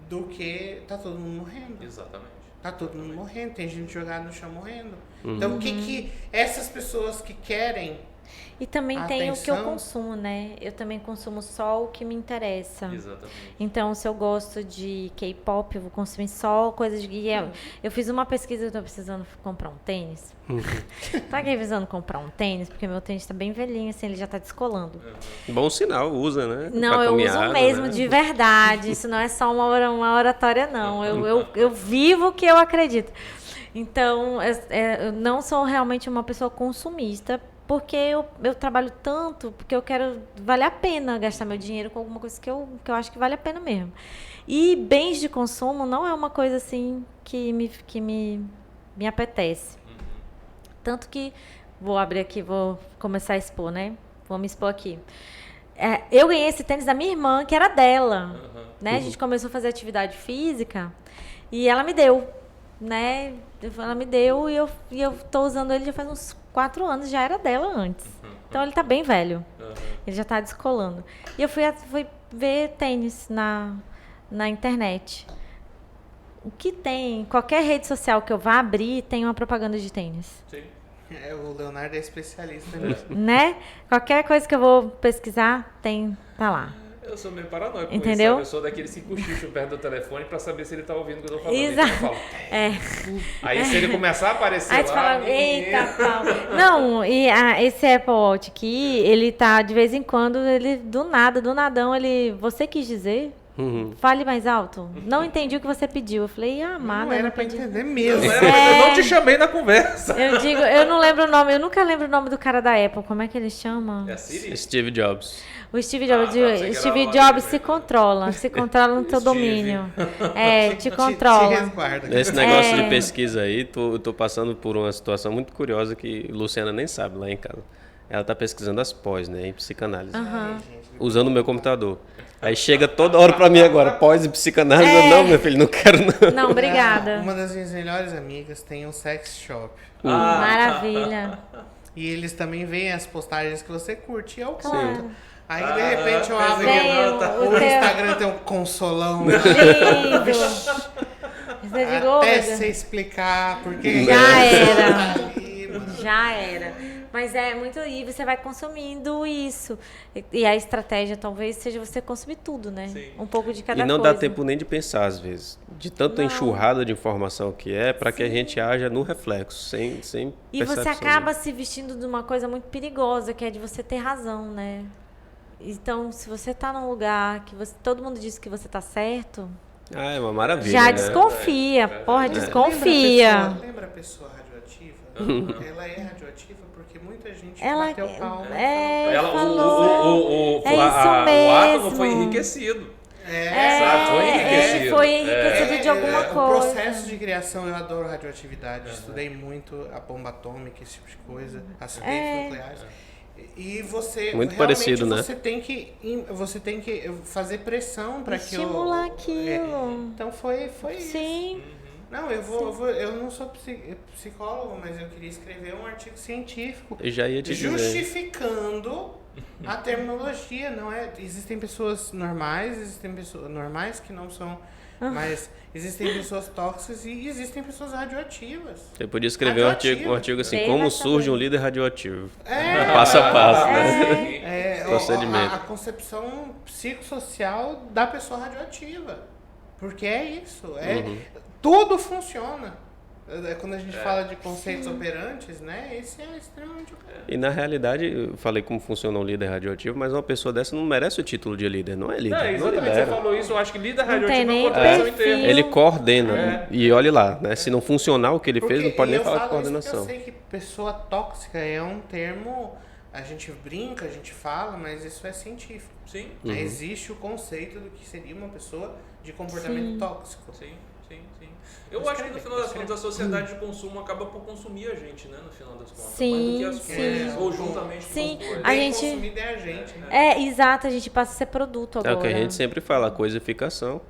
do que tá todo mundo morrendo. Exatamente. Tá todo mundo morrendo, tem gente jogada no chão morrendo. Então, o que essas pessoas que querem... E também tem o que eu Atenção. consumo, né? Eu também consumo só o que me interessa. Exatamente. Então, se eu gosto de K-pop, eu vou consumir só coisas de... Eu fiz uma pesquisa, eu tô precisando comprar um tênis. Tá precisando comprar um tênis? Porque meu tênis tá bem velhinho, assim, ele já tá descolando. Bom sinal, usa, né? Não, Pra eu uso caminhada, mesmo, né? de verdade. Isso não é só uma oratória, não. Eu vivo o que eu acredito. Então, eu não sou realmente uma pessoa consumista, porque eu trabalho tanto, porque eu quero, vale a pena gastar meu dinheiro com alguma coisa que eu acho que vale a pena mesmo. E bens de consumo não é uma coisa assim que me apetece. Tanto que, vou abrir aqui, vou começar a expor, né? Vou me expor aqui. Eu ganhei esse tênis da minha irmã, que era dela. Né? A gente começou a fazer atividade física e ela me deu. Né? Ela me deu e eu tô usando ele já faz uns 4 anos, já era dela antes. Então ele tá bem velho. Ele já tá descolando. E eu fui ver tênis na internet. O que tem? Qualquer rede social que eu vá abrir tem uma propaganda de tênis. Sim. O Leonardo é especialista nisso. Né? Qualquer coisa que eu vou pesquisar, tá lá. Eu sou meio paranoico Entendeu? com isso, sabe? Eu sou daquele que cochicho perto do telefone pra saber se ele tá ouvindo o que eu tô falando. Exato. Então eu falo. Aí se ele começar a aparecer Aí lá... tu fala, eita, pau. Não, e esse Apple Watch aqui, ele tá, de vez em quando, ele, do nadão, ele... Você quis dizer? Fale mais alto. Não entendi o que você pediu. Eu falei, amada. Não era pra pedi. entender mesmo. Eu não te chamei na conversa. Eu não lembro o nome, eu nunca lembro o nome do cara da Apple. Como é que ele chama? É a Siri? Steve Jobs. O Steve Jobs, você Steve que era Jobs lá, se controla no teu Steve. domínio. Te Te controla. resguarda. Nesse negócio de pesquisa aí, eu tô passando por uma situação muito curiosa que Luciana nem sabe lá em casa. Ela tá pesquisando as pós, né, em psicanálise. Usando o meu computador. Aí chega toda hora pra mim agora, pós e psicanálise. Eu, não, meu filho, não quero não. Não, obrigada. Uma das minhas melhores amigas tem um sex shop. Maravilha. E eles também veem as postagens que você curte e eu curto. Claro. Aí, de repente, eu abro Vem o Instagram, tem um consolão. Lindo. Você de Até gorda. você explicar, porque... Já era. Ali, mano. Já era. Mas é muito... E você vai consumindo isso. E a estratégia talvez seja você consumir tudo, né? Sim. Um pouco de cada E coisa. não dá tempo nem de pensar, às vezes. De tanta enxurrada de informação que é, para que a gente haja no reflexo, sem E percepção. você acaba se vestindo de uma coisa muito perigosa, que é de você ter razão, né? Então, se você tá num lugar que todo mundo diz que você tá certo, Ah, é uma maravilha, já né? desconfia. Porra, desconfia. Lembra a pessoa radioativa? Ela é radioativa porque muita gente Ela bateu palma. falou. É isso o átomo mesmo. foi enriquecido. Exato, foi enriquecido. Foi enriquecido de alguma O coisa. processo de criação, eu adoro radioatividade. Estudei muito a bomba atômica, esse tipo de coisa, acidentes nucleares. E você Muito realmente parecido, né? você tem que fazer pressão para que Estimular aquilo. Então foi isso. Sim. Não, eu não sou psicólogo, mas eu queria escrever um artigo científico Eu já ia te dizer. justificando a terminologia, não é? Existem pessoas normais, existem pessoas normais que não são, mas existem pessoas tóxicas e existem pessoas radioativas. Você podia escrever um artigo assim, como Exatamente. surge um líder radioativo. Passo a passo, né? Procedimento. A concepção psicossocial da pessoa radioativa. Porque é isso. Tudo funciona. Quando a gente fala de conceitos operantes, né? Esse é extremamente operante. E na realidade, eu falei como funciona um líder radioativo, mas uma pessoa dessa não merece o título de líder, não é líder. Não, não exatamente, você lidera. falou isso, eu acho que líder Não tem radioativo é nem uma coordenação perfil. inteira. Ele coordena, e olhe lá, né? Se não funcionar o que ele fez, não pode nem eu falar de falo isso porque coordenação. eu sei que pessoa tóxica é um termo, a gente brinca, a gente fala, mas isso é científico. Sim, Existe o conceito do que seria uma pessoa de comportamento tóxico. sim. Eu acho que no final das contas a sociedade de consumo acaba por consumir a gente, né? No final das contas. Sim, Mais do que as sim. coisas, ou juntamente Sim, com as coisas. a Quem gente- consumida é a gente, né? Exato, a gente passa a ser produto agora. É o que a gente sempre fala, a coisificação.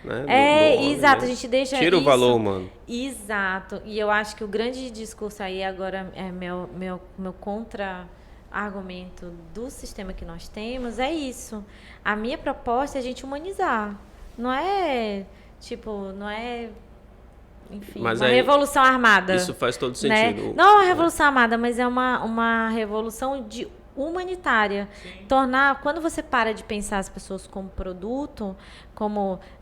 Né? Exato, a gente deixa Tira o isso. valor humano. Exato. E eu acho que o grande discurso aí agora é meu contra-argumento do sistema que nós temos é isso. A minha proposta é a gente humanizar. Não é, enfim, Mas uma aí, revolução armada. Isso faz todo Né? sentido. Não é uma revolução armada, mas é uma revolução humanitária. Quando você para de pensar as pessoas como produto,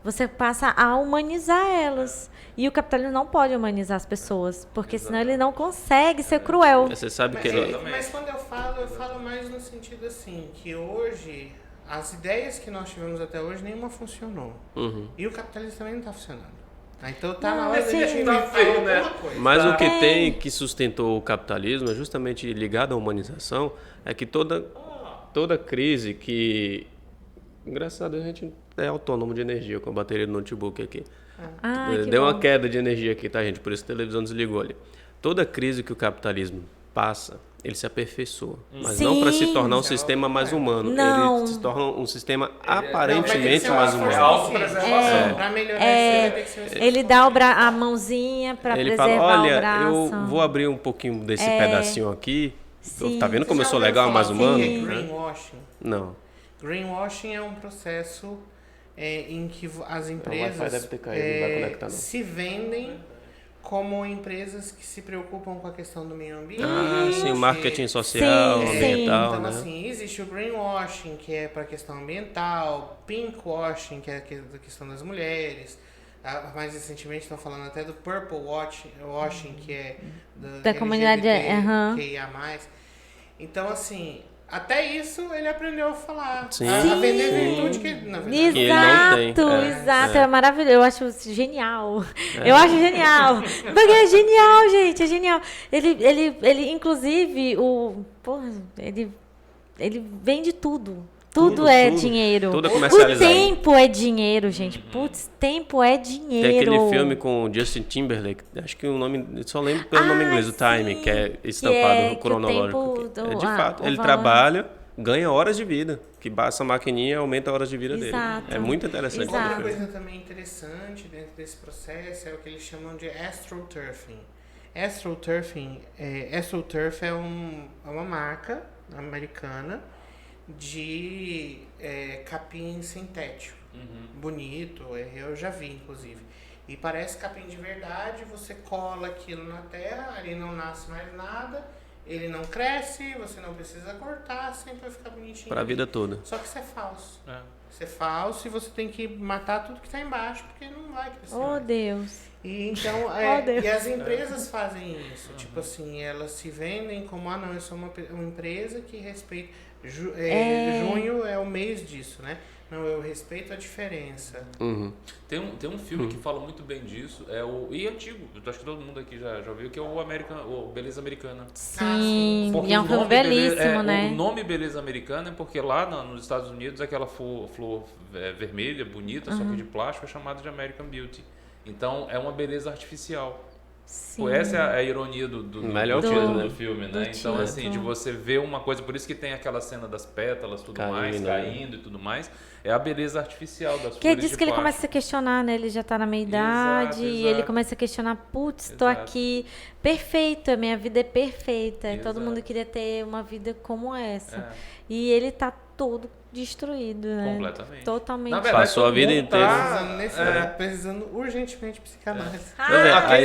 você passa a humanizar elas. E o capitalismo não pode humanizar as pessoas, porque senão ele não consegue ser cruel. Você sabe que ele... Mas quando eu falo mais no sentido assim, que hoje, as ideias que nós tivemos até hoje, nenhuma funcionou. E o capitalismo também não está funcionando. Então tá na hora da gente tá inventar feio, alguma né? coisa. Mas o que tem que sustentou o capitalismo é justamente ligado à humanização, é que toda crise que... Graças a Deus a gente é autônomo de energia com a bateria do notebook aqui. Deu uma queda de energia aqui, tá, gente? Por isso a televisão desligou ali. Toda crise que o capitalismo passa, ele se aperfeiçoa. Mas não para se tornar um sistema mais humano. Não. Ele se torna um sistema aparentemente mais humano. Pra melhorar isso, vai ter que ser Ele dá a mãozinha para Ele preservar fala, o olha, braço. eu vou abrir um pouquinho desse pedacinho aqui. Tá vendo como eu sou Já ouviu legal, mais falar humano? que é greenwashing? Não. Greenwashing é um processo em que as empresas Wi-Fi deve ter caído, não vai conectar, não. se vendem como empresas que se preocupam com a questão do meio ambiente. Sim, o marketing social, Sim, ambiental, Então, né? assim, existe o greenwashing, que é para a questão ambiental, pinkwashing, que é a questão das mulheres. Mais recentemente estão falando até do purple washing, que é Da comunidade, LGBTQIA+. Então, assim, até isso ele aprendeu a falar. Sim. A vender virtude que, na verdade, ele não tem. Exato, é maravilhoso. Eu acho genial. Eu acho genial. Porque é genial, gente, é genial. Ele inclusive, ele vende tudo. Tudo é dinheiro. Tudo é O comercializado. tempo é dinheiro, gente. Putz, tempo é dinheiro. Tem aquele filme com o Justin Timberlake, acho que o nome, só lembro pelo nome inglês, o Time, que é estampado cronológico. De fato, ele trabalha, ganha horas de vida, que basta a maquininha e aumenta a horas de vida dele. É muito interessante. Outra coisa também interessante dentro desse processo é o que eles chamam de astroturfing. AstroTurf é uma marca americana de capim sintético. Bonito, eu já vi, inclusive. E parece capim de verdade, você cola aquilo na terra, ali não nasce mais nada, ele não cresce, você não precisa cortar, sempre vai ficar bonitinho. Para a vida toda. Só que isso é falso. Isso é falso e você tem que matar tudo que está embaixo, porque não vai crescer. Oh, Deus. E então, e as empresas fazem isso. Tipo assim, elas se vendem como, não, eu sou uma empresa que respeita. Junho é o mês disso, né? Não, eu respeito a diferença. Tem um filme que fala muito bem disso, e antigo, eu acho que todo mundo aqui já viu, que é o Beleza Americana. Sim, Porque e é um filme belíssimo, né? O nome Beleza Americana é porque lá nos Estados Unidos aquela flor vermelha, bonita, só que de plástico, é chamada de American Beauty. Então é uma beleza artificial. Sim. Essa é a ironia do Melhor título do filme, né? Então, título. assim, de você ver uma coisa, por isso que tem aquela cena das pétalas, caindo e tudo mais, é a beleza artificial das flores. Que é disso que ele começa a se questionar, né? Ele já tá na meia idade e ele começa a questionar, putz, tô aqui, perfeito, a minha vida é perfeita. Todo mundo queria ter uma vida como essa. E ele tá todo destruído, né? Completamente. Totalmente. Na verdade, passou a vida inteira. Precisando urgentemente de psicanálise.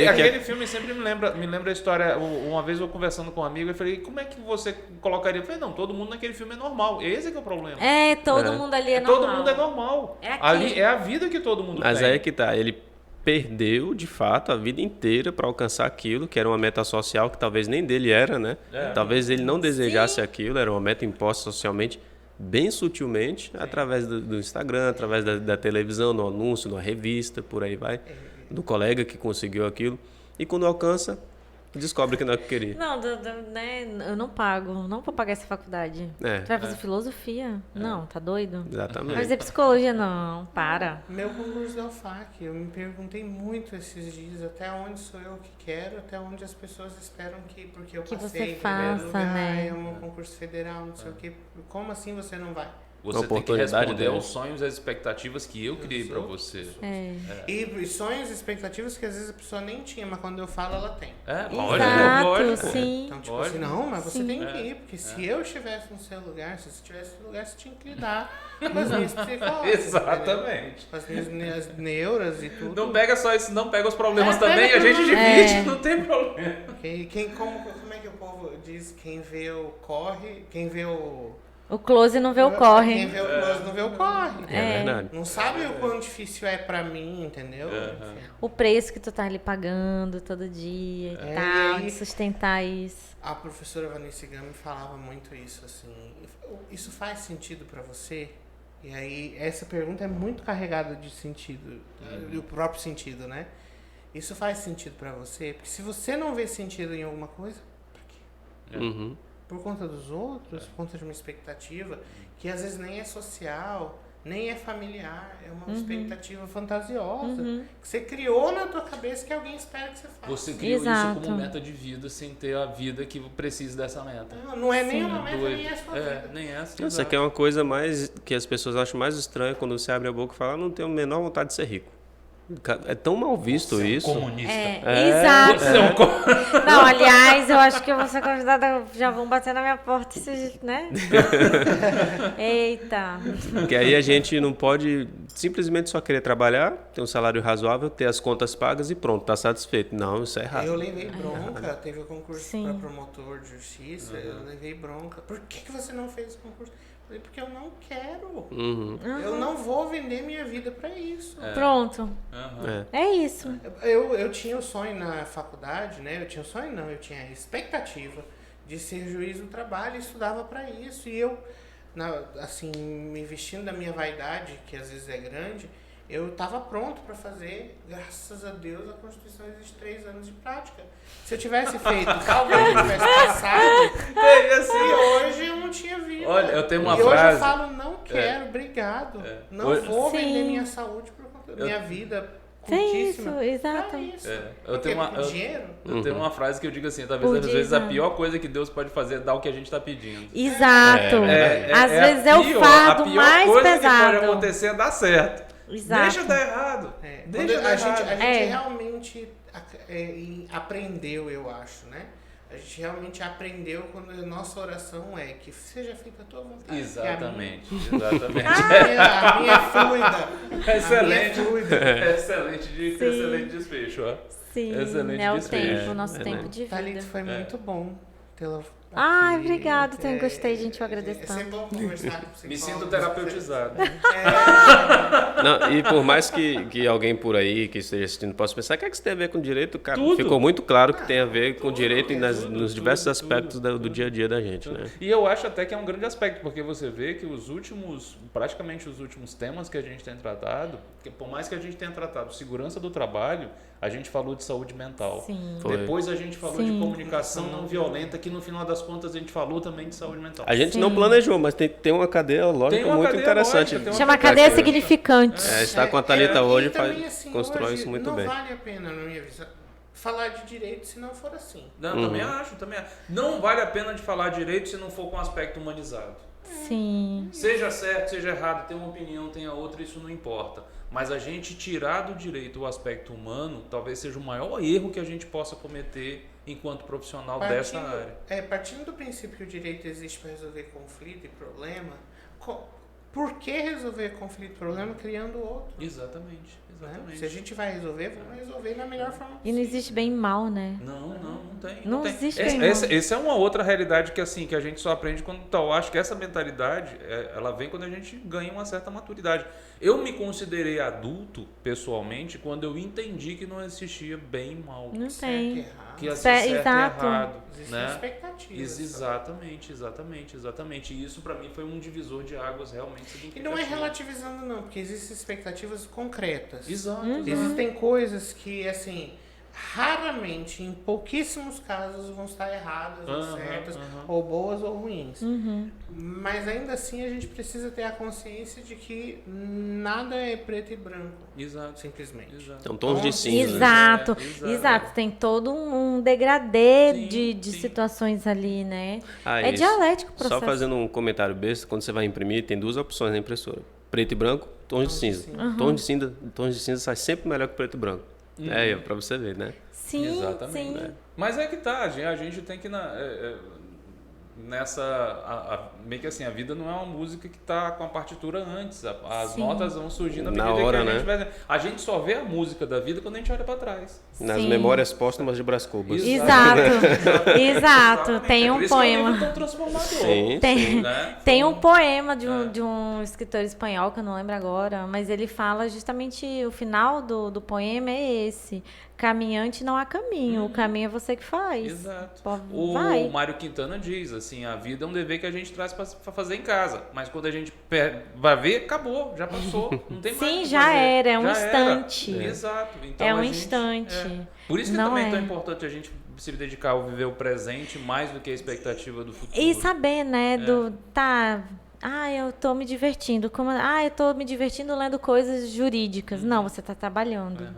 Aquele filme sempre me lembra a história. Uma vez eu conversando com um amigo, eu falei, como é que você colocaria? Eu falei, não, todo mundo naquele filme é normal. Esse é que é o problema. Todo mundo ali é normal. Todo mundo é normal. É aqui. Ali é a vida que todo mundo Mas tem. aí é que tá, ele perdeu, de fato, a vida inteira para alcançar aquilo, que era uma meta social que talvez nem dele era, né? Talvez ele não desejasse aquilo, era uma meta imposta socialmente, bem sutilmente, através do Instagram, através da televisão, do anúncio, de uma revista, por aí vai, do colega que conseguiu aquilo. E quando alcança, descobre que não é o que queria. Não, né? Eu não vou pagar essa faculdade. Tu vai fazer filosofia? Não, tá doido? Exatamente. Vai fazer psicologia? Não, para. Meu concurso da UFAC, eu me perguntei muito esses dias até onde sou eu que quero, até onde as pessoas esperam porque eu Que passei você em primeiro faça, lugar, né? É um concurso federal, não sei o quê. Como assim você não vai? Você tem que oportunidade responder dele. aos sonhos e às expectativas que eu criei pra você. E sonhos e expectativas que às vezes a pessoa nem tinha, mas quando eu falo, ela tem. Exato, sim. Então, tipo assim, não, mas você tem que ir, porque se eu estivesse no seu lugar, se você estivesse no seu lugar, você tinha que lidar com as minhas psicológicas. Exatamente. Com as minhas neuras e tudo. Não pega só isso, não pega os problemas também, a gente divide, não tem problema. Como é que o povo diz? Quem vê o corre, quem vê o... O close não vê o corre. Quem vê o close não vê o corre. É verdade. Não sabe o quão difícil é pra mim, entendeu? O preço que tu tá ali pagando todo dia e tal, de sustentar isso. A professora Vanessa Gami falava muito isso, assim. Isso faz sentido pra você? E aí, essa pergunta é muito carregada de sentido, do próprio sentido, né? Isso faz sentido pra você? Porque se você não vê sentido em alguma coisa, pra quê? Uhum. Por conta dos outros, por conta de uma expectativa que às vezes nem é social, nem é familiar, é uma expectativa fantasiosa que você criou na tua cabeça que alguém espera que você faça. Você criou Exato. isso como meta de vida sem ter a vida que precisa dessa meta. Não é nem Sim. uma meta, nem é a sua vida. Nem essa. Isso aqui é uma coisa mais que as pessoas acham mais estranha quando você abre a boca e fala, não tenho a menor vontade de ser rico. É tão mal visto isso. Comunista. Exato. Você é um Não, aliás, eu acho que eu vou ser convidada, já vão bater na minha porta, né? Eita. Porque aí a gente não pode simplesmente só querer trabalhar, ter um salário razoável, ter as contas pagas e pronto, tá satisfeito. Não, isso é errado. Eu levei bronca, teve o concurso Sim. para promotor de justiça, eu levei bronca. Por que você não fez o concurso? Eu falei, porque eu não quero. Uhum. Eu não vou vender minha vida para isso. Pronto. É isso. Eu tinha o sonho na faculdade, né? Eu tinha o sonho não, eu tinha a expectativa de ser juiz do trabalho e estudava para isso. E eu, assim, me vestindo da minha vaidade, que às vezes é grande, eu estava pronto para fazer, graças a Deus, a Constituição existe 3 anos de prática. Se eu tivesse feito, talvez eu tivesse passado, e hoje eu não tinha vida. Olha, eu tenho uma e frase. hoje eu falo, não quero, obrigado. Não Hoje- vou Sim. vender minha saúde por conta da minha vida Tem isso, curtíssima. exato. Pra isso. Eu Por tenho quê? uma, Por dinheiro? eu tenho uma frase que eu digo assim, talvez Por às vezes a dinheiro. pior coisa que Deus pode fazer é dar o que a gente está pedindo. Exato. Às vezes é o a fardo pior mais coisa que pesado. pode acontecer é dar certo. Exato. Deixa dar errado. Quando Deixa dar a gente errado. realmente aprendeu, eu acho, né? A gente realmente aprendeu quando a nossa oração é que seja feita a tua vontade. Exatamente, exatamente. A minha é fluida. Excelente. A minha é fluida. Excelente desfecho, ó. Sim, Excelente é o desfecho. tempo, o nosso tempo de vida. Thalita, foi muito bom tê-la aqui. Ai, obrigada, eu gostei, gente, eu agradeço É tanto. sempre bom conversar com você. Me sinto terapeutizado. Não, e por mais que alguém por aí que esteja assistindo possa pensar, o que é que isso tem a ver com direito? Cara, Tudo. ficou muito claro que tem a ver com direito e nos diversos aspectos do dia a dia da gente, né? E eu acho até que é um grande aspecto, porque você vê que praticamente os últimos temas que a gente tem tratado, que por mais que a gente tenha tratado segurança do trabalho, a gente falou de saúde mental. Sim. Foi. Depois a gente falou Sim. de comunicação não violenta, que no final das contas a gente falou também de saúde mental. A gente não planejou, mas tem uma cadeia lógica Tem uma muito cadeia interessante. lógica, tem uma Chama cadeia cadeia lógica. significante. Estar com a Thalita hoje E também, assim, constrói hoje isso muito não bem. vale a pena, na minha visão, falar de direito se não for assim. Não, também acho. Não vale a pena de falar direito se não for com um aspecto humanizado. Sim. Seja certo, seja errado, tem uma opinião, tem a outra, isso não importa. Mas a gente tirar do direito o aspecto humano talvez seja o maior erro que a gente possa cometer enquanto profissional dessa área. Partindo do princípio que o direito existe para resolver conflito e problema, por que resolver conflito e problema criando outro? Exatamente. Né? Se a gente vai resolver, vamos resolver na melhor forma E não existe bem e mal, né? Não tem. Não tem. existe bem mal. Essa é uma outra realidade que assim que a gente só aprende quando eu acho que essa mentalidade ela vem quando a gente ganha uma certa maturidade. Eu me considerei adulto pessoalmente quando eu entendi que não existia bem e mal. Não certo e tem. errado. Que assim, certo Exato. e errado, Existem né? expectativas. Exatamente. E isso para mim foi um divisor de águas realmente E significativo. não é relativizando não, porque existem expectativas concretas. Exato. Existem coisas que, assim, raramente, em pouquíssimos casos, vão estar erradas ou certas, ou boas ou ruins. Mas ainda assim a gente precisa ter a consciência de que nada é preto e branco, Exato. simplesmente. Exato. Então, tons de cinza. Exato, Exato. exato. Tem todo um degradê Sim, de sim. situações ali, né? Ah, É isso. dialético o processo. Só fazendo um comentário besta, quando você vai imprimir, tem 2 opções na impressora. Preto e branco, tons de cinza. Tons de cinza sai sempre melhor que preto e branco. É, pra você ver, né? Sim, Exatamente. sim. Mas é que tá, a gente tem que meio que assim, a vida não é uma música que tá com a partitura antes, as Sim. notas vão surgindo à Na medida hora, que a gente né? vai. A gente só vê a música da vida quando a gente olha para trás. Nas Sim. memórias póstumas de Brás Cubas. Exato. Exato. Exatamente. Tem É um por isso que é poema. livro tão transformador. Sim. Tem, Né? tem um poema de um escritor espanhol, que eu não lembro agora, mas ele fala justamente, o final do poema é esse. caminhante não há caminho. O caminho é você que faz. Exato. Vai. O Mário Quintana diz assim, a vida é um dever que a gente traz para fazer em casa, mas quando a gente vai ver, acabou, já passou, não tem mais. Sim, já era, é um instante. Exato. Então, é um instante. Por isso que não também é tão importante a gente se dedicar ao viver o presente mais do que a expectativa do futuro. E saber, né, eu tô me divertindo. Eu tô me divertindo lendo coisas jurídicas. Não, você tá trabalhando.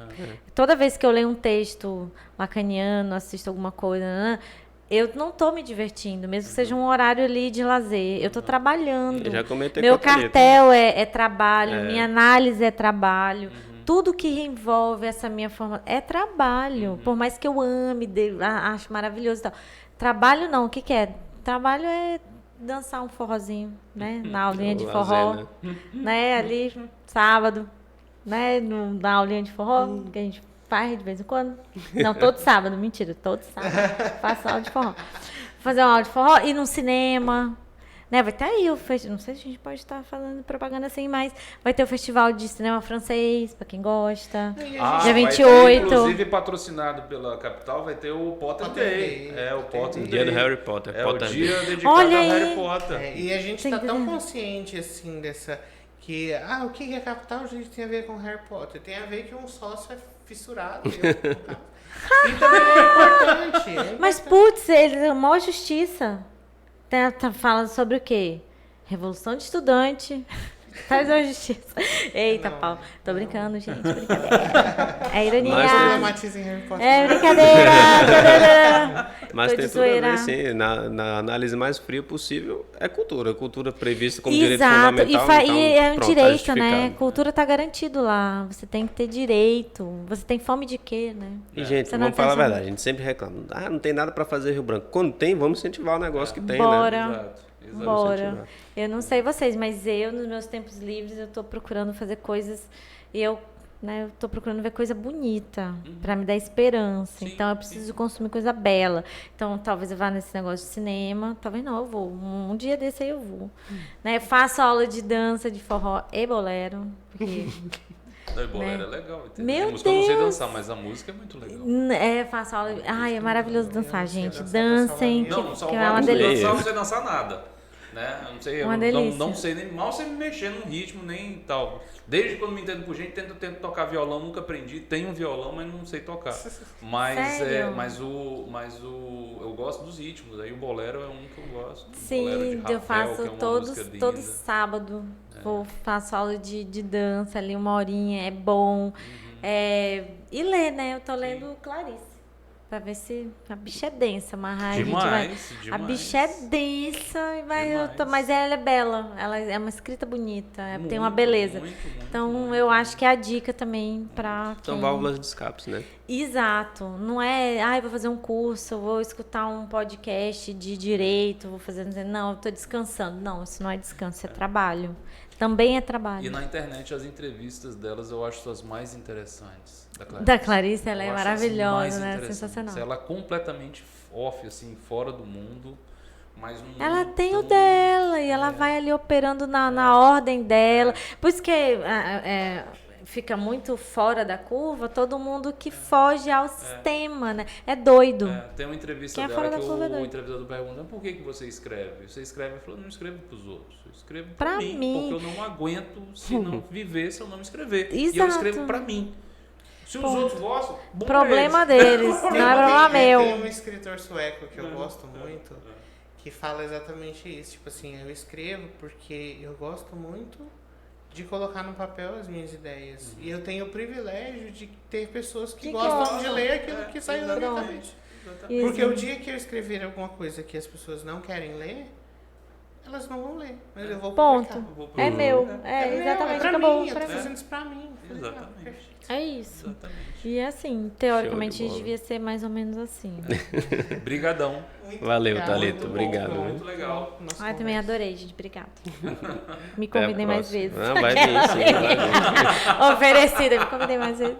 Toda vez que eu leio um texto lacaniano, assisto alguma coisa, eu não tô me divertindo, mesmo que seja um horário ali de lazer. Eu tô trabalhando. Eu já comentei Meu com a Thalita. cartel é trabalho, minha análise é trabalho. Tudo que envolve essa minha forma é trabalho. Por mais que eu ame, acho maravilhoso e tal. Trabalho não, o que é? Trabalho é dançar um forrozinho, né? Na aulinha de forró. Né? Ali, sábado, né? Na aulinha de forró, que a gente faz de vez em quando. Não, todo sábado, mentira, todo sábado. Faço aula de forró. Fazer uma aula de forró, ir num cinema. Né, vai ter aí o festival, não sei se a gente pode estar falando propaganda assim, mas vai ter o Festival de Cinema Francês, para quem gosta. Dia 28. Inclusive, patrocinado pela Capital, vai ter o Potter Day. O Potter Day. Dia do Harry Potter. O dia dedicado ao Harry Potter. E a gente está tão consciente, assim, dessa... Que, o que é Capital, gente, tem a ver com Harry Potter? Tem a ver que um sócio é fissurado. E também é importante. Mas, putz, ele é uma justiça. Tá falando sobre o quê? Revolução de estudante. Faz a justiça. Eita, Paulo. Tô brincando, gente. Brincadeira. É ironia. É brincadeira. Mas tem tudo a ver, sim. Na análise mais fria possível, é cultura. Cultura prevista como direito fundamental. E é um direito, né? Cultura tá garantido lá. Você tem que ter direito. Você tem fome de quê, né? E, gente, vamos falar a verdade. A gente sempre reclama. Não tem nada para fazer Rio Branco. Quando tem, vamos incentivar o negócio que tem, Bora. né? Exato. Bora. Eu não sei vocês, mas eu, nos meus tempos livres, eu tô procurando fazer coisas e eu tô procurando ver coisa bonita para me dar esperança. Então, eu preciso consumir coisa bela. Então, talvez eu vá nesse negócio de cinema. Talvez não, eu vou. Um dia desse aí eu vou. Né? Faço aula de dança, de forró e bolero. Porque... O bolero é legal. Meu Deus! Eu não sei dançar, mas a música é muito legal. Faço aula... é maravilhoso dançar, gente. Dancem. Não só que é uma delícia. Não sei dançar nada. Né? Eu não sei, não sei nem mal sei me mexer num ritmo, nem tal. Desde quando me entendo por gente, tento tocar violão, nunca aprendi. Tenho um violão, mas não sei tocar. Mas eu gosto dos ritmos. Aí o bolero é um que eu gosto. Sim, eu faço todo sábado. Faço aula de dança ali, 1 horinha, é bom. E ler, né? Eu tô lendo Clarice. Pra ver se a bicha é densa, mas a gente vai... A bicha é densa, mas ela é bela. Ela é uma escrita bonita, tem uma beleza. Então, eu acho que é a dica também pra São válvulas de escape, né? Exato. Não é, vou fazer um curso, vou escutar um podcast de direito, vou fazer... Não, eu tô descansando. Não, isso não é descanso, isso é trabalho. Também é trabalho. E na internet, as entrevistas delas eu acho as mais interessantes. Da Clarice, ela é maravilhosa, né? Sensacional. Ela é completamente off, assim, fora do mundo, mas ela tem o dela e ela vai ali operando na ordem dela. Por isso que fica muito fora da curva todo mundo que foge ao sistema, né? É doido. Tem uma entrevista dela que o entrevistador pergunta: por que você escreve? Você escreve? Eu falo: não escreve para os outros, eu escrevo para mim, porque eu não aguento se não viver, se eu não escrever. Exato. E eu escrevo para mim. Se os outros gostam, problema deles, não é problema meu. Tem um escritor sueco que eu gosto muito, que fala exatamente isso. Tipo assim, eu escrevo porque eu gosto muito de colocar no papel as minhas ideias. E eu tenho o privilégio de ter pessoas que gostam de ler aquilo que saiu da minha cabeça. Porque o dia que eu escrever alguma coisa que as pessoas não querem ler, elas não vão ler, mas eu vou publicar. É meu. Exatamente. Pra acabou. mim, eu tô fazendo isso pra mim. Exatamente. É isso. Exatamente. E assim, teoricamente, devia ser mais ou menos assim. Brigadão. Valeu, Thalita. Obrigado. Muito legal. Também adorei, gente. Obrigada. Me convidem mais vezes. Vai vir, sim. Oferecida, me convidem mais vezes.